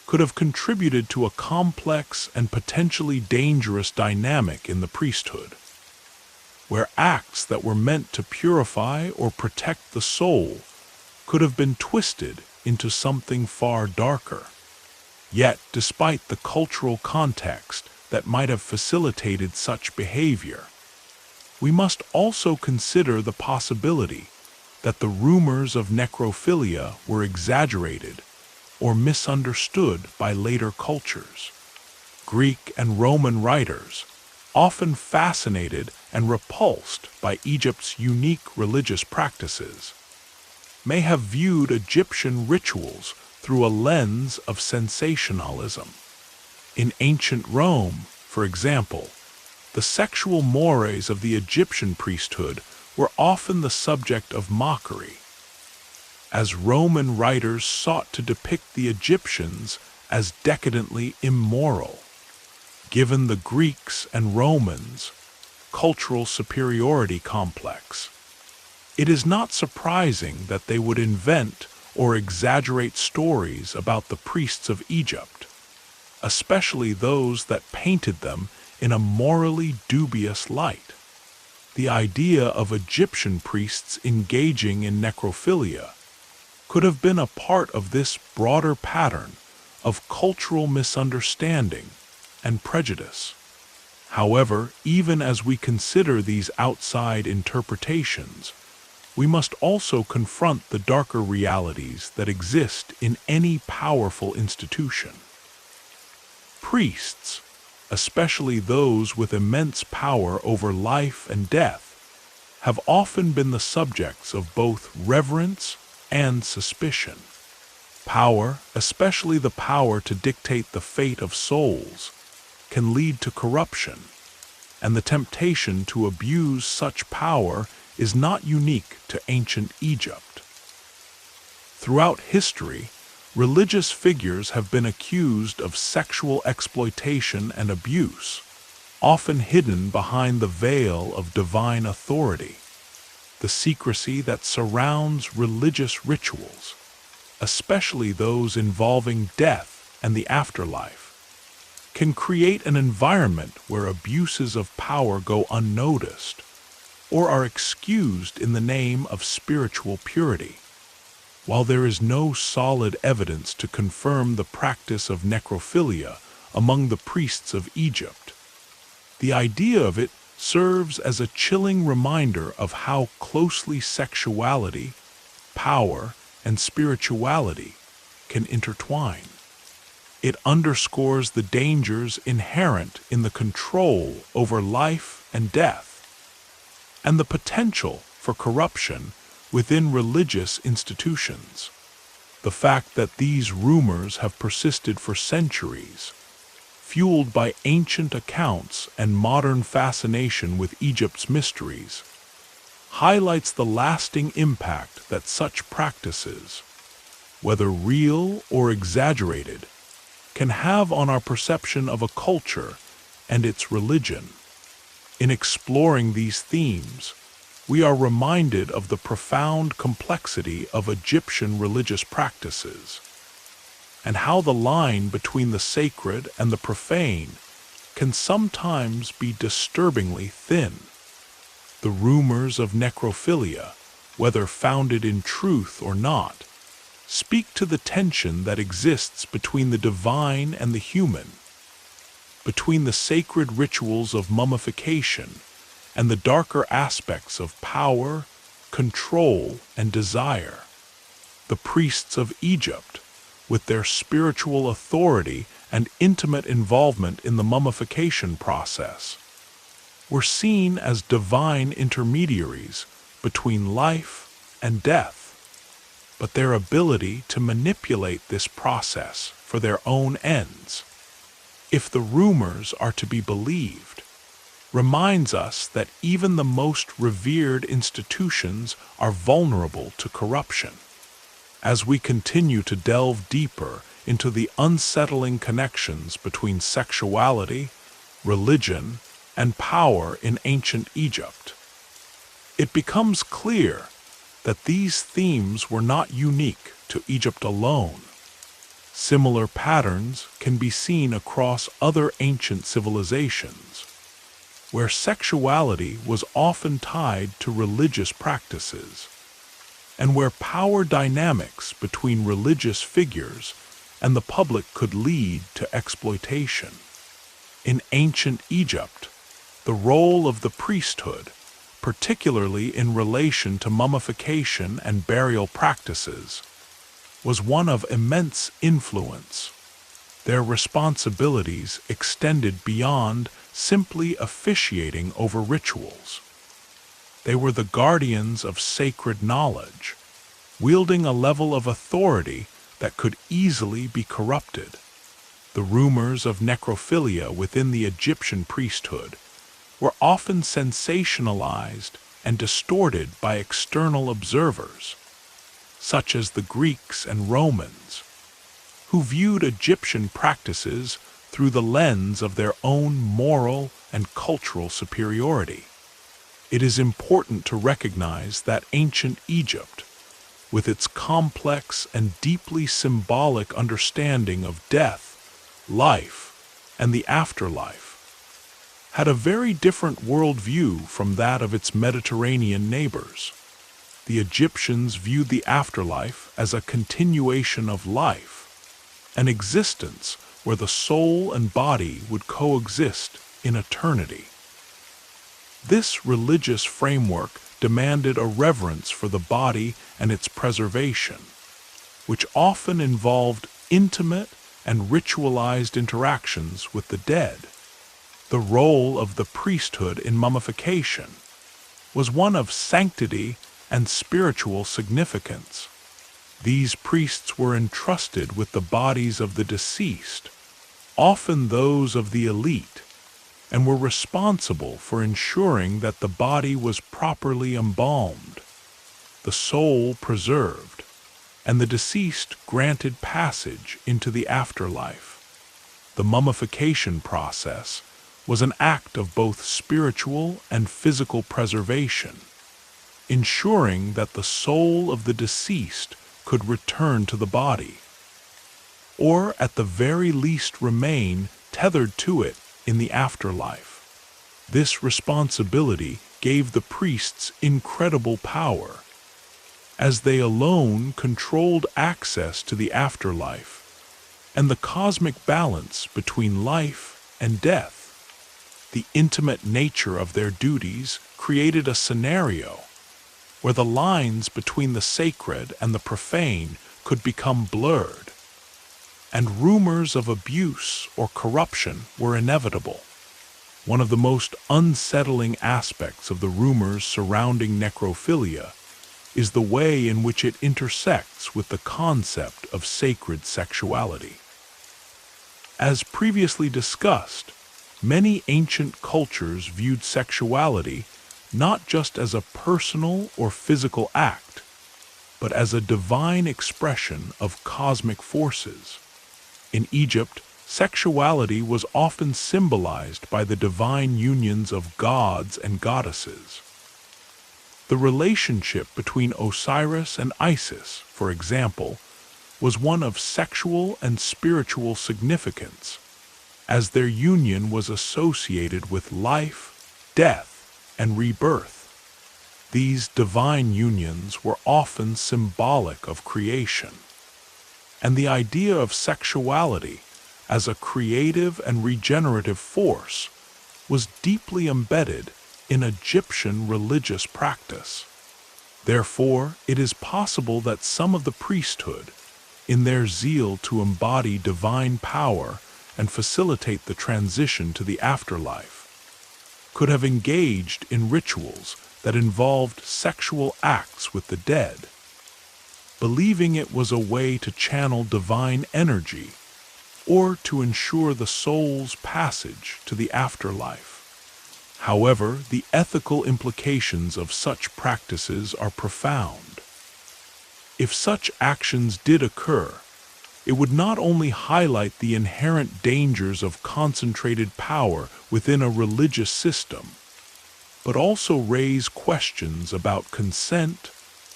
could have contributed to a complex and potentially dangerous dynamic in the priesthood, where acts that were meant to purify or protect the soul could have been twisted into something far darker. Yet, despite the cultural context that might have facilitated such behavior, we must also consider the possibility that the rumors of necrophilia were exaggerated or misunderstood by later cultures. Greek and Roman writers, often fascinated and repulsed by Egypt's unique religious practices, may have viewed Egyptian rituals through a lens of sensationalism. In ancient Rome, for example, the sexual mores of the Egyptian priesthood were often the subject of mockery, as Roman writers sought to depict the Egyptians as decadently immoral. Given the Greeks and Romans' cultural superiority complex, it is not surprising that they would invent or exaggerate stories about the priests of Egypt, especially those that painted them in a morally dubious light. The idea of Egyptian priests engaging in necrophilia could have been a part of this broader pattern of cultural misunderstanding and prejudice. However, even as we consider these outside interpretations, we must also confront the darker realities that exist in any powerful institution. Priests, especially those with immense power over life and death, have often been the subjects of both reverence and suspicion. Power, especially the power to dictate the fate of souls, can lead to corruption, and the temptation to abuse such power is not unique to ancient Egypt. Throughout history, religious figures have been accused of sexual exploitation and abuse, often hidden behind the veil of divine authority. The secrecy that surrounds religious rituals, especially those involving death and the afterlife, can create an environment where abuses of power go unnoticed or are excused in the name of spiritual purity. While there is no solid evidence to confirm the practice of necrophilia among the priests of Egypt, the idea of it serves as a chilling reminder of how closely sexuality, power, and spirituality can intertwine. It underscores the dangers inherent in the control over life and death, and the potential for corruption within religious institutions. The fact that these rumors have persisted for centuries, fueled by ancient accounts and modern fascination with Egypt's mysteries, highlights the lasting impact that such practices, whether real or exaggerated, can have on our perception of a culture and its religion. In exploring these themes, we are reminded of the profound complexity of Egyptian religious practices, and how the line between the sacred and the profane can sometimes be disturbingly thin. The rumors of necrophilia, whether founded in truth or not, speak to the tension that exists between the divine and the human, between the sacred rituals of mummification and the darker aspects of power, control, and desire. The priests of Egypt, with their spiritual authority and intimate involvement in the mummification process, were seen as divine intermediaries between life and death. But their ability to manipulate this process for their own ends, if the rumors are to be believed, reminds us that even the most revered institutions are vulnerable to corruption. As we continue to delve deeper into the unsettling connections between sexuality, religion, and power in ancient Egypt, it becomes clear that these themes were not unique to Egypt alone. Similar patterns can be seen across other ancient civilizations, where sexuality was often tied to religious practices, and where power dynamics between religious figures and the public could lead to exploitation. In ancient Egypt, the role of the priesthood, particularly in relation to mummification and burial practices, was one of immense influence. Their responsibilities extended beyond simply officiating over rituals. They were the guardians of sacred knowledge, wielding a level of authority that could easily be corrupted. The rumors of necrophilia within the Egyptian priesthood were often sensationalized and distorted by external observers, such as the Greeks and Romans, who viewed Egyptian practices through the lens of their own moral and cultural superiority. It is important to recognize that ancient Egypt, with its complex and deeply symbolic understanding of death, life, and the afterlife, had a very different worldview from that of its Mediterranean neighbors. The Egyptians viewed the afterlife as a continuation of life, an existence where the soul and body would coexist in eternity. This religious framework demanded a reverence for the body and its preservation, which often involved intimate and ritualized interactions with the dead. The role of the priesthood in mummification was one of sanctity and spiritual significance. These priests were entrusted with the bodies of the deceased, often those of the elite, and were responsible for ensuring that the body was properly embalmed, the soul preserved, and the deceased granted passage into the afterlife. The mummification process was an act of both spiritual and physical preservation, ensuring that the soul of the deceased could return to the body, or at the very least remain tethered to it in the afterlife. This responsibility gave the priests incredible power, as they alone controlled access to the afterlife and the cosmic balance between life and death. The intimate nature of their duties created a scenario where the lines between the sacred and the profane could become blurred, and rumors of abuse or corruption were inevitable. One of the most unsettling aspects of the rumors surrounding necrophilia is the way in which it intersects with the concept of sacred sexuality. As previously discussed, many ancient cultures viewed sexuality not just as a personal or physical act, but as a divine expression of cosmic forces. In Egypt, sexuality was often symbolized by the divine unions of gods and goddesses. The relationship between Osiris and Isis, for example, was one of sexual and spiritual significance, as their union was associated with life, death, and rebirth. These divine unions were often symbolic of creation, and the idea of sexuality as a creative and regenerative force was deeply embedded in Egyptian religious practice. Therefore, it is possible that some of the priesthood, in their zeal to embody divine power and facilitate the transition to the afterlife, could have engaged in rituals that involved sexual acts with the dead, believing it was a way to channel divine energy or to ensure the soul's passage to the afterlife. However, the ethical implications of such practices are profound. If such actions did occur, it would not only highlight the inherent dangers of concentrated power within a religious system, but also raise questions about consent,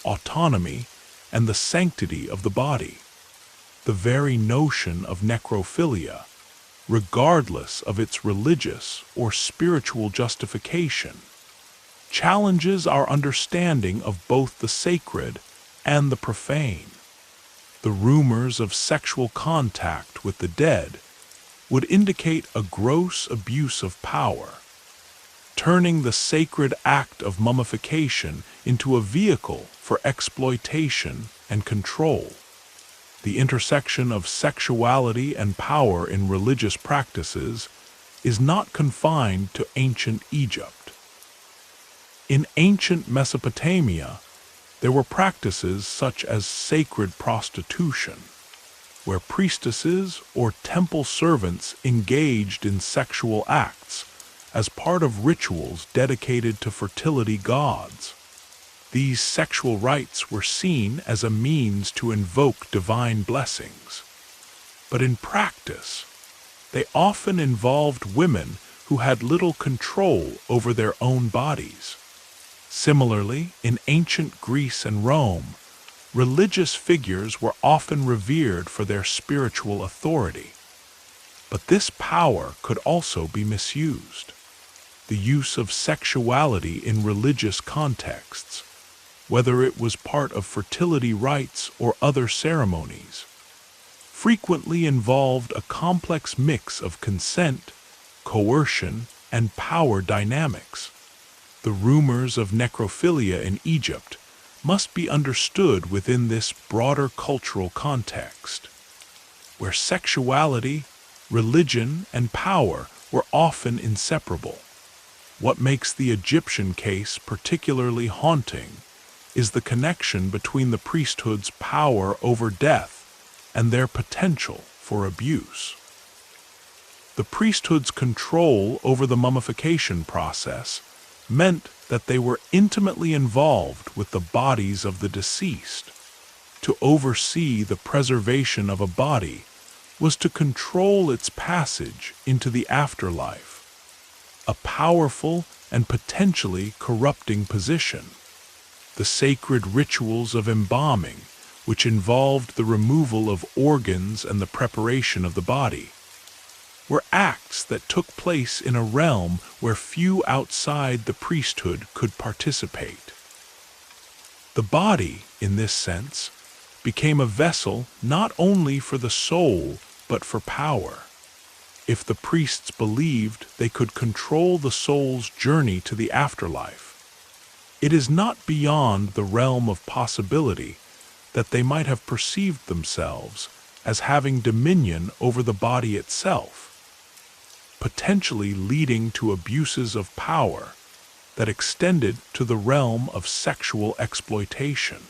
autonomy, and the sanctity of the body. The very notion of necrophilia, regardless of its religious or spiritual justification, challenges our understanding of both the sacred and the profane. The rumors of sexual contact with the dead would indicate a gross abuse of power, turning the sacred act of mummification into a vehicle for exploitation and control. The intersection of sexuality and power in religious practices is not confined to ancient Egypt. In ancient Mesopotamia, there were practices such as sacred prostitution, where priestesses or temple servants engaged in sexual acts as part of rituals dedicated to fertility gods. These sexual rites were seen as a means to invoke divine blessings. But in practice, they often involved women who had little control over their own bodies. Similarly, in ancient Greece and Rome, religious figures were often revered for their spiritual authority. But this power could also be misused. The use of sexuality in religious contexts, whether it was part of fertility rites or other ceremonies, frequently involved a complex mix of consent, coercion, and power dynamics. The rumors of necrophilia in Egypt must be understood within this broader cultural context, where sexuality, religion, and power were often inseparable. What makes the Egyptian case particularly haunting is the connection between the priesthood's power over death and their potential for abuse. The priesthood's control over the mummification process meant that they were intimately involved with the bodies of the deceased. To oversee the preservation of a body was to control its passage into the afterlife, a powerful and potentially corrupting position. The sacred rituals of embalming, which involved the removal of organs and the preparation of the body, were acts that took place in a realm where few outside the priesthood could participate. The body, in this sense, became a vessel not only for the soul but for power. If the priests believed they could control the soul's journey to the afterlife, it is not beyond the realm of possibility that they might have perceived themselves as having dominion over the body itself, potentially leading to abuses of power that extended to the realm of sexual exploitation.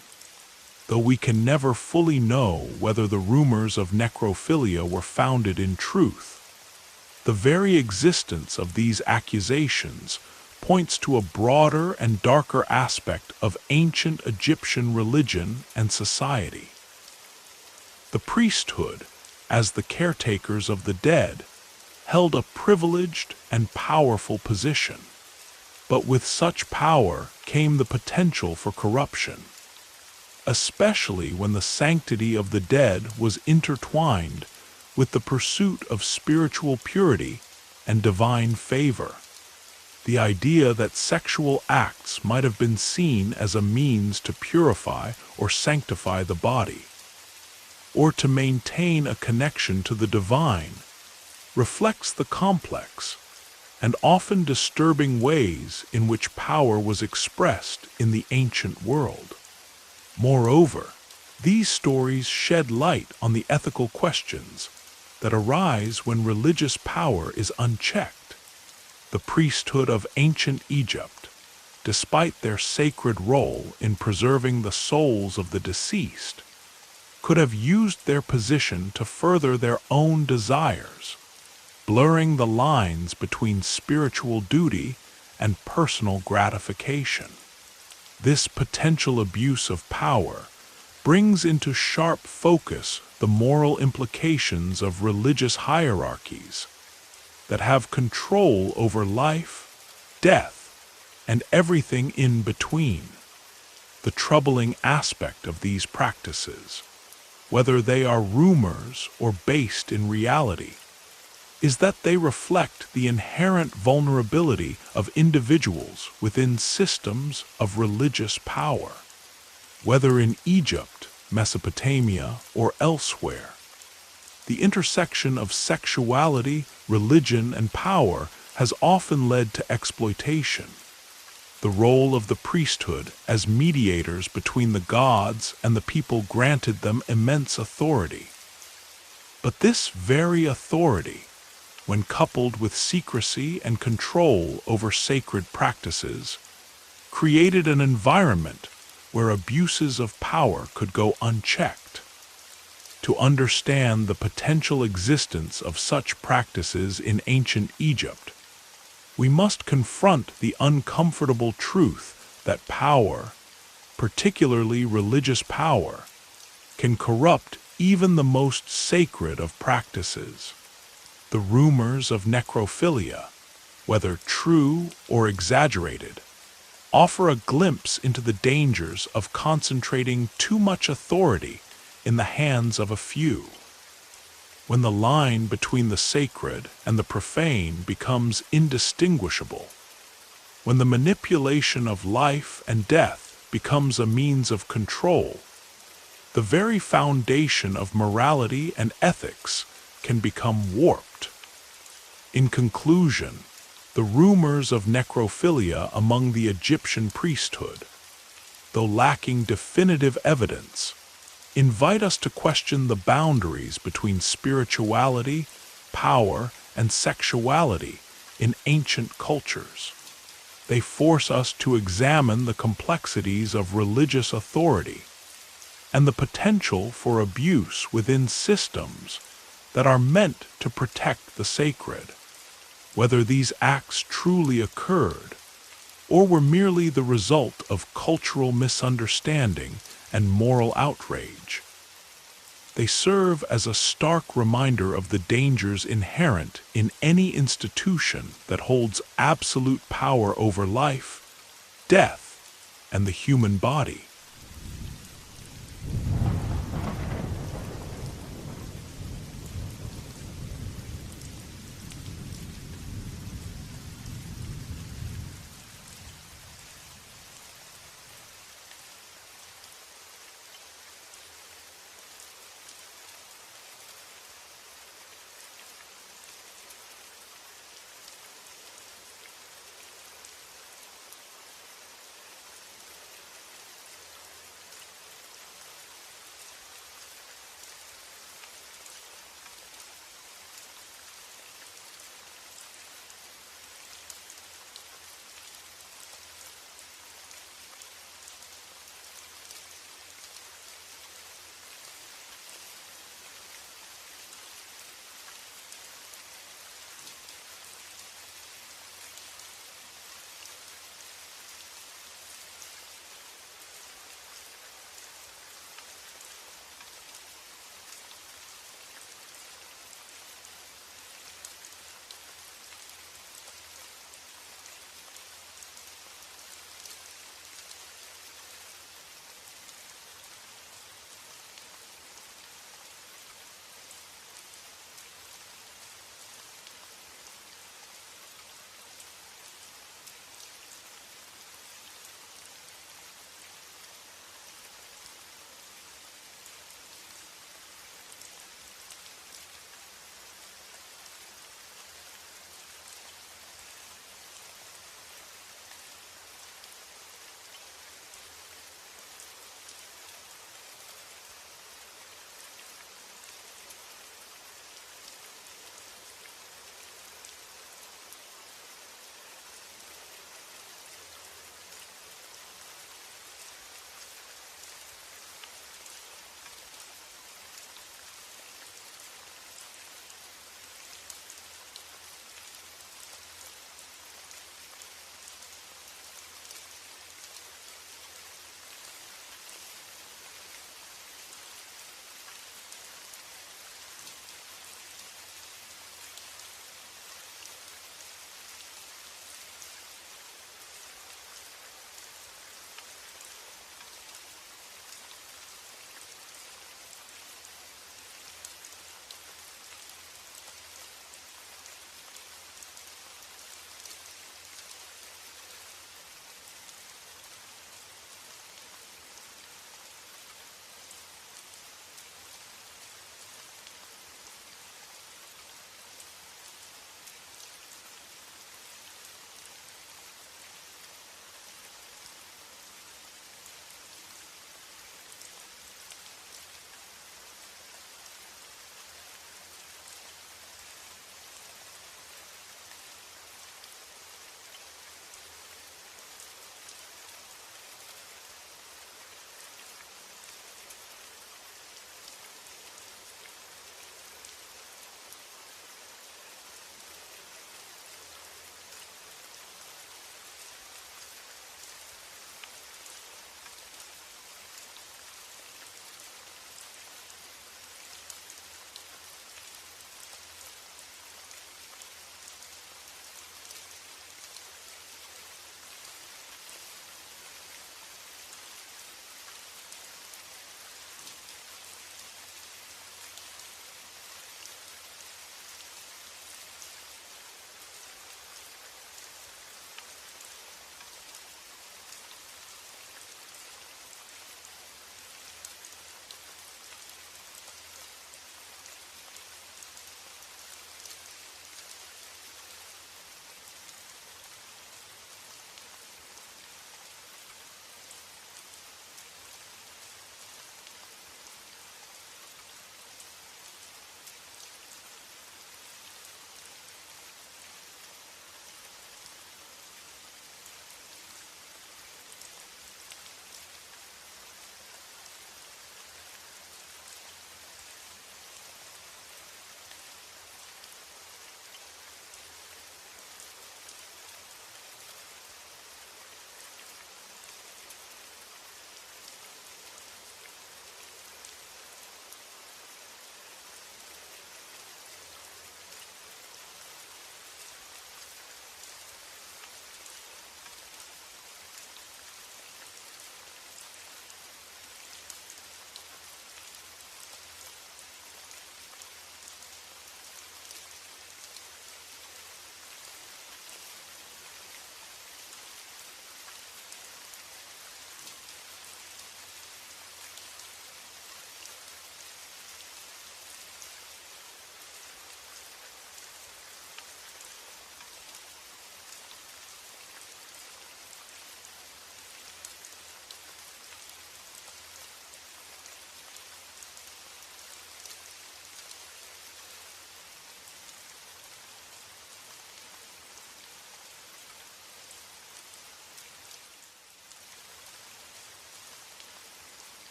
Though we can never fully know whether the rumors of necrophilia were founded in truth, the very existence of these accusations points to a broader and darker aspect of ancient Egyptian religion and society. The priesthood, as the caretakers of the dead, held a privileged and powerful position. But with such power came the potential for corruption, especially when the sanctity of the dead was intertwined with the pursuit of spiritual purity and divine favor. The idea that sexual acts might have been seen as a means to purify or sanctify the body, or to maintain a connection to the divine, reflects the complex and often disturbing ways in which power was expressed in the ancient world. Moreover, these stories shed light on the ethical questions that arise when religious power is unchecked. The priesthood of ancient Egypt, despite their sacred role in preserving the souls of the deceased, could have used their position to further their own desires, blurring the lines between spiritual duty and personal gratification. This potential abuse of power brings into sharp focus the moral implications of religious hierarchies that have control over life, death, and everything in between. The troubling aspect of these practices, whether they are rumors or based in reality, is that they reflect the inherent vulnerability of individuals within systems of religious power. Whether in Egypt, Mesopotamia, or elsewhere, the intersection of sexuality, religion, and power has often led to exploitation. The role of the priesthood as mediators between the gods and the people granted them immense authority. But this very authority, when coupled with secrecy and control over sacred practices, created an environment where abuses of power could go unchecked. To understand the potential existence of such practices in ancient Egypt, we must confront the uncomfortable truth that power, particularly religious power, can corrupt even the most sacred of practices. The rumors of necrophilia, whether true or exaggerated, offer a glimpse into the dangers of concentrating too much authority in the hands of a few. When the line between the sacred and the profane becomes indistinguishable, when the manipulation of life and death becomes a means of control, the very foundation of morality and ethics can become warped. In conclusion, the rumors of necrophilia among the Egyptian priesthood, though lacking definitive evidence, invite us to question the boundaries between spirituality, power, and sexuality in ancient cultures. They force us to examine the complexities of religious authority and the potential for abuse within systems that are meant to protect the sacred. Whether these acts truly occurred or were merely the result of cultural misunderstanding and moral outrage, they serve as a stark reminder of the dangers inherent in any institution that holds absolute power over life, death, and the human body.